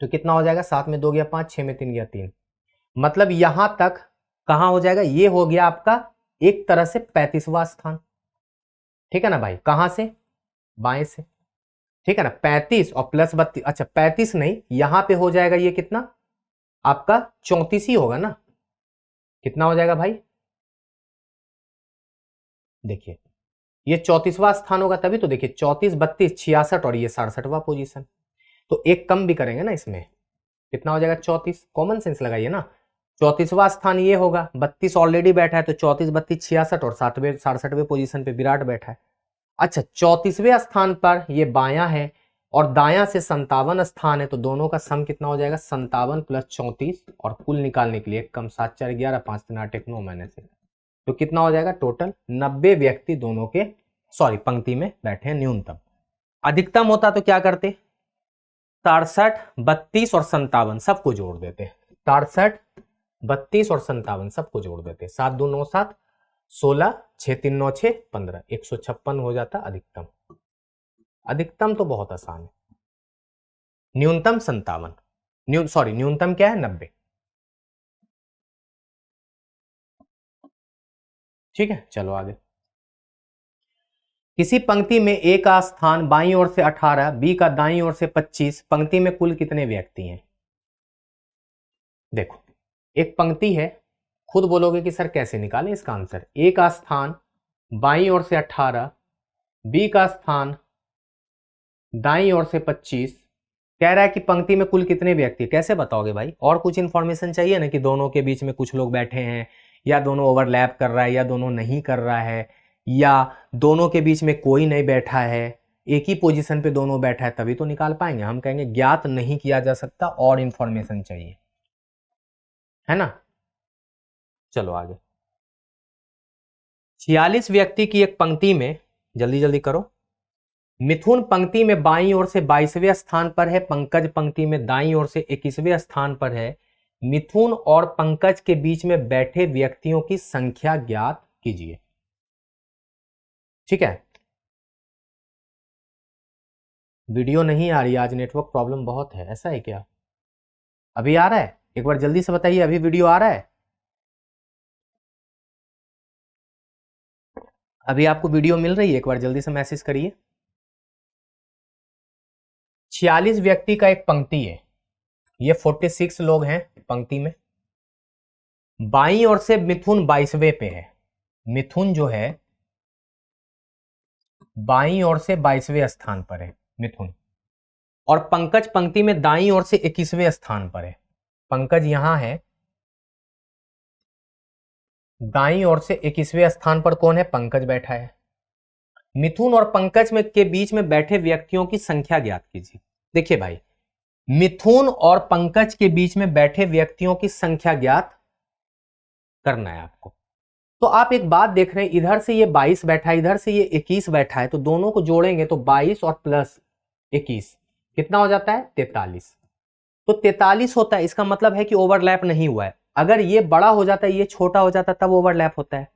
तो कितना हो जाएगा, 7 में 2 गया 5, 6 में 3 गया 3, मतलब यहां तक कहां हो जाएगा, ये हो गया आपका एक तरह से 35वां स्थान, ठीक है ना भाई, कहां से, बाएं से, ठीक है ना, 35 और प्लस 32, अच्छा 35 नहीं, यहां पे हो जाएगा ये कितना आपका 34 ही होगा ना, कितना हो जाएगा भाई, देखिए ये 34वां स्थान होगा तभी तो, देखिए 34 32 66 और ये 67वां पोजीशन, तो एक कम भी करेंगे ना इसमें, कितना हो जाएगा 34, कॉमन सेंस लगाइए ना, 34वां स्थान ये होगा, 32 ऑलरेडी बैठा है, तो 34 32 66 और 67वें पोजीशन पे विराट बैठा है। अच्छा 34वें स्थान पर ये बायां है और दायां से 57 स्थान है, तो दोनों का सम कितना हो जाएगा 57 प्लस 34, और कुल निकालने के लिए कम 7 4 11 5 3 8 1 9 मैंने से, तो कितना हो जाएगा टोटल 90 व्यक्ति दोनों के, सॉरी पंक्ति में बैठे हैं न्यूनतम। अधिकतम होता तो क्या करते, 67 32 और 57 सबको जोड़ देते, 67 32 और 57 सबको जोड़ देते, 7 2 9 7 16 6 3 9 6 15, 156 हो जाता अधिकतम। अधिकतम तो बहुत आसान है, न्यूनतम 57, सॉरी न्यूनतम क्या है 90, ठीक है। चलो आगे, किसी पंक्ति में ए का स्थान बाईं ओर से 18, बी का दाईं ओर से 25, पंक्ति में कुल कितने व्यक्ति हैं। देखो एक पंक्ति है, खुद बोलोगे कि सर कैसे निकालें इसका आंसर, ए का स्थान बाईं ओर से 18, बी का स्थान दाईं ओर से 25, कह रहा है कि पंक्ति में कुल कितने व्यक्ति, कैसे बताओगे भाई, और कुछ इंफॉर्मेशन चाहिए ना कि दोनों के बीच में कुछ लोग बैठे हैं, या दोनों ओवरलैप कर रहा है, या दोनों नहीं कर रहा है, या दोनों के बीच में कोई नहीं बैठा है, एक ही पोजीशन पे दोनों बैठा है, तभी तो निकाल पाएंगे। हम कहेंगे ज्ञात नहीं किया जा सकता, और इंफॉर्मेशन चाहिए, है ना। चलो आगे, 46 व्यक्ति की एक पंक्ति में, जल्दी जल्दी करो, मिथुन पंक्ति में बाईं ओर से 22वें स्थान पर है, पंकज पंक्ति में दाईं ओर से 21वें स्थान पर है, मिथुन और पंकज के बीच में बैठे व्यक्तियों की संख्या ज्ञात कीजिए, ठीक है। वीडियो नहीं आ रही, आज नेटवर्क प्रॉब्लम बहुत है, ऐसा है क्या? अभी आ रहा है? एक बार जल्दी से बताइए, अभी वीडियो आ रहा है? अभी आपको वीडियो मिल रही है? एक बार जल्दी से मैसेज करिए। 46 व्यक्ति का एक पंक्ति है, ये 46 लोग हैं पंक्ति में। बाईं ओर से मिथुन 22वें पे है, मिथुन जो है बाईं ओर से 22वें स्थान पर है मिथुन, और पंकज पंक्ति में दाईं ओर से 21वें स्थान पर है। पंकज यहां है, दाईं ओर से 21वें स्थान पर कौन है? पंकज बैठा है। मिथुन और पंकज में के बीच में बैठे व्यक्तियों की संख्या ज्ञात कीजिए। देखिए भाई, मिथुन और पंकज के बीच में बैठे व्यक्तियों की संख्या ज्ञात करना है आपको। तो आप एक बात देख रहे हैं, इधर से ये 22 बैठा है, इधर से ये 21 बैठा है, तो दोनों को जोड़ेंगे तो 22 और प्लस 21 कितना हो जाता है? 43। तो 43 होता है, इसका मतलब है कि ओवरलैप नहीं हुआ है। अगर ये बड़ा हो जाता है, ये छोटा हो जाता है, तब ओवरलैप होता है।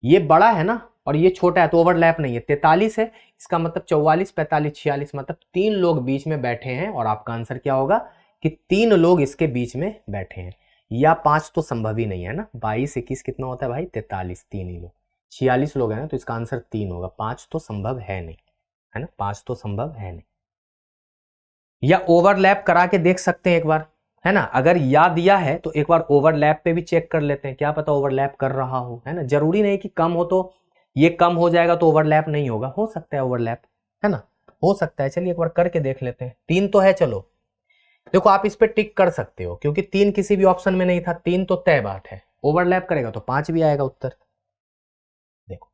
ये बड़ा है ना और ये छोटा है, तो ओवरलैप नहीं है। 43 है, इसका मतलब 44, 45, 46, मतलब 3 लोग बीच में बैठे हैं, और आपका आंसर क्या होगा कि 3 लोग इसके बीच में बैठे हैं। या 5 तो संभव ही नहीं है ना, 22 21 कितना होता है भाई? 43, 3 ही लोग। 46 लोग हैं ना, तो इसका आंसर 3 होगा। 5 तो संभव है नहीं, है ना, 5 तो संभव है नहीं। या ओवरलैप करा के देख सकते हैं एक बार, है ना। अगर या दिया है तो एक बार ओवरलैप पे भी चेक कर लेते हैं, क्या पता ओवरलैप कर रहा हो, है ना। जरूरी नहीं कि कम हो तो ये कम हो जाएगा तो ओवरलैप नहीं होगा, हो सकता है ओवरलैप, है ना, हो सकता है। चलिए एक बार करके देख लेते हैं। 3 तो है, चलो देखो आप इस पे टिक कर सकते हो, क्योंकि 3 किसी भी ऑप्शन में नहीं था, 3 तो तय बात है। ओवरलैप करेगा तो 5 भी आएगा उत्तर। देखो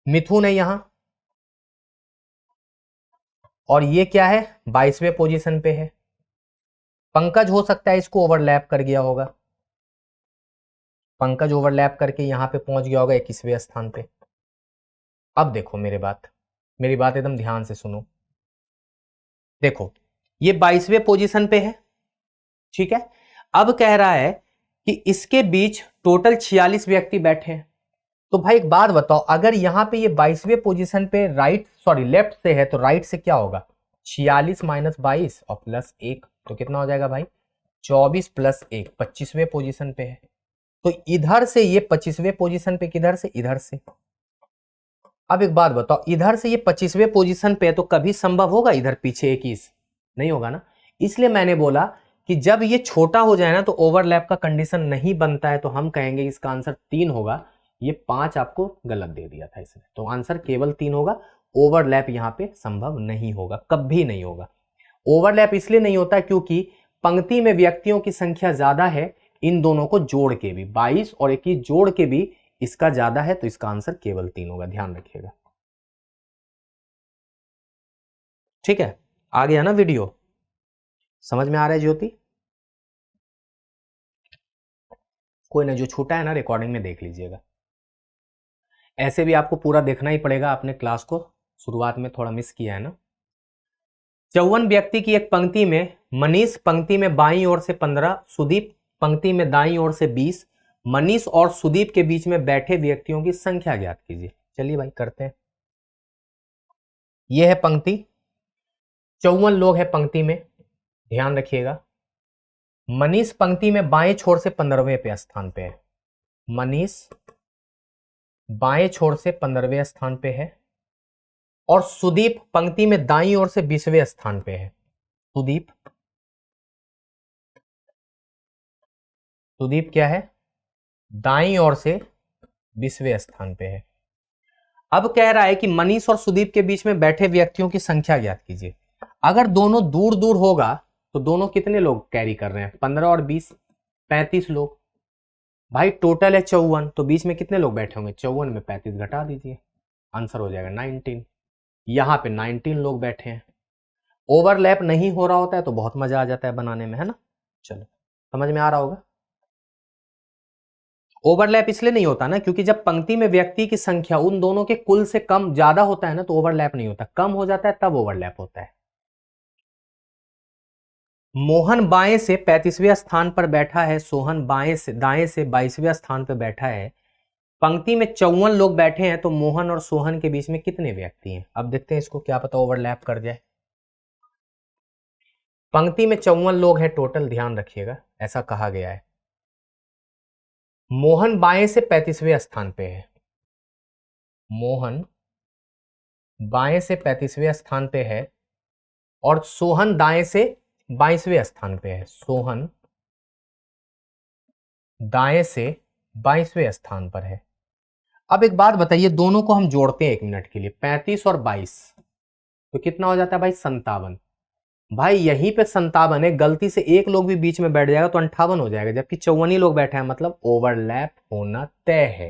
मिथुन है यहां, और ये क्या है? 22वें पोजीशन पे है। पंकज हो सकता है इसको ओवरलैप कर गया होगा, पंकज ओवरलैप करके यहां पे पहुंच गया होगा 21वें स्थान पे। अब देखो मेरी बात एकदम ध्यान से सुनो। देखो ये 22वें पोजीशन पे है, ठीक है। अब कह रहा है कि इसके बीच टोटल 46 व्यक्ति बैठे हैं। तो भाई एक बात बताओ, अगर यहां पे ये 22वें पोजीशन पे लेफ्ट से है, तो राइट से क्या होगा? 46 माइनस 22 और प्लस 1, तो कितना हो जाएगा भाई? 24 प्लस 1, 25वें पोजीशन पे है। तो इधर से ये 25वें पोजीशन पे, किधर से? इधर से। अब एक बात बताओ, इधर से ये 25वें पोजीशन पे है, तो कभी संभव होगा इधर पीछे 21? नहीं होगा ना। इसलिए मैंने बोला कि जब ये छोटा हो जाए ना, तो ओवरलैप का कंडीशन नहीं बनता है, तो हम कहेंगे इसका आंसर 3 होगा। ये 5 आपको गलत दे दिया था इसने, तो आंसर केवल 3 होगा। ओवरलैप यहाँ पे संभव नहीं होगा, कभी नहीं होगा। ओवरलैप इसलिए नहीं होता क्योंकि पंक्ति में व्यक्तियों की संख्या ज्यादा है, इन दोनों को जोड़ के भी 22 और 21 जोड़ के भी इसका ज्यादा है, तो इसका आंसर केवल 3 होगा, ध्यान रखिएगा। ठीक है, आ गया ना वीडियो? समझ में आ रहा है ज्योति? कोई ना, जो छूटा है ना रिकॉर्डिंग में देख लीजिएगा। ऐसे भी आपको पूरा देखना ही पड़ेगा, आपने क्लास को शुरुआत में थोड़ा मिस किया है ना। 54 व्यक्ति की एक पंक्ति में मनीष पंक्ति में बाईं ओर से 15, सुदीप पंक्ति में दाईं ओर से 20, मनीष और सुदीप के बीच में बैठे व्यक्तियों की संख्या ज्ञात कीजिए। चलिए भाई करते हैं। यह है पंक्ति, 54 लोग हैं पंक्ति में, ध्यान रखिएगा। मनीष पंक्ति में बाएं छोर से 15वें पे स्थान पे है, मनीष बाएं छोर से 15वें स्थान पे है, और सुदीप पंक्ति में दाईं ओर से 20वें स्थान पे है। सुदीप क्या है? दाईं ओर से 20वें स्थान पे है। अब कह रहा है कि मनीष और सुदीप के बीच में बैठे व्यक्तियों की संख्या ज्ञात कीजिए। अगर दोनों दूर दूर होगा तो दोनों कितने लोग कैरी कर रहे हैं? 15 और 20, 35 लोग। भाई टोटल है 54, तो बीच में कितने लोग बैठे होंगे? 54 में 35 घटा दीजिए, आंसर हो जाएगा 19। यहां पे 19 लोग बैठे हैं। ओवरलैप नहीं हो रहा होता है तो बहुत मजा आ जाता है बनाने में, है ना। चलो समझ में आ रहा होगा। ओवरलैप इसलिए नहीं होता ना क्योंकि जब पंक्ति में व्यक्ति की संख्या उन दोनों के कुल से कम ज्यादा होता है ना, तो ओवरलैप नहीं होता। कम हो जाता है तब ओवरलैप होता है। मोहन बाएं से 35वें स्थान पर बैठा है, सोहन दाएं से 22वें स्थान पर बैठा है। पंक्ति में 54 लोग बैठे हैं, तो मोहन और सोहन के बीच में कितने व्यक्ति हैं? अब देखते हैं इसको, क्या पता ओवरलैप कर जाए। पंक्ति में 54 लोग हैं टोटल, ध्यान रखिएगा, ऐसा कहा गया है। मोहन बाएं से 35वें स्थान पे है। मोहन बाएं से 35वें स्थान पे है और सोहन दाएं से 22वें स्थान पे है। सोहन दाएं से 22वें स्थान पर है। अब एक बात बताइए, दोनों को हम जोड़ते हैं 1 मिनट के लिए, 35 और 22 तो कितना हो जाता है भाई? 57। भाई यहीं पे 57 है, गलती से एक लोग भी बीच में बैठ जाएगा तो 58 हो जाएगा, जबकि 54 ही लोग बैठे हैं, मतलब ओवरलैप होना तय है।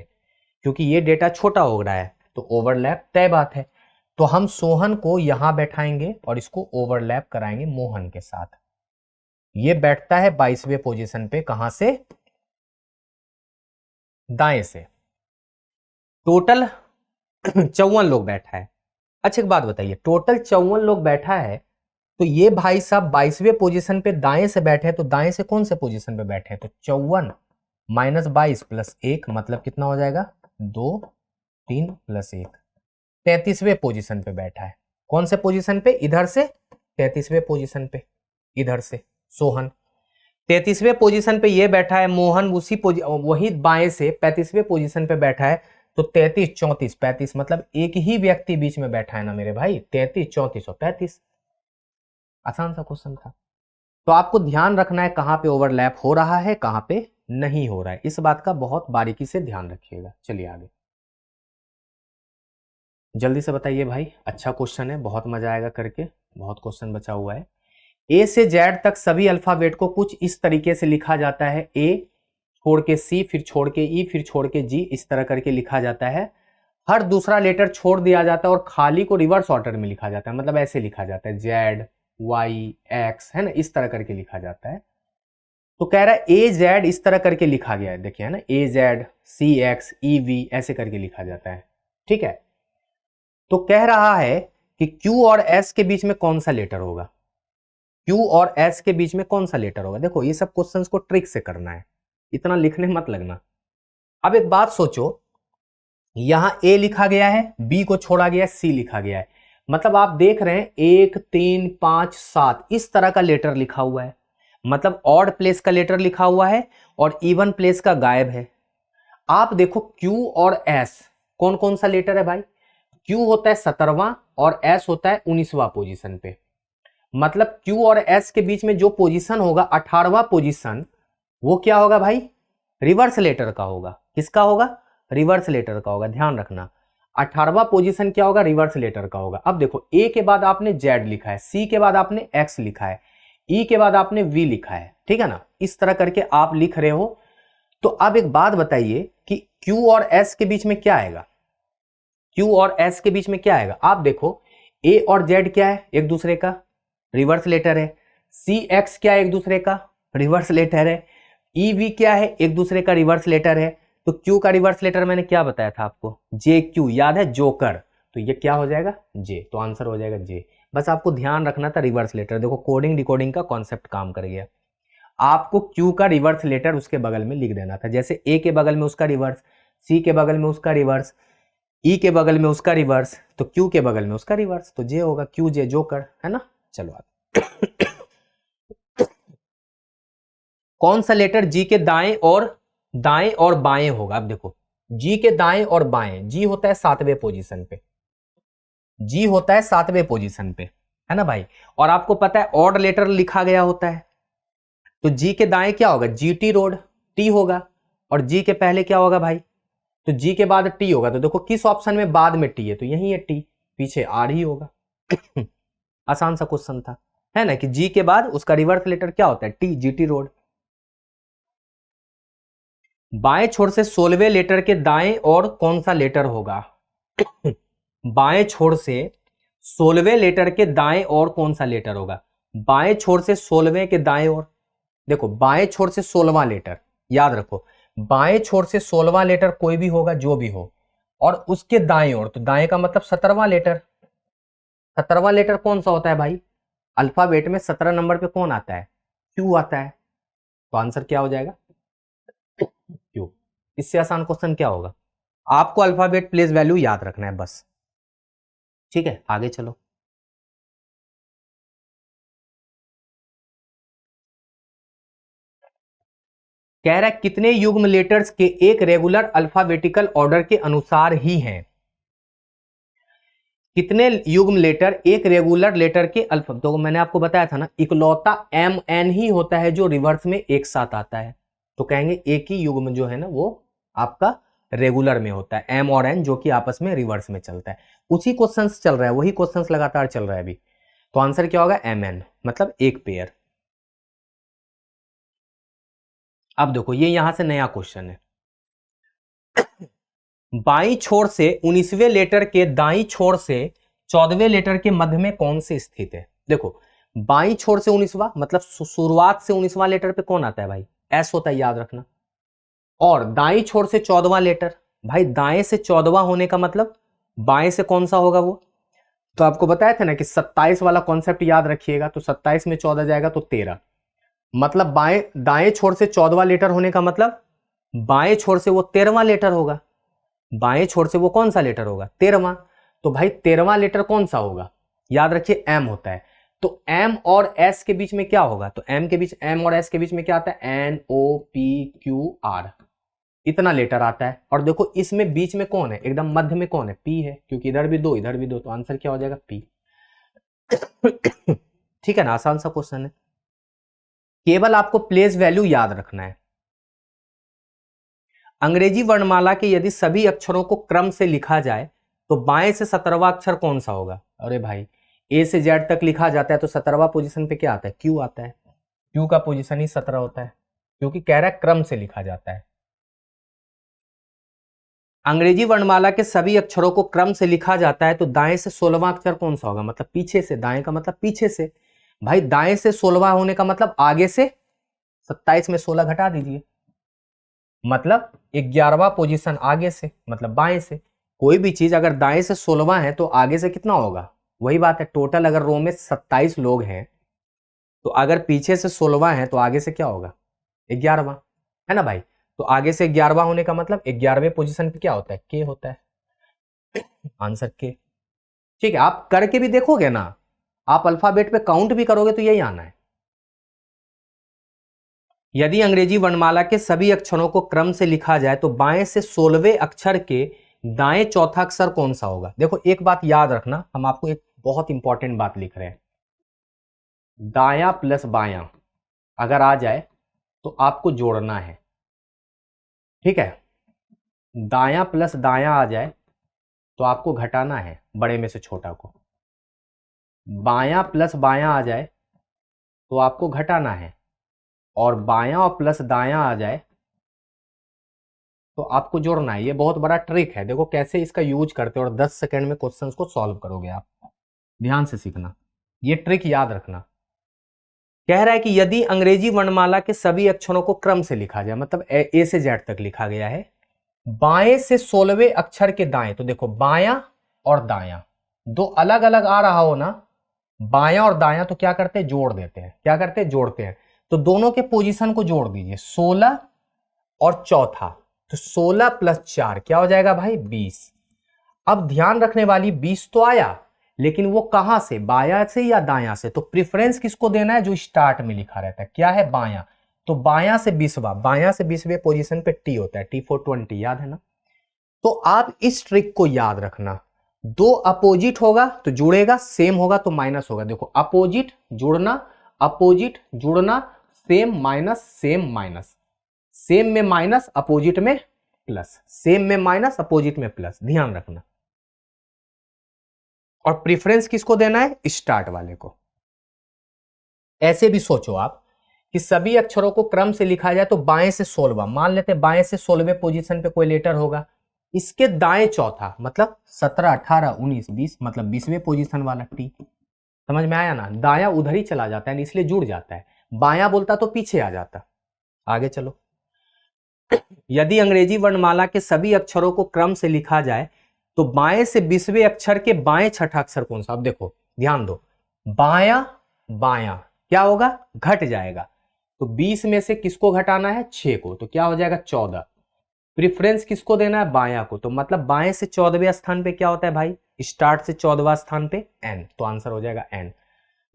क्योंकि ये डेटा छोटा हो रहा है तो ओवरलैप तय बात है। तो हम सोहन को यहां बैठाएंगे और इसको ओवरलैप कराएंगे मोहन के साथ। ये बैठता है 22वें पोजीशन पे, कहां से? दाएं से। टोटल 54 लोग बैठा है। अच्छा एक बात बताइए, टोटल 54 लोग बैठा है तो ये भाई साहब 22वें पोजीशन पे दाएं से बैठे हैं, तो दाएं से कौन से पोजीशन पे बैठे हैं? तो 54 माइनस 22 प्लस 1 मतलब कितना हो जाएगा? 2 3 प्लस 1, 33वें पोजीशन पे बैठा है। कौन से पोजीशन पे? इधर से 33वें पोजीशन पे, इधर से सोहन 33वें पोजीशन पे ये बैठा है। मोहन वही बाएं से 35वें पोजीशन पे बैठा है। तो 33 34 35 मतलब एक ही व्यक्ति बीच में बैठा है ना मेरे भाई, 33 34 और 35। आसान सा क्वेश्चन था। तो आपको ध्यान रखना है कहां पे ओवरलैप हो रहा है, कहां पे नहीं हो रहा है, इस बात का बहुत बारीकी से ध्यान रखिएगा। चलिए आगे, जल्दी से बताइए भाई। अच्छा क्वेश्चन है, बहुत मजा आएगा करके, बहुत क्वेश्चन बचा हुआ है। ए से जेड तक सभी अल्फाबेट को कुछ इस तरीके से लिखा जाता है। ए छोड़ के सी, फिर छोड़ के ई, फिर छोड़ के जी, इस तरह करके लिखा जाता है। हर दूसरा लेटर छोड़ दिया जाता है और खाली को रिवर्स ऑर्डर में लिखा जाता है, मतलब ऐसे लिखा जाता है जेड वाई एक्स, है ना, इस तरह करके लिखा जाता है। तो कह रहा है ए जेड इस तरह करके लिखा गया है, देखिए है ना, A Z C X E V ऐसे करके लिखा जाता है, ठीक है। तो कह रहा है कि क्यू और एस के बीच में कौन सा लेटर होगा? क्यू और एस के बीच में कौन सा लेटर होगा? देखो ये सब क्वेश्चंस को ट्रिक से करना है, इतना लिखने मत लगना। अब एक बात सोचो, यहां ए लिखा गया है, बी को छोड़ा गया है, सी लिखा गया है, मतलब आप देख रहे हैं 1 3 5 7 इस तरह का लेटर लिखा हुआ है, मतलब ऑड प्लेस का लेटर लिखा हुआ है और इवन प्लेस का गायब है। आप देखो क्यू और एस कौन कौन सा लेटर है भाई? क्यू होता है 17वां और एस होता है 19वां पोजीशन पे, मतलब क्यू और एस के बीच में जो पोजीशन होगा 18वां पोजीशन, वो क्या होगा भाई? रिवर्स लेटर का होगा। किसका होगा? रिवर्स लेटर का होगा, ध्यान रखना। 18वां पोजीशन क्या होगा? रिवर्स लेटर का होगा। अब देखो ए के बाद आपने जेड लिखा है, सी के बाद आपने एक्स लिखा है, ई के बाद आपने वी लिखा है, ठीक है ना, इस तरह करके आप लिख रहे हो। तो अब एक बात बताइए कि क्यू और एस के बीच में क्या आएगा? क्यू और एस के बीच में क्या आएगा? आप देखो ए और जेड क्या है? एक दूसरे का रिवर्स लेटर है। सी एक्स क्या है? एक दूसरे का रिवर्स लेटर है। ई वी क्या है? एक दूसरे का रिवर्स लेटर है। तो क्यू का रिवर्स लेटर मैंने क्या बताया था आपको? जे क्यू, याद है? जोकर। तो ये क्या हो जाएगा? जे, तो आंसर हो जाएगा जे। बस आपको ध्यान रखना था रिवर्स लेटर। देखो कोडिंग डिकोडिंग का कॉन्सेप्ट काम कर गया। आपको क्यू का रिवर्स लेटर उसके बगल में लिख देना था, जैसे ए के बगल में उसका रिवर्स, सी के बगल में उसका रिवर्स, ई के बगल में उसका रिवर्स, तो क्यू के बगल में उसका रिवर्स, तो जे होगा, क्यू जे जोकर, है ना। चलो आगे। कौन सा लेटर जी के दाएं और बाएं होगा? अब देखो जी के दाएं और बाएं, जी होता है 7वें पोजीशन पे, जी होता है 7वें पोजीशन पे, है ना भाई। और आपको पता है ऑड लेटर लिखा गया होता है, तो जी के दाएं क्या होगा? जीटी रोड, टी होगा। और जी के पहले क्या होगा भाई? तो जी के बाद टी होगा। तो देखो किस ऑप्शन में बाद में टी है? तो यही है टी, पीछे आर ही होगा। आसान सा क्वेश्चन था, है ना, कि जी के बाद उसका रिवर्स लेटर क्या होता है? T, GT road. बाएं छोर से 16वें लेटर के दाएं और कौन सा लेटर होगा? बाएं छोर से 16वें लेटर के दाएं और कौन सा लेटर होगा? बाएं छोर से 16वें के दाएं और, देखो बाएं छोर से 16वां लेटर, याद रखो बाएं छोर से 16वां लेटर कोई भी होगा, जो भी हो, और उसके दाएं ओर, तो दाएं का मतलब 17वां लेटर। 17वां लेटर कौन सा होता है भाई? अल्फाबेट में 17 नंबर पे कौन आता है? क्यू आता है। तो आंसर क्या हो जाएगा? क्यू। इससे आसान क्वेश्चन क्या होगा? आपको अल्फाबेट प्लेस वैल्यू याद रखना है बस, ठीक है। आगे चलो। कह रहा है कितने युग्म लेटर्स के एक रेगुलर अल्फाबेटिकल ऑर्डर के अनुसार ही हैं। कितने युग्म लेटर एक रेगुलर लेटर के अल्फा, तो मैंने आपको बताया था ना, इकलौता एम एन ही होता है जो रिवर्स में एक साथ आता है। तो कहेंगे एक ही युग्म जो है ना वो आपका रेगुलर में होता है, एम और एन जो कि आपस में रिवर्स में चलता है। उसी क्वेश्चंस चल रहा है, वही क्वेश्चंस लगातार चल रहा है अभी। तो आंसर क्या होगा, एम एन, मतलब एक पेयर। अब देखो ये यहां से नया क्वेश्चन है। बाईं छोर से 19वें लेटर के दाईं छोर से 14वें लेटर के मध्य में कौन से स्थित है। देखो बाईं छोर से 19वां मतलब शुरुआत से 19वां लेटर पे कौन आता है भाई, एस होता है, याद रखना। और दाईं छोर से 14वां लेटर, भाई दाएं से 14वां होने का मतलब बाएं से कौन सा होगा वो। तो आपको बताया था ना कि 27 वाला कॉन्सेप्ट याद रखिएगा। तो 27 में 14 जाएगा तो 13, मतलब बाएं दाएं छोर से 14वां लेटर होने का मतलब बाएं छोर से वो 13वां लेटर होगा। बाएं छोर से वो कौन सा लेटर होगा, 13वां। तो भाई 13वां लेटर कौन सा होगा, याद रखिए एम होता है। तो एम और एस के बीच में क्या होगा, तो एम और एस के बीच में क्या आता है, N O P Q R, इतना लेटर आता है। और देखो इसमें बीच में कौन है, एकदम मध्य में कौन है, पी है, क्योंकि इधर भी दो इधर भी दो, तो आंसर क्या हो जाएगा, पी। ठीक है ना, आसान सा क्वेश्चन है। केवल आपको प्लेस वैल्यू याद रखना है। अंग्रेजी वर्णमाला के यदि सभी अक्षरों को क्रम से लिखा जाए तो बाएं से 17वां अक्षर कौन सा होगा। अरे भाई ए से जेड तक लिखा जाता है तो 17वां पोजीशन पे क्या आता है, क्यू आता है। क्यू का पोजीशन ही 17 होता है, क्योंकि कह रहा है क्रम से लिखा जाता है। अंग्रेजी वर्णमाला के सभी अक्षरों को क्रम से लिखा जाता है तो दाएं से 16वां अक्षर कौन सा होगा, मतलब पीछे से, दाएं का मतलब पीछे से। भाई दाएं से 16वां होने का मतलब आगे से 27 में 16 घटा दीजिए, मतलब 11वां पोजीशन आगे से, मतलब बाएं से। कोई भी चीज अगर दाएं से 16वां है तो आगे से कितना होगा, वही बात है। टोटल अगर रो में 27 लोग हैं तो अगर पीछे से 16वां है तो आगे से क्या होगा, 11वां, है ना भाई। तो आगे से 11वां होने का मतलब 11वें पोजीशन पे क्या होता है, के होता है, आंसर के। ठीक है, आप करके भी देखोगे ना, आप अल्फाबेट पे काउंट भी करोगे तो यही आना है। यदि अंग्रेजी वर्णमाला के सभी अक्षरों को क्रम से लिखा जाए तो बाएं से 16वें अक्षर के दाएं चौथा अक्षर कौन सा होगा। देखो एक बात याद रखना, हम आपको एक बहुत इंपॉर्टेंट बात लिख रहे हैं। दाया प्लस बायां अगर आ जाए तो आपको जोड़ना है, ठीक है। दाया प्लस दाया आ जाए तो आपको घटाना है, बड़े में से छोटा को। बायां प्लस बायां आ जाए तो आपको घटाना है, और बायां और प्लस दायां आ जाए तो आपको जोड़ना है। ये बहुत बड़ा ट्रिक है, देखो कैसे इसका यूज करते हो और 10 सेकंड में क्वेश्चंस को सॉल्व करोगे आप। ध्यान से सीखना, ये ट्रिक याद रखना। कह रहा है कि यदि अंग्रेजी वर्णमाला के सभी अक्षरों को क्रम से लिखा जाए, मतलब ए से जेड तक लिखा गया है, बाएं से 16वें अक्षर के दाएं, तो देखो बायां और दायां दो अलग अलग आ रहा हो ना, बायां और दायां तो क्या करते हैं, जोड़ देते हैं। क्या करते हैं, जोड़ते हैं। तो दोनों के पोजीशन को जोड़ दीजिए, 16 और चौथा, तो 16 प्लस 4 क्या हो जाएगा भाई, 20। अब ध्यान रखने वाली 20 तो आया, लेकिन वो कहां से, बायां से या दायां से। तो प्रेफरेंस किसको देना है, जो स्टार्ट में लिखा रहता है, क्या है, बायां। तो बायां से 20वां, बायां से 20वें पोजीशन पे टी होता है, टी फॉर 20, याद है ना। तो आप इस ट्रिक को याद रखना, दो अपोजिट होगा तो जुड़ेगा, सेम होगा तो माइनस होगा। देखो अपोजिट जुड़ना, अपोजिट जुड़ना, same minus, same minus, same में माइनस अपोजिट में प्लस, सेम में माइनस अपोजिट में प्लस, ध्यान रखना। और प्रेफरेंस किसको देना है, स्टार्ट वाले को। ऐसे भी सोचो आप कि सभी अक्षरों को क्रम से लिखा जाए तो बाएं से 16वां, मान लेते हैं बाएं से 16वें पोजीशन पे कोई लेटर होगा, इसके दाएं चौथा, मतलब 17 18 19 20, मतलब 20वें पोजीशन वाला टी। समझ में आया ना, दाया उधर ही चला जाता है इसलिए जुड़ जाता है, बायां बोलता तो पीछे आ जाता। आगे चलो। यदि अंग्रेजी वर्णमाला के सभी अक्षरों को क्रम से लिखा जाए तो बाएं से 20वें अक्षर के बाएं छठा अक्षर कौन सा। अब देखो ध्यान दो, बायां बायां क्या होगा, घट जाएगा। तो 20 में से किसको घटाना है, 6 को, तो क्या हो जाएगा 14। प्रेफरेंस किसको देना है, बायां को, तो मतलब बाएं से 14वें स्थान पे क्या होता है भाई, स्टार्ट से 14वां स्थान पे एन, तो आंसर हो जाएगा एन।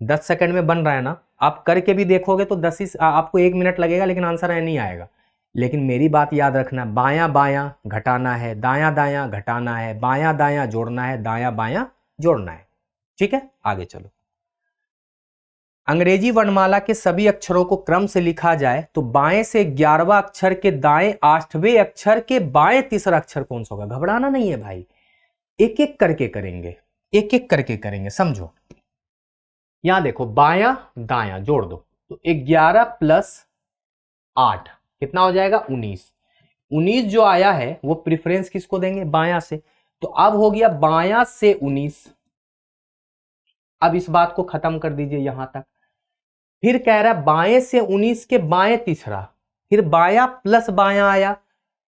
10 सेकंड में बन रहा है ना, आप करके भी देखोगे तो 10 ही आपको 1 मिनट लगेगा, लेकिन आंसर एन ही आएगा। लेकिन मेरी बात याद रखना, बायां बायां घटाना है, दायां दायां घटाना है, बायां दायां जोड़ना है, दायां बायां जोड़ना है। ठीक है, आगे चलो। अंग्रेजी वर्णमाला के सभी अक्षरों को क्रम से लिखा जाए तो बाएं से 11वां अक्षर के दाएं 8वें अक्षर के बाएं तीसरा अक्षर कौन सा होगा? घबराना नहीं है भाई, एक एक करके करेंगे, एक एक करके करेंगे, समझो। यहां देखो, बायां दायां जोड़ दो तो 11 प्लस 8 कितना हो जाएगा? 19। 19 जो आया है वो प्रेफरेंस किसको देंगे? बायां से। तो अब हो गया बायां से 19। अब इस बात को खत्म कर दीजिए यहां तक। फिर कह रहा है बाएं से 19 के बाएं तीसरा, फिर बायां प्लस बायां आया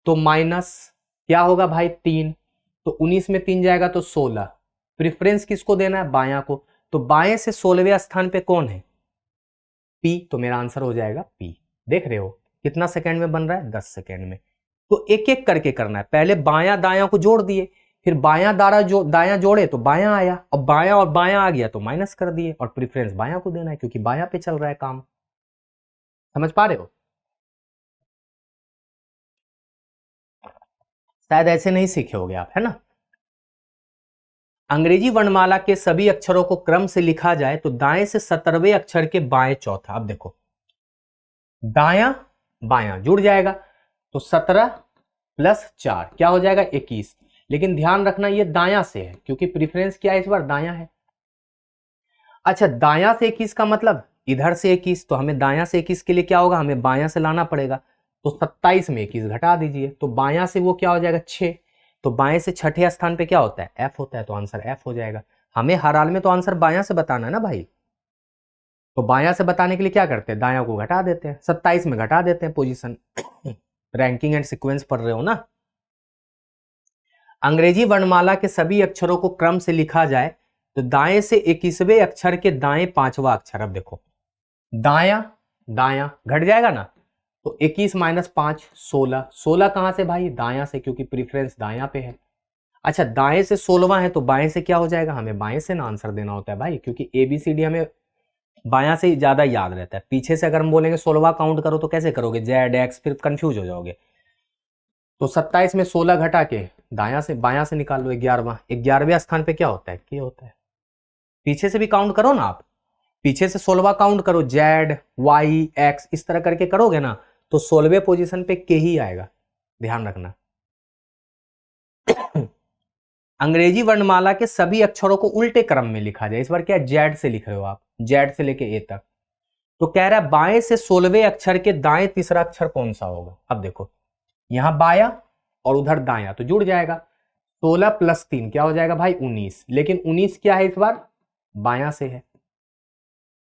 तो माइनस क्या होगा भाई? 3। तो 19 में 3 जाएगा तो 16। प्रेफरेंस किसको देना है? बायां को। तो बाएं से 16वें स्थान पे कौन है? पी। तो मेरा आंसर हो जाएगा पी। देख रहे हो कितना सेकंड में बन रहा है? 10 सेकंड में। तो एक एक करके करना है। पहले बायां दायां को जोड़ दिए, फिर बायां दायां जोड़े तो बायां आया, और बायां और बायां आ गया तो माइनस कर दिए, और प्रेफरेंस बायां को देना है क्योंकि बायां पे चल रहा है काम। समझ पा रहे हो? शायद ऐसे नहीं सीखे होगे आप, है ना। अंग्रेजी वर्णमाला के सभी अक्षरों को क्रम से लिखा जाए तो दाएं से 17वें अक्षर के बाएं चौथा। अब देखो, दायां बायां जुड़ जाएगा तो 17 प्लस 4 क्या हो जाएगा? 21। लेकिन ध्यान रखना ये दायां से है क्योंकि प्रेफरेंस क्या है इस बार? दायां है। अच्छा, दायां से 21 का मतलब इधर से 21, तो हमें दायां से 21 के लिए क्या होगा? हमें बायां से लाना पड़ेगा। तो 27 में 21 घटा दीजिए तो बायां से वो क्या हो जाएगा? 6। तो बाएं से छठे स्थान पे क्या होता है? एफ होता है, तो आंसर एफ हो जाएगा। हमें हर हाल में तो आंसर बायां से बताना है ना भाई। तो बायां से बताने के लिए क्या करते हैं? दायां को घटा देते हैं, 27 में घटा देते हैं पोजीशन। रैंकिंग एंड सीक्वेंस पढ़ रहे हो ना। अंग्रेजी वर्णमाला के सभी अक्षरों को क्रम से लिखा जाए तो दाएं से 21वें अक्षर के दाएं 5वां अक्षर। अब देखो, दायां दायां घट जाएगा ना, तो 21 माइनस 5 16। 16 कहां से भाई? दायां से, क्योंकि प्रेफरेंस दायां पे है। अच्छा, दाएं से 16वां है तो बाएं से क्या हो जाएगा? हमें बाएं से ना आंसर देना होता है भाई, क्योंकि ABCD हमें बायां से ज्यादा याद रहता है। पीछे से अगर हम बोलेंगे 16वां काउंट करो तो कैसे करोगे? ZX, फिर कंफ्यूज हो जाओगे। तो 27 में 16 घटा के दायां से बायां से निकाल लो 11वां। 11वें स्थान पे क्या होता है? के होता है। पीछे से भी काउंट करो ना आप, पीछे से 16वां काउंट करो, ZY X इस तरह करके करोगे ना तो 16वें पोजीशन पे के ही आएगा, ध्यान रखना। अंग्रेजी वर्णमाला के सभी अक्षरों को उल्टे क्रम में लिखा जाए। इस बार क्या जेड से लिख रहे हो आप? जेड से लेके ए तक। तो कह रहा है बाएं से 16वें अक्षर के दाएं तीसरा अक्षर कौन सा होगा? अब देखो, यहां बाया और उधर दाया तो जुड़ जाएगा। 16 प्लस 3 क्या हो जाएगा भाई? 19। लेकिन 19 क्या है इस बार? बायां से है।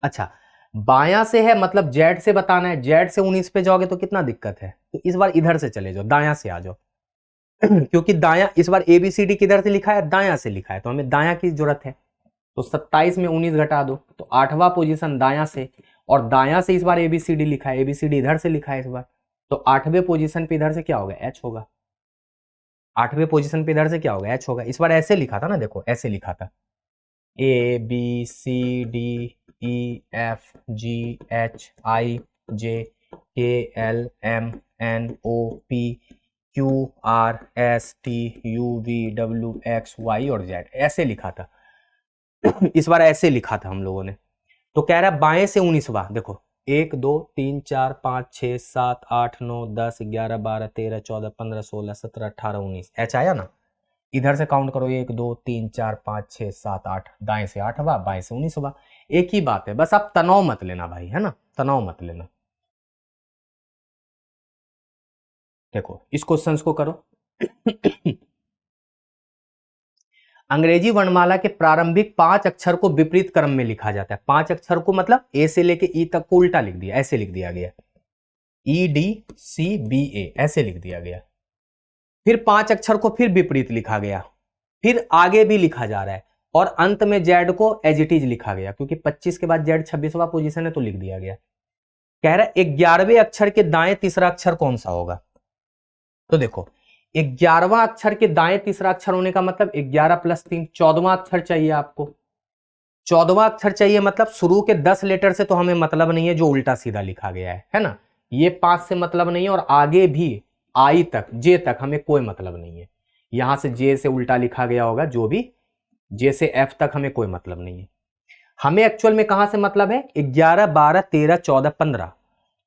अच्छा, बायां से है मतलब जेड से बताना है। जेड से 19 पे जाओगे तो कितना दिक्कत है, तो इस बार इधर से चले जाओ, दायां से आ जाओ। क्योंकि दायां इस बार ABCD किधर से लिखा है? दायां से लिखा है, तो हमें दायां की जरूरत है। तो 27 में 19 घटा दो तो 8वां पोजीशन दायां से, और दायां से इस बार ABCD लिखा है, ABCD इधर से लिखा है इस बार। तो 8वें पोजीशन पे इधर से क्या होगा? H होगा। 8वें पोजीशन पे इधर से क्या होगा? H होगा। इस बार ऐसे लिखा था ना, देखो ऐसे लिखा था, ABCDEFGHIJKLMNOPQRSTUVWXY और Z, ऐसे लिखा था। इस बार ऐसे लिखा था हम लोगों ने। तो कह रहा है बाएं से 19वां, देखो 1 2 3 4 5 6 7 8 9 10 11 12 13 14 15 16 17 18 19, H आया ना। इधर से काउंट करो 1 2 3 4 5 6 7 8, दाएं से 8वां, बाएं से 19वां। एक ही बात है, बस आप तनाव मत लेना भाई, है ना, तनाव मत लेना। देखो इस क्वेश्चन को करो। अंग्रेजी वर्णमाला के प्रारंभिक 5 अक्षर को विपरीत क्रम में लिखा जाता है। 5 अक्षर को मतलब ए से लेके ई तक को उल्टा लिख दिया, ऐसे लिख दिया गया, EDCBA ऐसे लिख दिया गया। फिर 5 अक्षर को फिर विपरीत लिखा गया, फिर आगे भी लिखा जा रहा है, और अंत में जेड को एज इट इज लिखा गया, क्योंकि 25 के बाद जेड 26वां पोजीशन है तो लिख दिया गया। कह रहा है 11वें अक्षर के दाएं तीसरा अक्षर कौन सा होगा? तो देखो 11वां अक्षर के दाएं तीसरा अक्षर होने का मतलब 11 प्लस 3 14वां अक्षर चाहिए आपको। 14वां अक्षर चाहिए मतलब शुरू के 10 लेटर से तो हमें मतलब नहीं है जो उल्टा सीधा लिखा गया है ना। ये 5 से मतलब नहीं है, और आगे भी आई तक, जे तक हमें कोई मतलब नहीं है। यहां से जे से उल्टा लिखा गया होगा, जो भी जे से एफ तक हमें कोई मतलब नहीं है। हमें एक्चुअल में कहां से मतलब है? 11 12 13 14 15।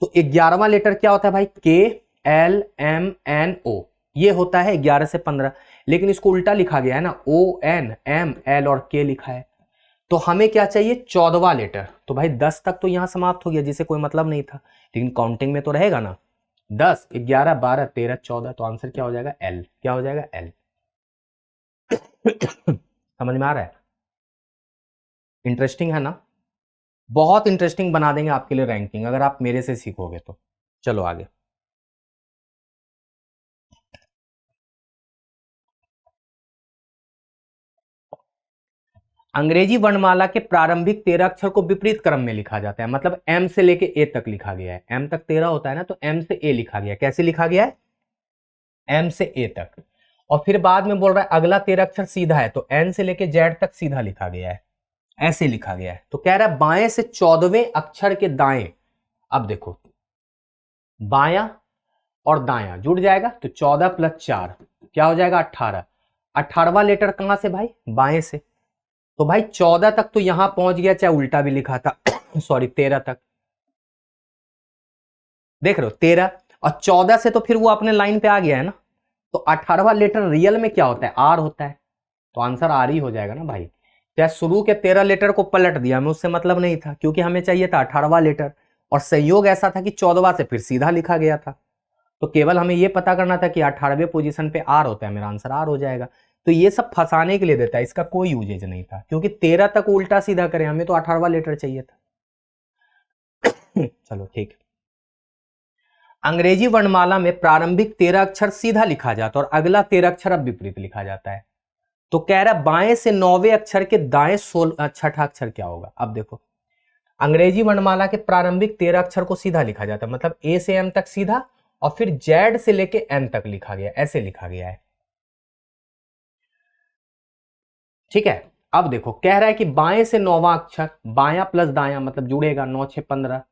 तो 11वां लेटर क्या होता है भाई? के एल एम एन ओ, ये होता है 11 से 15। लेकिन इसको उल्टा लिखा गया है ना, ओ एन एम एल और के लिखा है। तो हमें क्या चाहिए? 14वां लेटर। तो भाई 10 तक तो यहां समाप्त हो गया, जिसे कोई मतलब नहीं था, लेकिन काउंटिंग में तो रहेगा ना। 10 11 12 13 14, तो आंसर क्या हो जाएगा? एल। क्या हो जाएगा? एल। समझ में आ रहा है? इंटरेस्टिंग है ना? बहुत इंटरेस्टिंग बना देंगे आपके लिए रैंकिंग, अगर आप मेरे से सीखोगे तो। चलो आगे। अंग्रेजी वर्णमाला के प्रारंभिक 13 अक्षर को विपरीत क्रम में लिखा जाता है, मतलब एम से लेके ए तक लिखा गया है। एम तक 13 होता है ना, तो एम से ए लिखा गया है। कैसे लिखा गया है? एम से ए तक। और फिर बाद में बोल रहा है अगला 13 अक्षर सीधा है, तो एन से लेके जेड तक सीधा लिखा गया है, ऐसे लिखा गया है। तो कह रहा है बाएं से 14वें अक्षर के दाएं। अब देखो, बायां और दायां जुड़ जाएगा, तो 14 प्लस 4 क्या हो जाएगा? 18। 18वां लेटर कहां से भाई? बाएं से। तो भाई 14 तक तो यहां पहुंच गया, चाहे उल्टा भी लिखा था। सॉरी, 13 तक। देख रहे हो? 13 और 14 से तो फिर वो अपने लाइन पे आ गया है ना। तो 18वां लेटर रियल में क्या होता है? आर होता है। तो आंसर आर ही हो जाएगा ना भाई। चाहे शुरू के 13 लेटर को पलट दिया, हमें उससे मतलब नहीं था, क्योंकि हमें चाहिए था 18वां लेटर। और संयोग ऐसा था कि 14वां से फिर सीधा लिखा गया था। तो केवल हमें यह पता करना था कि 18वें पोजीशन पे आर होता है, मेरा आंसर आर हो जाएगा। तो ये सब फंसाने के लिए देता है, इसका कोई यूजेज नहीं था, क्योंकि 13 तक उल्टा सीधा करें, हमें तो 18वां लेटर चाहिए था। चलो ठीक। अंग्रेजी वर्णमाला में प्रारंभिक 13 अक्षर सीधा लिखा जाता है और अगला 13 अक्षर अब विपरीत लिखा जाता है। तो कह रहा है बाएं से 9वें अक्षर के दाएं छठा अक्षर क्या होगा? अब देखो, अंग्रेजी वर्णमाला के प्रारंभिक 13 अक्षर को सीधा लिखा जाता है, मतलब ए से एम तक सीधा, और फिर जेड से लेके एन तक लिखा गया, ऐसे लिखा गया है। ठीक है। अब देखो, कह रहा है कि बाएं से 9वां अक्षर, बायां प्लस दायां मतलब जुड़ेगा, 9 6 15।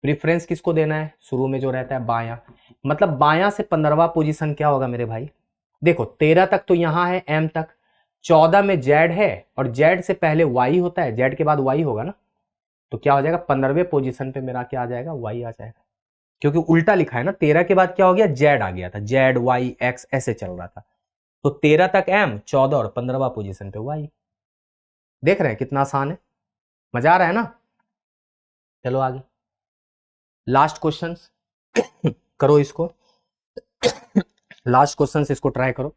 प्रिफरेंस किसको देना है? शुरू में जो रहता है बायां, मतलब बायां से 15वां पोजीशन क्या होगा मेरे भाई? देखो 13 तक तो यहां है, एम तक। 14 में जेड है, और जेड से पहले वाई होता है, जेड के बाद वाई होगा ना। तो क्या हो जाएगा? 15वें पोजीशन पे मेरा क्या आ जाएगा? वाई आ जाएगा, क्योंकि उल्टा लिखा है ना। 13 के बाद क्या हो गया? जेड आ गया था, जेड वाई एक्स ऐसे चल रहा था। तो 13 तक एम, 14 और 15वां पोजीशन पे वाई। देख रहे हैं कितना आसान है? मजा आ रहा है ना? चलो आगे, लास्ट क्वेश्चन करो इसको। लास्ट क्वेश्चन इसको ट्राई करो।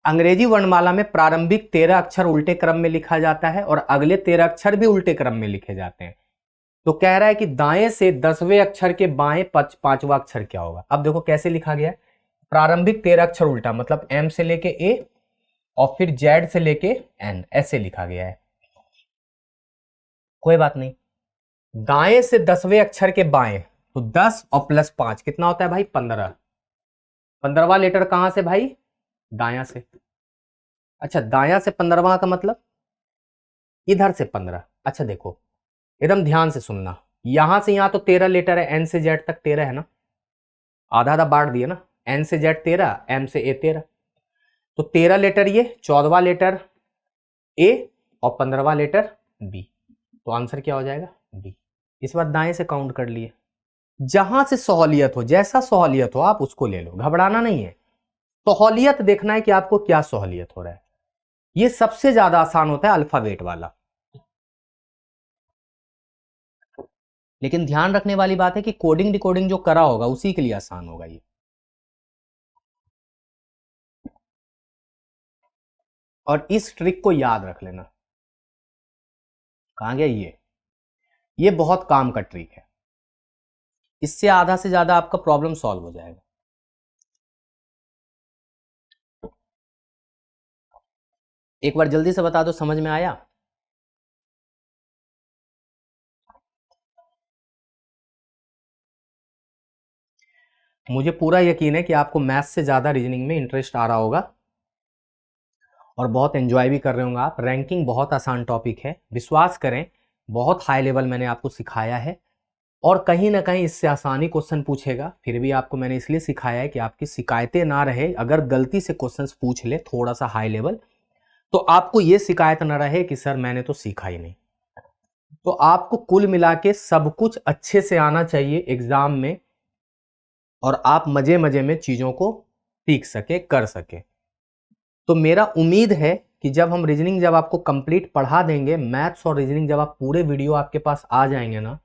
अंग्रेजी वर्णमाला में प्रारंभिक 13 अक्षर उल्टे क्रम में लिखा जाता है और अगले 13 अक्षर भी उल्टे क्रम में लिखे जाते हैं। तो कह रहा है कि दाएं से 10वें अक्षर के बाएं पांचवा अक्षर क्या होगा? अब देखो कैसे लिखा गया है। प्रारंभिक 13 अक्षर उल्टा, मतलब एम से लेके ए और फिर जेड से लेके एन, ऐसे लिखा गया है। कोई बात नहीं। दाएं से 10वें अक्षर के बाएं, तो 10 और प्लस 5 कितना होता है भाई? 15। 15वां लेटर कहां से भाई? दाया से। अच्छा, दाया से 15वां का मतलब इधर से 15। अच्छा देखो, एकदम ध्यान से सुनना। यहां से यहां तो 13 लेटर है, एन से जेड तक 13 है ना, आधा आधा बांट दिया ना। एन से जेड 13, एम से ए 13। तो 13 लेटर ये, 14वां लेटर ए और 15वां लेटर बी। तो आंसर क्या हो जाएगा? बी। इस बार दाएं से काउंट कर लिए। जहां से सहूलियत हो, जैसा सहूलियत हो आप उसको ले लो, घबराना नहीं है। सहूलियत देखना है कि आपको क्या सहूलियत हो रहा है। ये सबसे ज्यादा आसान होता है अल्फाबेट वाला। लेकिन ध्यान रखने वाली बात है कि कोडिंग डिकोडिंग जो करा होगा उसी के लिए आसान होगा ये। और इस ट्रिक को याद रख लेना। कहां गया ये बहुत काम का ट्रिक है। इससे आधा से ज्यादा आपका प्रॉब्लम सॉल्व हो जाएगा। एक बार जल्दी से बता दो, समझ में आया? मुझे पूरा यकीन है कि आपको मैथ्स से ज्यादा रीजनिंग में इंटरेस्ट आ रहा होगा और बहुत एंजॉय भी कर रहे होंगे आप। रैंकिंग बहुत आसान टॉपिक है, विश्वास करें। बहुत हाई लेवल मैंने आपको सिखाया है। और कहीं ना कहीं इससे आसानी क्वेश्चन पूछेगा। फिर भी आपको मैंने इसलिए सिखाया है कि आपकी शिकायतें ना रहे। अगर गलती से क्वेश्चन पूछ ले थोड़ा सा हाई लेवल, तो आपको ये शिकायत ना रहे कि सर मैंने तो सीखा ही नहीं। तो आपको कुल मिला के सब कुछ अच्छे से आना चाहिए एग्जाम में, और आप मजे मजे में चीजों को सीख सके, कर सके। तो मेरा उम्मीद है कि जब हम रीजनिंग जब आपको कंप्लीट पढ़ा देंगे, मैथ्स और रीजनिंग जब आप पूरे वीडियो आपके पास आ जाएंगे ना,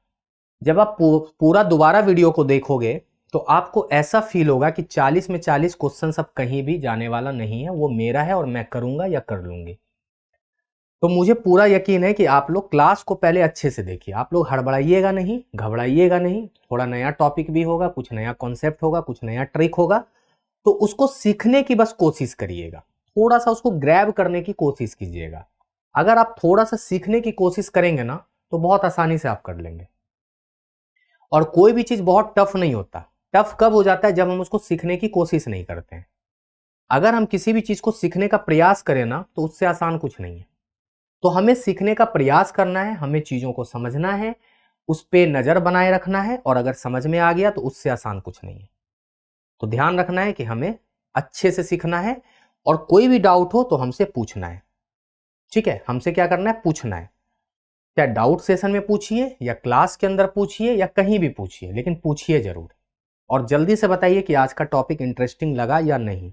जब आप पूरा दोबारा वीडियो को देखोगे तो आपको ऐसा फील होगा कि 40 में 40 क्वेश्चन अब कहीं भी जाने वाला नहीं है, वो मेरा है और मैं करूंगा या कर लूंगी। तो मुझे पूरा यकीन है कि आप लोग क्लास को पहले अच्छे से देखिए, आप लोग हड़बड़ाइएगा नहीं, घबराइएगा नहीं। थोड़ा नया टॉपिक भी होगा, कुछ नया कॉन्सेप्ट होगा, कुछ नया ट्रिक होगा, तो उसको सीखने की बस कोशिश करिएगा, थोड़ा सा उसको ग्रैब करने की कोशिश कीजिएगा। अगर आप थोड़ा सा सीखने की कोशिश करेंगे ना, तो बहुत आसानी से आप कर लेंगे। और कोई भी चीज बहुत टफ नहीं होता। टफ कब हो जाता है? जब हम उसको सीखने की कोशिश नहीं करते हैं। अगर हम किसी भी चीज को सीखने का प्रयास करें ना, तो उससे आसान कुछ नहीं है। तो हमें सीखने का प्रयास करना है, हमें चीजों को समझना है, उस पर नजर बनाए रखना है, और अगर समझ में आ गया तो उससे आसान कुछ नहीं है। तो ध्यान रखना है कि हमें अच्छे से सीखना है, और कोई भी डाउट हो तो हमसे पूछना है। ठीक है, हमसे क्या करना है? पूछना है। चाहे डाउट सेशन में पूछिए, या क्लास के अंदर पूछिए, या कहीं भी पूछिए, लेकिन पूछिए जरूर। और जल्दी से बताइए कि आज का टॉपिक इंटरेस्टिंग लगा या नहीं।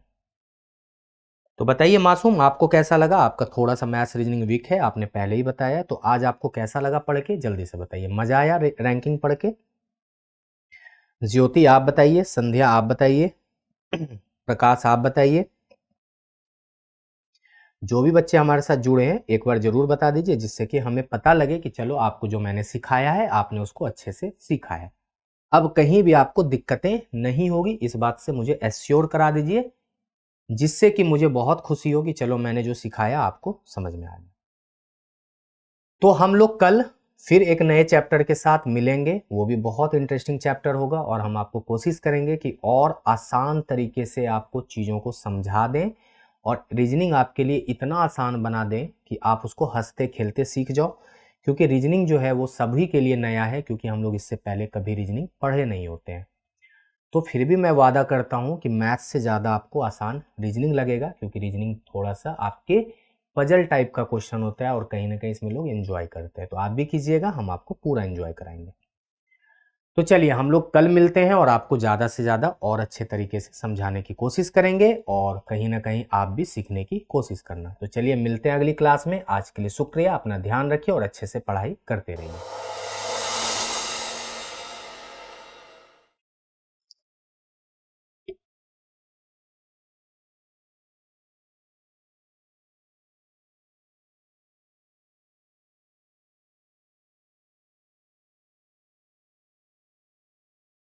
तो बताइए मासूम, आपको कैसा लगा? आपका थोड़ा सा मैथ्स रीजनिंग वीक है, आपने पहले ही बताया, तो आज आपको कैसा लगा पढ़ के? जल्दी से बताइए। मजा आया रैंकिंग पढ़ के? ज्योति आप बताइए, संध्या आप बताइए, प्रकाश आप बताइए। जो भी बच्चे हमारे साथ जुड़े हैं एक बार जरूर बता दीजिए, जिससे कि हमें पता लगे कि चलो आपको जो मैंने सिखाया है आपने उसको अच्छे से सीखा है। अब कहीं भी आपको दिक्कतें नहीं होगी, इस बात से मुझे एश्योर करा दीजिए, जिससे कि मुझे बहुत खुशी हो कि चलो मैंने जो सिखाया आपको समझ में आ गया। तो हम लोग कल फिर एक नए चैप्टर के साथ मिलेंगे, वो भी बहुत इंटरेस्टिंग चैप्टर होगा, और हम आपको कोशिश करेंगे कि और आसान तरीके से आपको चीज़ों को समझा दें, और रीजनिंग आपके लिए इतना आसान बना दें कि आप उसको हंसते खेलते सीख जाओ। क्योंकि रीजनिंग जो है वो सभी के लिए नया है, क्योंकि हम लोग इससे पहले कभी रीजनिंग पढ़े नहीं होते हैं। तो फिर भी मैं वादा करता हूँ कि मैथ्स से ज़्यादा आपको आसान रीजनिंग लगेगा, क्योंकि रीजनिंग थोड़ा सा आपके पजल टाइप का क्वेश्चन होता है, और कहीं ना कहीं इसमें लोग एंजॉय करते हैं। तो आप भी कीजिएगा, हम आपको पूरा एंजॉय कराएंगे। तो चलिए हम लोग कल मिलते हैं, और आपको ज़्यादा से ज़्यादा और अच्छे तरीके से समझाने की कोशिश करेंगे, और कहीं ना कहीं आप भी सीखने की कोशिश करना। तो चलिए मिलते हैं अगली क्लास में। आज के लिए शुक्रिया, अपना ध्यान रखिए और अच्छे से पढ़ाई करते रहिए।